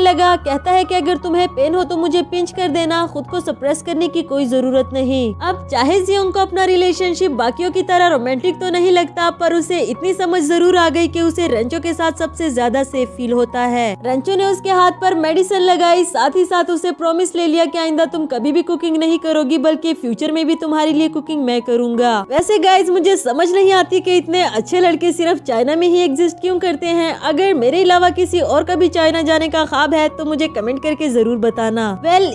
Speaker 1: लगा, कहता है कि अगर तुम्हें पेन हो तो मुझे पिंच कर देना, खुद को सप्रेस करने की कोई जरूरत नहीं। अब चाहे जियोंग को अपना रिलेशनशिप बाकियों की तरह रोमांटिक तो नहीं लगता, पर उसे इतनी समझ जरूर आ गई कि उसे रेंचो के साथ सबसे ज्यादा सेफ फील होता है। रेंचो ने उसके हाथ पर मेडिसिन लगाई, साथ ही साथ उसे प्रॉमिस ले लिया कि आइंदा तुम कभी भी कुकिंग नहीं करोगी, बल्कि फ्यूचर में भी तुम्हारे लिए कुकिंग मैं करूंगा। वैसे गाइज मुझे समझ नहीं आती कि इतने अच्छे लड़के सिर्फ चाइना में ही एग्जिस्ट क्यों करते हैं। अगर मेरे अलावा किसी और का भी चाइना जाने का ख्वाब है तो मुझे कमेंट करके जरूर बताना।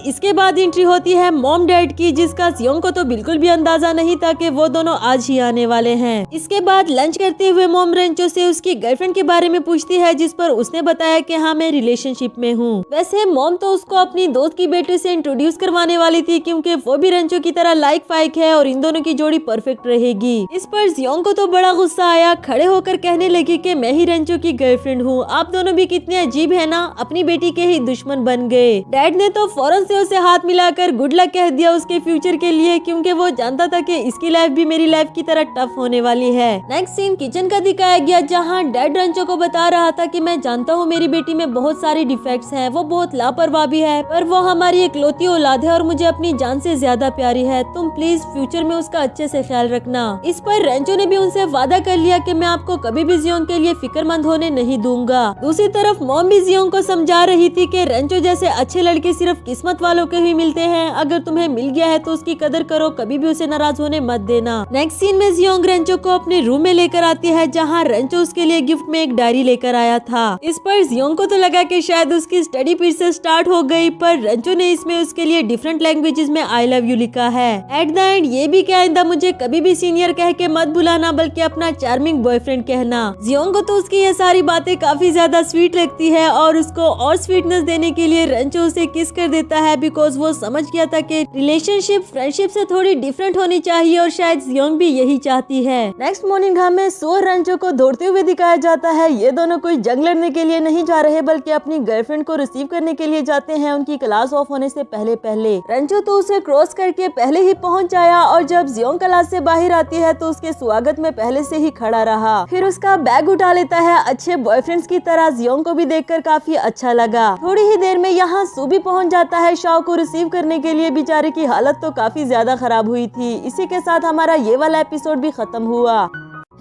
Speaker 1: इसके बाद एंट्री होती है मॉम डैड की, जिसका जियोंग को तो बिल्कुल भी अंदाजा नहीं था कि वो दोनों आज ही आने वाले हैं। इसके बाद लंच करते हुए मॉम रेंचो से उसकी गर्लफ्रेंड के बारे में पूछती है, जिस पर उसने बताया कि हाँ मैं रिलेशनशिप में हूँ। वैसे मॉम तो उसको अपनी दोस्त की बेटी से इंट्रोड्यूस करवाने वाली थी, क्योंकि वो भी रेंचो की तरह लाइक फाइक है और इन दोनों की जोड़ी परफेक्ट रहेगी। इस पर जियोंग को तो बड़ा गुस्सा आया, खड़े होकर कहने लगी कि मैं ही रेंचो की गर्लफ्रेंड हूँ। आप दोनों भी कितने अजीब है ना, अपनी बेटी के ही दुश्मन बन गए। डैड ने तो फौरन से उसे हाथ मिलाकर गुड लक कह दिया उसके फ्यूचर के लिए, क्योंकि वो जानता था कि इसकी लाइफ भी मेरी लाइफ की तरह टफ होने वाली है। नेक्स्ट सीन किचन का दिखाया गया, जहाँ डैड रेंचो को बता रहा था कि मैं जानता हूँ मेरी बेटी में बहुत सारे डिफेक्ट्स हैं, वो बहुत लापरवाह भी है, पर वो हमारी इकलौती औलाद है और मुझे अपनी जान से ज्यादा प्यारी है। तुम प्लीज फ्यूचर में उसका अच्छे से ख्याल रखना। इस पर रेंचो ने भी उनसे वादा कर लिया कि मैं आपको कभी भी जियोंग के लिए फिक्रमंद होने नहीं दूंगा। दूसरी तरफ मॉम भी जियोंग को समझा रही थी कि रेंचो जैसे अच्छे लड़के सिर्फ किस्मत वालों के ही मिलते हैं, अगर तुम्हें मिल गया है तो उसकी कदर करो, कभी भी उसे नाराज होने मत देना। नेक्स्ट सीन में जियोंग रेंचो को अपने रूम में लेकर आती है, जहाँ रेंचो उसके लिए गिफ्ट में एक डायरी लेकर आया था। इस पर जियोंग को तो लगा कि शायद उसकी स्टडी फिर से स्टार्ट हो गई, पर रेंचो ने इसमें उसके लिए डिफरेंट लैंग्वेजेस में आई लव यू लिखा है। एट द एंड ये भी कि आइंदा मुझे कभी भी सीनियर कह के मत बुलाना, बल्कि अपना चार्मिंग बॉयफ्रेंड कहना। जियोंग को तो उसकी ये सारी बातें काफी ज्यादा स्वीट लगती है और उसको और स्वीटनेस देने के लिए रेंचो उसे किस कर देता है, बिकॉज वो समझ गया था कि रिलेशनशिप फ्रेंडशिप से थोड़ी डिफरेंट होनी चाहिए और शायद जियोंग भी यही चाहती है। नेक्स्ट मॉर्निंग हमें सो रेंचो को दौड़ते हुए दिखाया जाता है। ये दोनों कोई जंग लड़ने के लिए नहीं जा रहे, बल्कि अपनी गर्लफ्रेंड को रिसीव करने के लिए जाते हैं उनकी क्लास ऑफ होने से पहले। रेंचो तो उसे क्रॉस करके पहले ही पहुंच आया और जब जियोंग क्लास से बाहर आती है तो उसके स्वागत में पहले से ही खड़ा रहा, फिर उसका बैग उठा लेता है अच्छे बॉयफ्रेंड्स की तरह। जियोंग को भी देखकर काफी अच्छा लगा। थोड़ी ही देर में यहाँ सू भी पहुंच जाता है शाओ को रिसीव करने के लिए। बेचारे की हालत तो काफी ज्यादा खराब हुई थी। इसी के साथ हमारा ये वाला एपिसोड भी खत्म हुआ।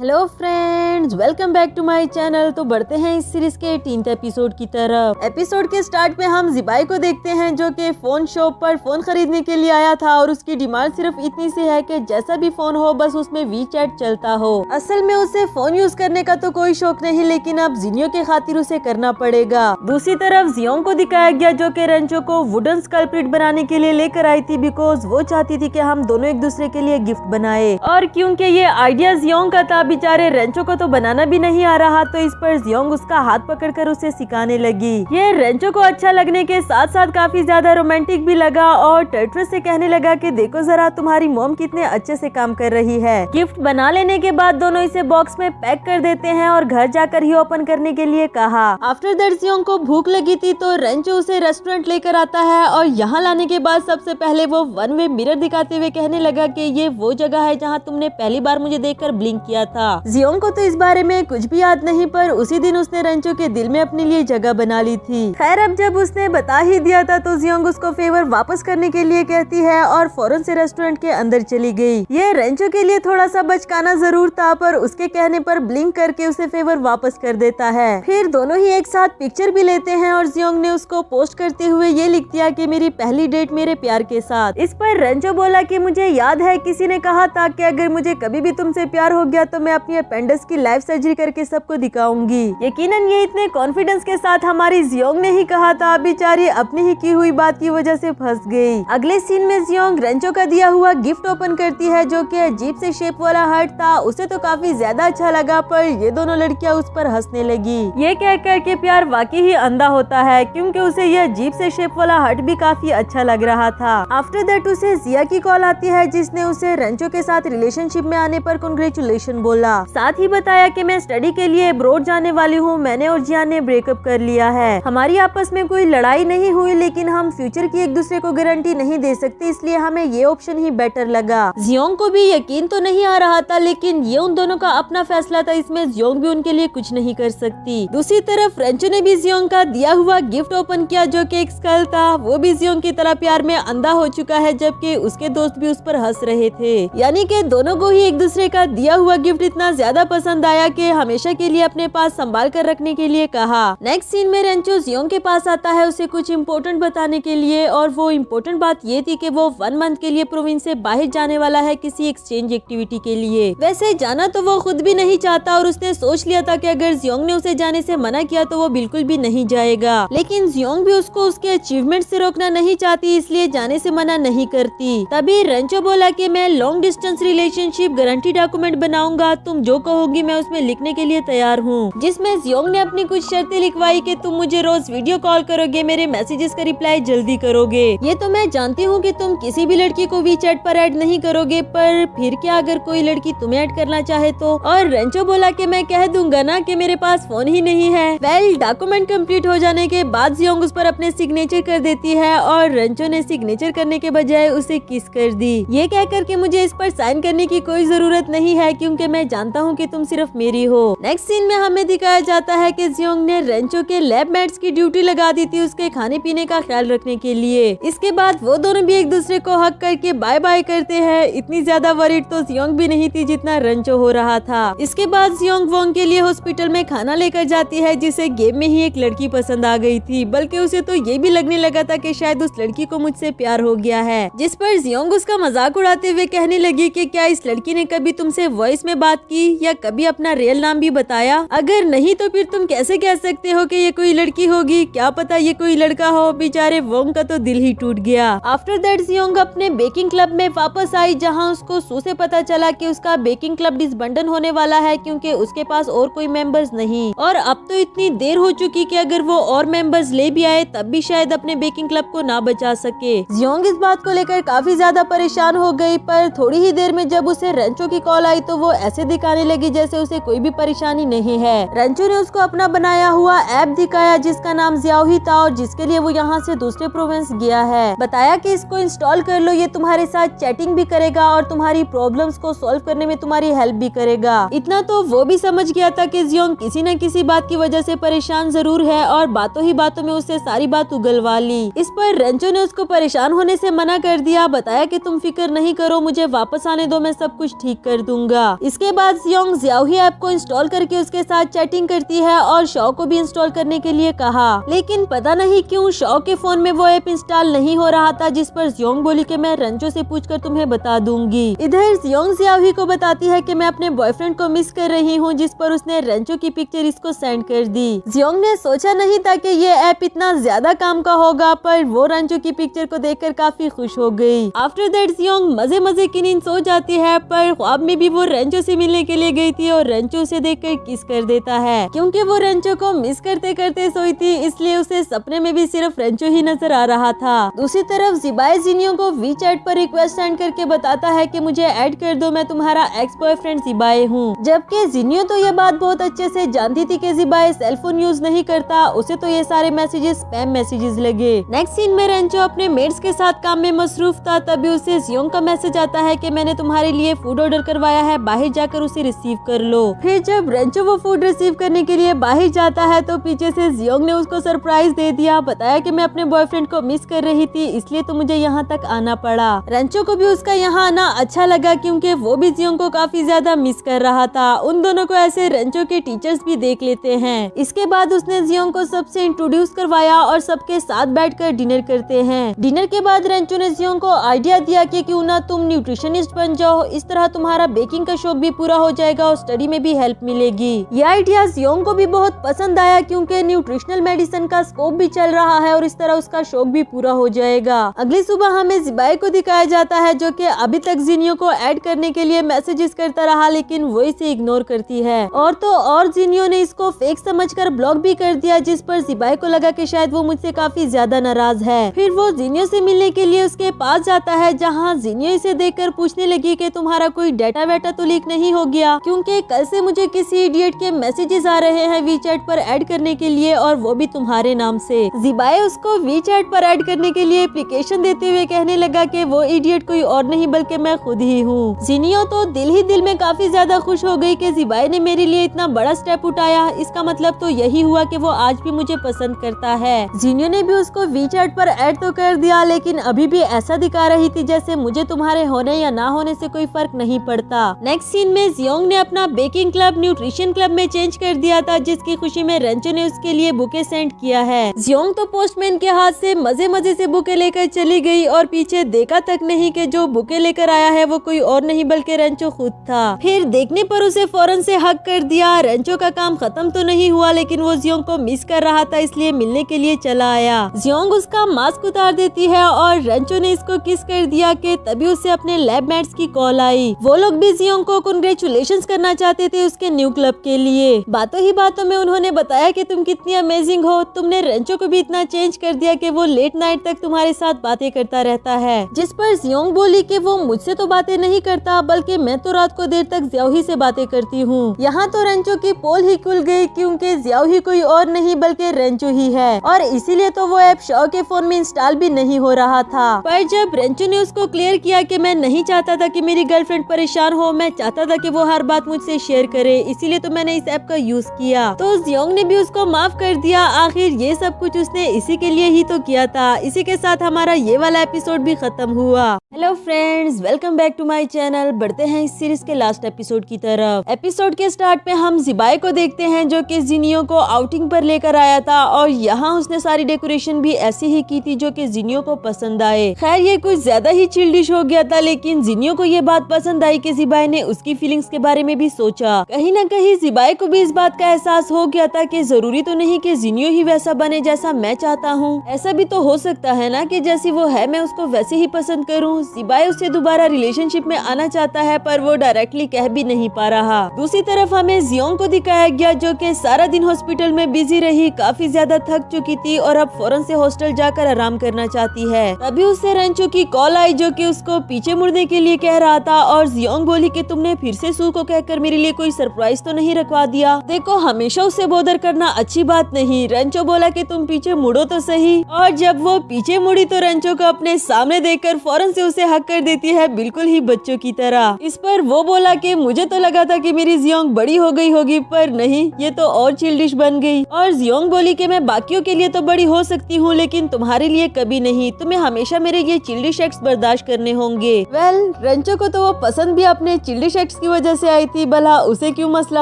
Speaker 1: Hello friends, welcome back to my channel. तो बढ़ते हैं इस सीरीज के 18th एपिसोड की तरफ। एपिसोड के स्टार्ट में हम जिबाई को देखते हैं, जो कि फोन शॉप पर फोन खरीदने के लिए आया था और उसकी डिमांड सिर्फ इतनी सी है कि जैसा भी फोन हो बस उसमें वीचैट चलता हो। असल में उसे फोन यूज करने का तो कोई शौक नहीं, लेकिन अब जिनियो के खातिर उसे करना पड़ेगा। दूसरी तरफ जियोंग को दिखाया गया, जो कि रेंचो को वुडन स्कल्पचर बनाने के लिए लेकर आई थी, बिकॉज वो चाहती थी कि हम दोनों एक दूसरे के लिए गिफ्ट बनाए। और क्योंकि ये आइडिया जियोंग का था, बेचारे रेंचो को तो बनाना भी नहीं आ रहा, तो इस पर जियोंग उसका हाथ पकड़कर उसे सिखाने लगी। ये रेंचो को अच्छा लगने के साथ साथ काफी ज्यादा रोमांटिक भी लगा और टर्टरस से कहने लगा कि देखो जरा तुम्हारी मॉम कितने अच्छे से काम कर रही है। गिफ्ट बना लेने के बाद दोनों इसे बॉक्स में पैक कर देते हैं और घर जाकर ही ओपन करने के लिए कहा। आफ्टर दैट जियोंग को भूख लगी थी तो रेंचो उसे रेस्टोरेंट लेकर आता है और यहाँ लाने के बाद सबसे पहले वो वन वे मिरर दिखाते हुए कहने लगा कि ये वो जगह है जहाँ तुमने पहली बार मुझे देखकर ब्लिंक किया था। जियोंग को तो इस बारे में कुछ भी याद नहीं, पर उसी दिन उसने रेंचो के दिल में अपने लिए जगह बना ली थी। खैर अब जब उसने बता ही दिया था तो जियोंग उसको फेवर वापस करने के लिए कहती है और फौरन से रेस्टोरेंट के अंदर चली गई। ये रेंचो के लिए थोड़ा सा बचकाना जरूर था, पर उसके कहने पर ब्लिंक करके उसे फेवर वापस कर देता है। फिर दोनों ही एक साथ पिक्चर भी लेते हैं और जियोंग ने उसको पोस्ट करते हुए ये लिख दिया कि मेरी पहली डेट मेरे प्यार के साथ। इस पर रेंचो बोला कि मुझे याद है किसी ने कहा था कि अगर मुझे कभी भी तुमसे प्यार हो गया तो मैं अपनी अपेंडिक्स की लाइफ सर्जरी करके सबको दिखाऊंगी। यकीनन ये इतने कॉन्फिडेंस के साथ हमारी जियोंग ने ही कहा था, बेचारी अपनी ही की हुई बात की वजह से फंस गई। अगले सीन में जियोंग रेंचो का दिया हुआ गिफ्ट ओपन करती है, जो कि अजीब से शेप वाला हार्ट था। उसे तो काफी ज्यादा अच्छा लगा, पर ये दोनों लड़कियां उस पर हंसने लगी। ये कह कर के प्यार वाकई ही अंधा होता है, क्योंकि उसे यह अजीब से शेप वाला हार्ट भी काफी अच्छा लग रहा था। आफ्टर दैट उसे जिया की कॉल आती है, जिसने उसे रेंचो के साथ रिलेशनशिप में आने पर कांग्रेचुलेशन बोला। साथ ही बताया कि मैं स्टडी के लिए अब्रॉड जाने वाली हूँ। मैंने और जिया ने ब्रेकअप कर लिया है। हमारी आपस में कोई लड़ाई नहीं हुई, लेकिन हम फ्यूचर की एक दूसरे को गारंटी नहीं दे सकते, इसलिए हमें ये ऑप्शन ही बेटर लगा। जियोंग को भी यकीन तो नहीं आ रहा था, लेकिन ये उन दोनों का अपना फैसला था, इसमें जियोंग भी उनके लिए कुछ नहीं कर सकती। दूसरी तरफ रेंचो ने भी जियोंग का दिया हुआ गिफ्ट ओपन किया, जो कि एक स्कल था। वो भी जियोंग की तरह प्यार में अंधा हो चुका है, जबकि उसके दोस्त भी उस पर हंस रहे थे। यानी कि दोनों को ही एक दूसरे का दिया हुआ गिफ्ट गिफ्ट इतना ज्यादा पसंद आया कि हमेशा के लिए अपने पास संभाल कर रखने के लिए कहा। नेक्स्ट सीन में रेंचो जियोंग के पास आता है उसे कुछ इम्पोर्टेंट बताने के लिए, और वो इम्पोर्टेंट बात ये थी कि वो 1 मंथ के लिए प्रोविंस से बाहर जाने वाला है किसी एक्सचेंज एक्टिविटी के लिए। वैसे जाना तो वो खुद भी नहीं चाहता और उसने सोच लिया था कि अगर जियोंग ने उसे जाने से मना किया तो वो बिल्कुल भी नहीं जाएगा, लेकिन जियोंग भी उसको उसके अचीवमेंट से रोकना नहीं चाहती, इसलिए जाने से मना नहीं करती। तभी रेंचो बोला कि मैं long distance relationship guarantee document बनाऊंगा, तुम जो कहोगी मैं उसमें लिखने के लिए तैयार हूँ। जिसमें जियोंग ने अपनी कुछ शर्तें लिखवाई कि तुम मुझे रोज वीडियो कॉल करोगे, मेरे मैसेजेस का रिप्लाई जल्दी करोगे। ये तो मैं जानती हूँ कि तुम किसी भी लड़की को वीचैट पर ऐड नहीं करोगे, पर फिर क्या अगर कोई लड़की तुम्हें ऐड करना चाहे तो? और रेंचो बोला कि मैं कह दूंगा ना कि मेरे पास फोन ही नहीं है। वेल, डॉक्यूमेंट कंप्लीट हो जाने के बाद जियोंग उस पर अपने सिग्नेचर कर देती है और रेंचो ने सिग्नेचर करने के बजाय उसे किस कर दी, ये कह कर के मुझे इस पर साइन करने की कोई जरूरत नहीं है क्योंकि मैं जानता हूँ कि तुम सिर्फ मेरी हो। नेक्स्ट सीन में हमें दिखाया जाता है कि जियोंग ने रेंचो के लैब मेट्स की ड्यूटी लगा दी थी उसके खाने पीने का ख्याल रखने के लिए। इसके बाद वो दोनों भी एक दूसरे को हक करके बाय बाय करते हैं। इतनी ज्यादा वरीड तो जियोंग भी नहीं थी जितना रेंचो हो रहा था। इसके बाद जियोंग वोंग के लिए हॉस्पिटल में खाना लेकर जाती है जिसे गेम में ही एक लड़की पसंद आ गई थी, बल्कि उसे तो ये भी लगने लगा था कि शायद उस लड़की को मुझसे प्यार हो गया है। जिस पर जियोंग उसका मजाक उड़ाते हुए कहने लगी कि क्या इस लड़की ने कभी तुमसे वॉइस में बात की या कभी अपना रियल नाम भी बताया? अगर नहीं तो फिर तुम कैसे कह सकते हो कि ये कोई लड़की होगी? क्या पता ये कोई लड़का हो। बेचारे वोंग का तो दिल ही टूट गया। आफ्टर दैट जियोंग अपने बेकिंग क्लब में वापस आई जहाँ उसको सू से पता चला कि उसका बेकिंग क्लब डिसबंडन होने वाला है क्योंकि उसके पास और कोई मेंबर्स नहीं, और अब तो इतनी देर हो चुकी कि अगर वो और मेंबर्स ले भी आए तब भी शायद अपने बेकिंग क्लब को ना बचा सके। जियोंग इस बात को लेकर काफी ज्यादा परेशान हो गई, पर थोड़ी ही देर में जब उसे रेंचो की कॉल आई तो वो ऐसे दिखाने लगी जैसे उसे कोई भी परेशानी नहीं है। रेंचो ने उसको अपना बनाया हुआ ऐप दिखाया जिसका नाम जियाओही था और जिसके लिए वो यहाँ से दूसरे प्रोविंस गया है। बताया कि इसको इंस्टॉल कर लो, ये तुम्हारे साथ चैटिंग भी करेगा और तुम्हारी प्रॉब्लम्स को सॉल्व करने में तुम्हारी हेल्प भी करेगा। इतना तो वो भी समझ गया था कि जियोंग किसी न किसी बात की वजह से परेशान जरूर है और बातों ही बातों में उससे सारी बात उगलवा ली। इस पर रेंचो ने उसको परेशान होने से मना कर दिया। बताया कि तुम फिक्र नहीं करो, मुझे वापस आने दो, मैं सब कुछ ठीक कर दूंगा। इसके बाद जियोंग जियाओही ऐप को इंस्टॉल करके उसके साथ चैटिंग करती है और शॉ को भी इंस्टॉल करने के लिए कहा, लेकिन पता नहीं क्यों शॉ के फोन में वो ऐप इंस्टॉल नहीं हो रहा था। जिस पर जियोंग बोली कि मैं रेंचो से पूछकर तुम्हें बता दूंगी। इधर जियोंग जियाओही को बताती है कि मैं अपने बॉयफ्रेंड को मिस कर रही हूँ, जिस पर उसने रेंचो की पिक्चर इसको सेंड कर दी। जियोंग ने सोचा नहीं था कि ये ऐप इतना ज्यादा काम का होगा, पर वो रेंचो की पिक्चर को देखकर काफी खुश हो गई। आफ्टर दैट जियोंग मजे मजे की नींद सो जाती है, पर ख्वाब में भी वो रेंचो से मिलने के लिए गई थी और रेंचो से देखकर किस कर देता है। क्योंकि वो रेंचो को मिस करते करते सोई थी, इसलिए उसे सपने में भी सिर्फ रेंचो ही नजर आ रहा था। दूसरी तरफ जिबाए जिनियो को वीचैट पर रिक्वेस्ट सेंड करके बताता है कि मुझे ऐड कर दो, मैं तुम्हारा एक्स बॉयफ्रेंड जिबाए हूँ। जबकि जिनियो तो ये बात बहुत अच्छे से जानती थी कि जिबाए सेलफोन यूज नहीं करता, उसे तो ये सारे मैसेजेस स्पैम मैसेजेस लगे। नेक्स्ट सीन में रेंचो अपने मेट्स के साथ काम में मसरूफ था, तभी उसे जियोंग का मैसेज आता है कि मैंने तुम्हारे लिए फूड ऑर्डर करवाया है, बाहर जाकर उसे रिसीव कर लो। फिर जब रेंचो वो फूड रिसीव करने के लिए बाहर जाता है तो पीछे से जियोंग ने उसको सरप्राइज दे दिया। बताया कि मैं अपने बॉयफ्रेंड को मिस कर रही थी, इसलिए तो मुझे यहाँ तक आना पड़ा। रेंचो को भी उसका यहाँ आना अच्छा लगा क्योंकि वो भी जियोंग को काफी ज्यादा मिस कर रहा था। उन दोनों को ऐसे रेंचो के टीचर्स भी देख लेते हैं। इसके बाद उसने जियोंग को सबसे इंट्रोड्यूस करवाया और सबके साथ बैठकर डिनर करते हैं। डिनर के बाद रेंचो ने जियोंग को आइडिया दिया कि क्यों ना तुम न्यूट्रिशनिस्ट बन जाओ, इस तरह तुम्हारा बेकिंग का शौक भी पूरा हो जाएगा और स्टडी में भी हेल्प मिलेगी। ये आइडिया जियोंग को भी बहुत पसंद आया क्योंकि न्यूट्रिशनल मेडिसिन का स्कोप भी चल रहा है और इस तरह उसका शौक भी पूरा हो जाएगा। अगली सुबह हमें जिबाए को दिखाया जाता है जो कि अभी तक जिनियो को ऐड करने के लिए मैसेजेस करता रहा, लेकिन वो इसे इग्नोर करती है। और तो और जिनियो ने इसको फेक समझकर ब्लॉक भी कर दिया, जिस पर जिबाए को लगा कि शायद वो मुझसे काफी ज्यादा नाराज है। फिर वो जिनियो से मिलने के लिए उसके पास जाता है, जहाँ जिनियो इसे देखकर पूछने लगी कि तुम्हारा कोई डाटा वेटा तो लीक नहीं हो गया, क्योंकि कल से मुझे किसी इडियट के मैसेजेस आ रहे हैं वीचैट पर ऐड करने के लिए और वो भी तुम्हारे नाम से। जिबाए उसको वीचैट पर ऐड करने के लिए एप्लीकेशन देते हुए कहने लगा कि वो इडियट कोई और नहीं बल्कि मैं खुद ही हूँ। जिनियो तो दिल ही दिल में काफी ज्यादा खुश हो गई कि जिबाए ने मेरे लिए इतना बड़ा स्टेप उठाया, इसका मतलब तो यही हुआ कि वो आज भी मुझे पसंद करता है। जिनियो ने भी उसको वीचैट पर ऐड तो कर दिया, लेकिन अभी भी ऐसा दिखा रही थी जैसे मुझे तुम्हारे होने या ना होने से कोई फर्क नहीं पड़ता। नेक्स्ट सीन में जियोंग ने अपना बेकिंग क्लब न्यूट्रिशन क्लब में चेंज कर दिया था, जिसकी खुशी में रेंचो ने उसके लिए बुके सेंड किया है। जियोंग तो पोस्टमैन के हाथ से मजे मजे से बुके लेकर चली गई और पीछे देखा तक नहीं कि जो बुके लेकर आया है वो कोई और नहीं बल्कि रेंचो खुद था। फिर देखने पर उसे फौरन से हक कर दिया। रेंचो का काम खत्म तो नहीं हुआ, लेकिन वो जियोंग को मिस कर रहा था, इसलिए मिलने के लिए चला आया। जियोंग उसका मास्क उतार देती है और रेंचो ने इसको किस कर दिया कि तभी उसे अपने लैब मेट्स की कॉल आई। वो लोग भी जियोंग को कांग्रेचुलेशंस करना चाहते थे उसके न्यू क्लब के लिए। बातों ही बातों में उन्होंने बताया कि तुम कितनी अमेजिंग हो, तुमने रेंचो को भी इतना चेंज कर दिया कि वो लेट नाइट तक तुम्हारे साथ बातें करता रहता है। जिस पर जियोंग बोली कि वो मुझसे तो बातें नहीं करता, बल्कि मैं तो रात को देर तक जियाओ ही से बातें करती हूँ। यहाँ तो रेंचो की पोल ही खुल गई, क्योंकि जियाओ ही कोई और नहीं बल्कि रेंचो ही है, और इसीलिए तो वो ऐप शॉ के फोन में इंस्टॉल भी नहीं हो रहा था। पर जब रेंचो ने उसको क्लियर किया कि मैं नहीं चाहता था कि मेरी गर्लफ्रेंड परेशान हो, मैं चाहता था कि वो हर बात मुझसे शेयर करे, इसीलिए तो मैंने इस ऐप का यूज किया, तो जियोंग ने भी उसको माफ कर दिया। आखिर ये सब कुछ उसने इसी के लिए ही तो किया था। इसी के साथ हमारा ये वाला एपिसोड भी खत्म हुआ। Hello friends, welcome back to my channel. बढ़ते हैं इस सीरीज के लास्ट एपिसोड की तरफ। एपिसोड के स्टार्ट में हम जिबाई को देखते हैं, जो कि जिनियो को आउटिंग पर लेकर आया था, और यहाँ उसने सारी डेकोरेशन भी ऐसी ही की थी जो कि जिनियो को पसंद आए। खैर ये कुछ ज्यादा ही चिल्डिश हो गया था, लेकिन जिनियो को ये बात पसंद आई कि जिबाई ने उसकी फीलिंग्स के बारे में भी सोचा। कहीं न कहीं जिबाई को भी इस बात का एहसास हो गया था कि जरूरी तो नहीं कि जिनियो ही वैसा बने जैसा मैं चाहता हूँ। ऐसा भी तो हो सकता है ना कि जैसी वो है मैं उसको वैसे ही पसंद करूँ। जिबाई उससे दोबारा रिलेशनशिप में आना चाहता है, पर वो डायरेक्टली कह भी नहीं पा रहा। दूसरी तरफ हमें जियोंग को दिखाया गया, जो कि सारा दिन हॉस्पिटल में बिजी रही, काफी ज्यादा थक चुकी थी और अब फौरन से हॉस्टल जाकर आराम करना चाहती है। तभी उससे रेंचो की कॉल आई, जो कि उसको पीछे मुड़ने के लिए कह रहा था, और जियोंग बोली कि तुमने फिर से सू को कहकर मेरे लिए कोई सरप्राइज तो नहीं रखवा दिया। देखो हमेशा उससे बोदर करना अच्छी बात नहीं। रेंचो बोला कि तुम पीछे मुड़ो तो सही, और जब वो पीछे मुड़ी तो रेंचो को अपने सामने देखकर फौरन से उसे हक कर देती है, बिल्कुल ही बच्चों की तरह। इस पर वो बोला कि मुझे तो लगा था कि मेरी जियोंग बड़ी हो गई होगी, पर नहीं, ये तो और चिल्डिश बन गई। और जियोंग बोली कि मैं बाकियों के लिए तो बड़ी हो सकती हूँ, लेकिन तुम्हारे लिए कभी नहीं। तुम्हें हमेशा मेरे ये चिल्डिश एक्ट्स बर्दाश्त करने होंगे। वेल, रेंचो को तो वो पसंद भी अपने चिल्डिश एक्ट्स की वजह से आई थी, भला उसे क्यों मसला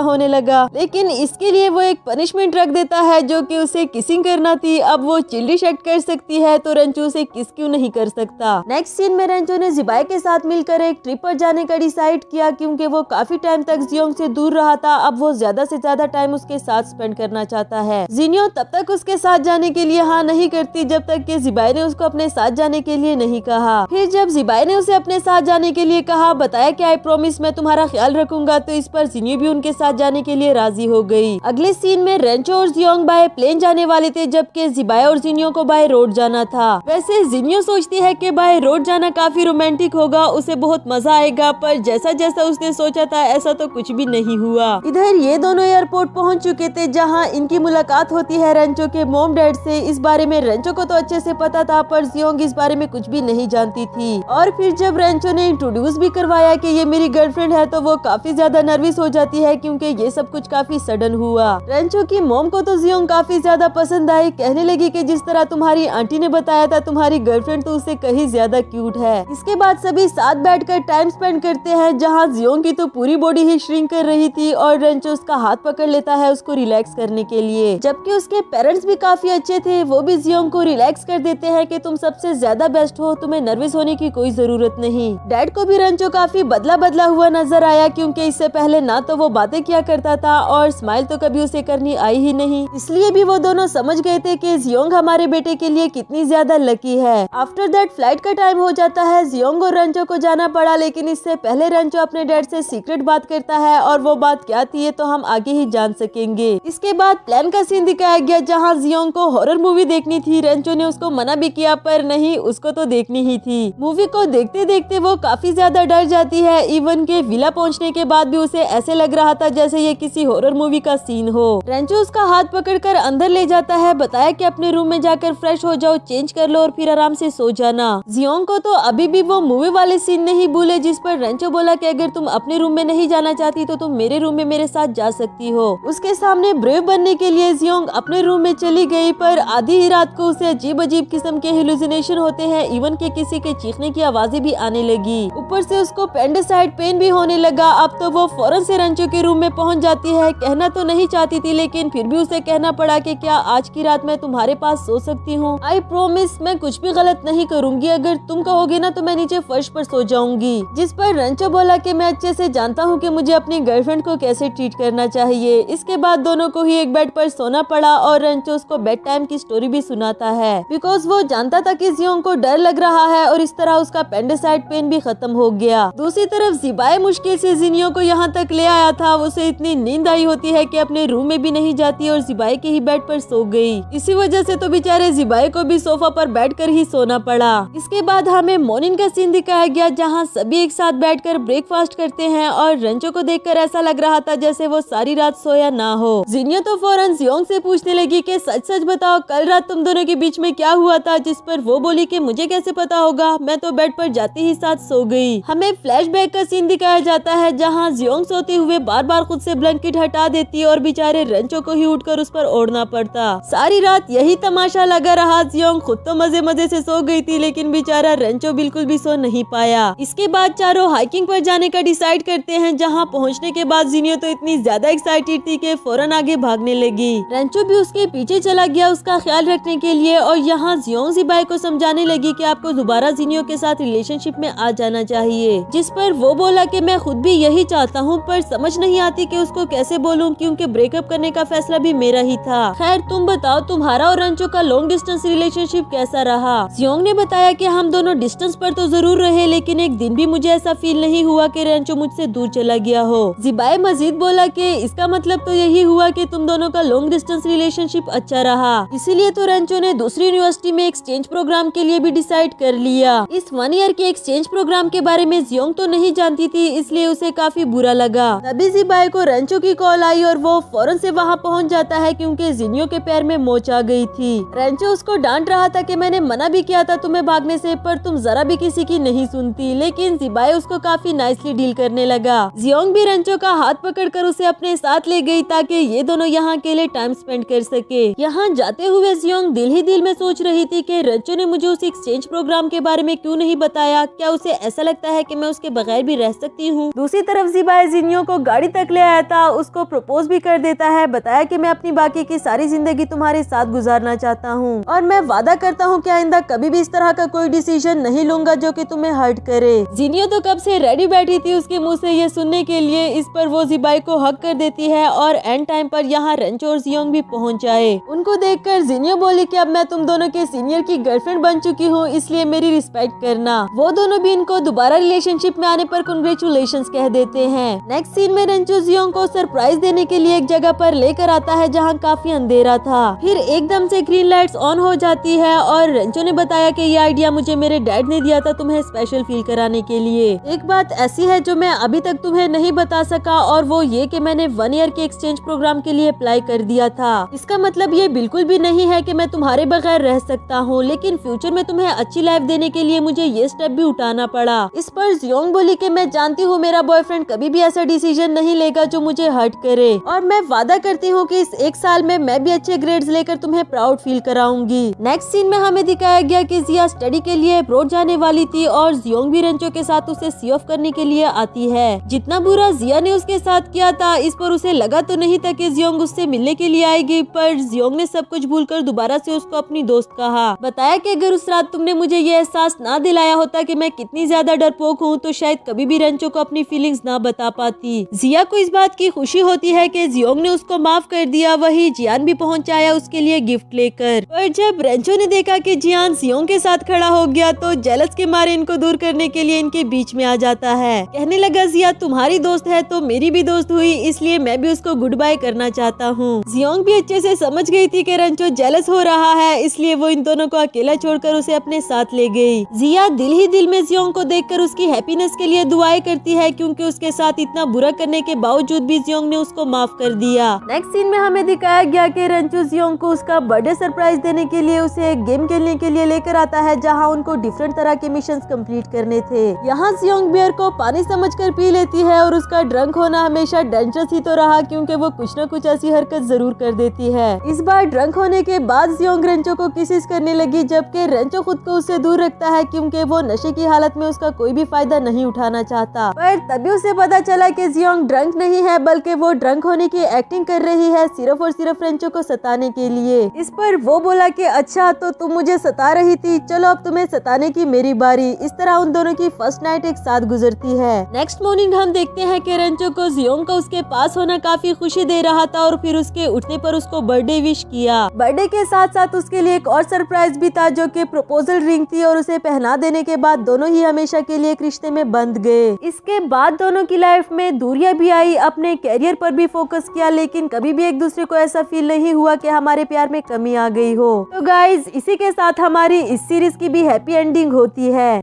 Speaker 1: होने लगा। लेकिन इसके लिए वो एक पनिशमेंट रख देता है, जो कि उसे किसिंग करना थी। अब वो चिल्डिश एक्ट कर सकती है, तो रेंचो उसे किस क्यों नहीं कर सकता। नेक्स्ट सीन में रेंचो ने जिबाई के साथ मिलकर एक ट्रिप पर जाने का डिसाइड किया, क्योंकि वो काफी टाइम तक जियोंग से दूर रहा था। अब वो ज्यादा से ज्यादा टाइम उसके साथ स्पेंड करना चाहता है। जिनियो तब तक उसके साथ जाने के लिए हाँ नहीं करती जब तक कि जिबाई ने उसको अपने साथ जाने के लिए नहीं कहा। फिर जब जिबाई ने उसे अपने साथ जाने के लिए कहा, बताया कि आई प्रॉमिस मैं तुम्हारा ख्याल रखूंगा, तो इस पर जिनियो भी उनके साथ जाने के लिए राजी हो गई। अगले सीन में रेंचो और जियोंग बाय प्लेन जाने वाले थे, जबकि जिबाई और जिनियो को बाय रोड जाना था। वैसे जिनियो सोचती है कि बाय रोड जाना काफी रोमांटिक होगा, उसे बहुत मजा आएगा, पर जैसा जैसा उसने सोचा था ऐसा तो कुछ भी नहीं हुआ। इधर ये दोनों एयरपोर्ट पहुंच चुके थे, जहां इनकी मुलाकात होती है रेंचो के मॉम डैड से। इस बारे में रेंचो को तो अच्छे से पता था, पर जियोंग इस बारे में कुछ भी नहीं जानती थी। और फिर जब रेंचो ने इंट्रोड्यूस भी करवाया कि ये मेरी गर्लफ्रेंड है, तो वो काफी ज्यादा नर्वस हो जाती है, क्योंकि ये सब कुछ काफी सडन हुआ। रेंचो की मॉम को तो जियोंग काफी ज्यादा पसंद आई। कहने लगी कि जिस तरह तुम्हारी आंटी ने बताया था, तुम्हारी गर्लफ्रेंड तो उससे कहीं ज्यादा क्यूट है। इसके बाद सभी साथ बैठकर टाइम स्पेंड करते हैं, जहां जियोंग की तो पूरी बॉडी ही श्रिंक कर रही थी, और रेंचो उसका हाथ पकड़ लेता है उसको रिलैक्स करने के लिए। जबकि उसके पेरेंट्स भी काफी अच्छे थे, वो भी जियोंग को रिलैक्स कर देते हैं कि तुम सबसे ज्यादा बेस्ट हो, तुम्हें नर्वस होने की कोई जरूरत नहीं। डैड को भी रेंचो काफी बदला बदला हुआ नजर आया, क्योंकि इससे पहले ना तो वो बातें किया करता था और स्माइल तो कभी उसे करनी आई ही नहीं। इसलिए भी वो दोनों समझ गए थे कि जियोंग हमारे बेटे के लिए कितनी ज्यादा लकी है। आफ्टर दैट फ्लाइट का टाइम हो जाता है। जियोंग और रेंचो को जाना पड़ा, लेकिन इससे पहले रेंचो अपने डैड से सीक्रेट बात करता है, और वो बात क्या थी ये तो हम आगे ही जान सकेंगे। इसके बाद प्लान का सीन दिखाया गया, जहाँ जियोंग को हॉरर मूवी देखनी थी। रेंचो ने उसको मना भी किया, पर नहीं, उसको तो देखनी ही थी। मूवी को देखते देखते वो काफी ज्यादा डर जाती है। इवन के विला पहुंचने के बाद भी उसे ऐसे लग रहा था जैसे ये किसी हॉरर मूवी का सीन हो। रेंचो उसका हाथ पकड़कर अंदर ले जाता है, बताया कि अपने रूम में जाकर फ्रेश हो जाओ, चेंज कर लो और फिर आराम से सो जाना। जियोंग को तो अभी भी वो मूवी वाले सीन नहीं भूले, जिस पर रेंचो बोला कि अगर तुम अपने रूम में नहीं जाना चाहती तो तुम मेरे रूम में मेरे साथ जा सकती हो। उसके सामने ब्रेव बनने के लिए जियोंग अपने रूम में चली गई, पर आधी ही रात को उसे अजीब अजीब किस्म के हेलुसिनेशन होते हैं। इवन के किसी के चीखने की आवाजें भी आने लगी। ऊपर से उसको पेंडिसाइड पेन भी होने लगा। अब तो वो फौरन से रंचो के रूम में पहुंच जाती है। कहना तो नहीं चाहती थी लेकिन फिर भी उसे कहना पड़ा कि क्या आज की रात मैं तुम्हारे पास सो सकती हूँ? आई प्रोमिस मैं कुछ भी गलत नहीं करूंगी, अगर तुम कहोगे ना तो मैं नीचे फर्श पर सो जाऊंगी। जिस पर रंचो बोला कि मैं अच्छे से जानता हूँ कि मुझे अपनी गर्लफ्रेंड को कैसे ट्रीट करना चाहिए। इसके बाद दोनों को ही एक बेड पर सोना पड़ा और रंचो उसको बेड टाइम की स्टोरी भी सुनाता है, बिकॉज वो जानता था कि जियोंग को डर लग रहा है और इस तरह उसका पेंडिसाइड पेन भी खत्म हो गया। दूसरी तरफ जिबाई मुश्किल से जिनियो को यहाँ तक ले आया था। उसे इतनी नींद आई होती है कि अपने रूम में भी नहीं जाती और जिबाई के ही बेड पर सो गई। इसी वजह से तो बेचारे जिबाई को भी सोफा पर बैठकर ही सोना पड़ा। इसके बाद हमें मॉर्निंग का सीन दिखाया गया जहाँ सभी एक साथ बैठकर ब्रेकफास्ट करते हैं और रंचो को देखकर ऐसा लग रहा था जैसे वो सारी रात सोया ना हो। जिनियो तो फौरन जियोंग से पूछने लगी कि सच सच बताओ कल रात तुम दोनों के बीच में क्या हुआ था, जिस पर वो बोली कि मुझे कैसे पता होगा, मैं तो बेड पर जाते ही साथ सो गई। हमें फ्लैशबैक का सीन दिखाया जाता है जहाँ जियोंग सोते हुए बार बार खुद से ब्लैंकेट हटा देती और बेचारे रंचो को ही उठकर उस पर ओढ़ना पड़ता। सारी रात यही तमाशा लगा रहा। जियोंग खुद तो मजे मजे से सो गई थी लेकिन बेचारा रंचो बिल्कुल भी सो नहीं पाया। इसके बाद चारों हाइकिंग पर जाने का डिसाइड करते हैं जहाँ पहुँचने के बाद जिनियो तो इतनी ज्यादा एक्साइटेड थी कि फौरन आगे भागने लगी। रंचो भी उसके पीछे चला गया उसका ख्याल रखने के लिए और यहाँ जियोंग जिबाई को समझाने लगी कि आपको दोबारा जिनियो के साथ रिलेशनशिप में आ जाना चाहिए, जिस पर वो बोला कि मैं खुद भी यही चाहता हूँ पर समझ नहीं आती कि उसको कैसे बोलूँ क्योंकि ब्रेकअप करने का फैसला भी मेरा ही था। खैर तुम बताओ तुम्हारा और रंचो का लॉन्ग डिस्टेंस रिलेशनशिप कैसा रहा? जियोंग ने बताया कि हम दोनों डिस्टेंस पर तो जरूर रहे लेकिन एक दिन भी मुझे ऐसा फील नहीं हुआ कि रंचो मुझसे दूर चला गया हो। जिबाई मजीद बोला कि इसका मतलब तो यही हुआ कि तुम दोनों का लॉन्ग डिस्टेंस रिलेशनशिप अच्छा रहा, इसीलिए तो रंचो ने दूसरी यूनिवर्सिटी में एक्सचेंज प्रोग्राम के लिए भी डिसाइड कर लिया। इस 1 ईयर के एक्सचेंज प्रोग्राम के बारे में जियोंग तो नहीं जानती थी इसलिए उसे काफी बुरा लगा। तभी जिबाई को रंचो की कॉल आई और वो फौरन से वहाँ पहुँच जाता है क्योंकि जिनियो के पैर में मोच आ गई थी। रंचो उसको डांट रहा था कि मैंने मना भी किया था तुम्हें भागने से पर तुम जरा भी किसी की नहीं सुनती, लेकिन जिबाई उसको काफी नाइसली डील करने लगा। जियोंग भी रंचो का हाथ पकड़कर उसे अपने साथ ले गई ताकि ये दोनों यहाँ अकेले टाइम स्पेंड कर सके। यहाँ जाते हुए जियोंग दिल ही दिल में सोच रही थी कि रंचो ने मुझे उस एक्सचेंज प्रोग्राम के बारे में क्यों नहीं बताया, क्या उसे ऐसा लगता है कि मैं उसके बगैर भी रह सकती हूँ। दूसरी तरफ जिबाई जिनियो को गाड़ी तक ले आया था, उसको प्रपोज भी कर देता है, बताया कि मैं अपनी बाकी की सारी जिंदगी तुम्हारे साथ गुजारना चाहता हूँ और मैं वादा करता हूँ कि आइंदा कभी भी इस तरह का कोई डिसीजन नहीं लूंगा जो कि तुम्हें हर्ट करे। जिनियो तो कब से रेडी बैठी थी उसके मुंह से ये सुनने के लिए। इस पर वो जिबाई को हक कर देती है और एंड टाइम पर यहाँ रंचो और जियोंग भी पहुँच जाए। उनको देखकर जिनियो बोली कि अब मैं तुम दोनों के सीनियर की गर्लफ्रेंड बन चुकी हूँ इसलिए मेरी रिस्पेक्ट करना। वो दोनों भी इनको दोबारा रिलेशनशिप में आने पर कांग्रेचुलेशंस कह देते हैं। नेक्स्ट सीन में रंचो जियोंग को सरप्राइज देने के लिए एक जगह पर लेकर आता है जहाँ काफी अंधेरा था। फिर एकदम से ग्रीन लाइट्स ऑन हो जाती है और रंचो ने बताया कि ये आइडिया मुझे मेरे डैड ने दिया था तुम्हें स्पेशल फील कराने के लिए। एक बात ऐसी है जो मैं अभी तक तुम्हें नहीं बता सका और वो ये कि मैंने 1 ईयर के एक्सचेंज प्रोग्राम के लिए अप्लाई कर दिया था। इसका मतलब ये बिल्कुल भी नहीं है कि मैं तुम्हारे बगैर रह सकता हूँ, लेकिन फ्यूचर में तुम्हें अच्छी लाइफ देने के लिए मुझे ये स्टेप भी उठाना पड़ा। इस पर जियोंग बोली कि मैं जानती हूँ मेरा बॉयफ्रेंड कभी भी ऐसा डिसीजन नहीं लेगा जो मुझे हर्ट करे और मैं वादा करती हूँ कि इस 1 साल में मैं भी अच्छे ग्रेड्स लेकर तुम्हें प्राउड फील कराऊंगी। नेक्स्ट सीन में हमें दिखाया गया कि जिया स्टडी के लिए अब्रॉड जाने वाली थी और जियोंग भी रंचो के साथ उसे सी ऑफ करने के लिए आती है। जितना बुरा जिया ने उसके साथ किया था इस पर उसे लगा तो नहीं था कि जियोंग उससे मिलने के लिए आएगी, पर जियोंग ने सब कुछ भूलकर दोबारा से उसको अपनी दोस्त कहा। बताया कि अगर उस रात तुमने मुझे ये एहसास ना दिलाया होता कि मैं कितनी ज्यादा डरपोक हूँ तो शायद कभी भी रंचो को अपनी फीलिंग्स ना बता पाती। जिया को इस बात की खुशी होती है कि जियोंग ने उसको माफ कर दिया। वही जियान भी पहुँच आया उसके लिए गिफ्ट लेकर, पर जब रंचो ने देखा कि जियान जियोंग के साथ खड़ा हो गया तो जेलस के मारे इनको दूर करने के लिए इनके बीच में आ जाता है। कहने लगा जिया तुम्हारी दोस्त है तो मेरी भी दोस्त हुई, इसलिए मैं भी उसको गुड बाय करना चाहता हूँ। जियोंग भी अच्छे से समझ गई थी कि रंचो जेलस हो रहा है, इसलिए वो इन दोनों को अकेला छोड़कर उसे अपने साथ ले गई। जिया दिल ही दिल में जियोंग को देखकर उसकी हैप्पीनेस के लिए दुआएं करती है क्योंकि उसके साथ इतना बुरा करने के बावजूद भी जियोंग ने उसको माफ कर दिया। नेक्स्ट सीन में हमें दिखाया गया कि रंचो जियोंग को उसका बर्थडे सरप्राइज देने के लिए उसे एक गेम खेलने के लिए लेकर आता है जहाँ उनको डिफरेंट तरह के मिशंस कंप्लीट करने थे। यहाँ जियोंग बियर को पानी समझकर पी लेती है और उसका ड्रंक होना हमेशा डेंजरस ही तो रहा क्योंकि वो कुछ न कुछ ऐसी हरकत जरूर कर देती है। इस बार ड्रंक होने के बाद जियोंग रंचो को किसिस करने लगी जबकि रंचो खुद को उससे दूर रखता है क्योंकि वो नशे की हालत में उसका कोई भी फायदा नहीं उठाना चाहता। पर पर तभी उसे पता चला कि जियोंग ड्रंक नहीं है, बल्कि वो ड्रंक होने की एक्टिंग कर रही है सिर्फ और सिर्फ रेंचो को सताने के लिए। इस पर वो बोला कि अच्छा तो तुम मुझे सता रही थी, चलो अब तुम्हें सताने की मेरी बारी। इस तरह उन दोनों की फर्स्ट नाइट एक साथ गुजरती है। नेक्स्ट मॉर्निंग हम देखते हैं कि रेंचो को जियोंग का उसके पास होना काफी खुशी दे रहा था और फिर उसके उठने पर उसको बर्थडे विश किया। बर्थडे के साथ साथ उसके लिए एक और सरप्राइज भी था जो कि प्रपोजल रिंग थी और उसे पहना देने के बाद दोनों ही हमेशा के लिए एक रिश्ते में बंध गए। इसके बाद दोनों की लाइफ में दूरियां भी आई, अपने कैरियर पर भी फोकस किया, लेकिन कभी भी एक दूसरे को ऐसा फील नहीं हुआ कि हमारे प्यार में कमी आ गई हो। तो गाइज इसी के साथ हमारी इस सीरीज की भी हैप्पी एंडिंग होती है।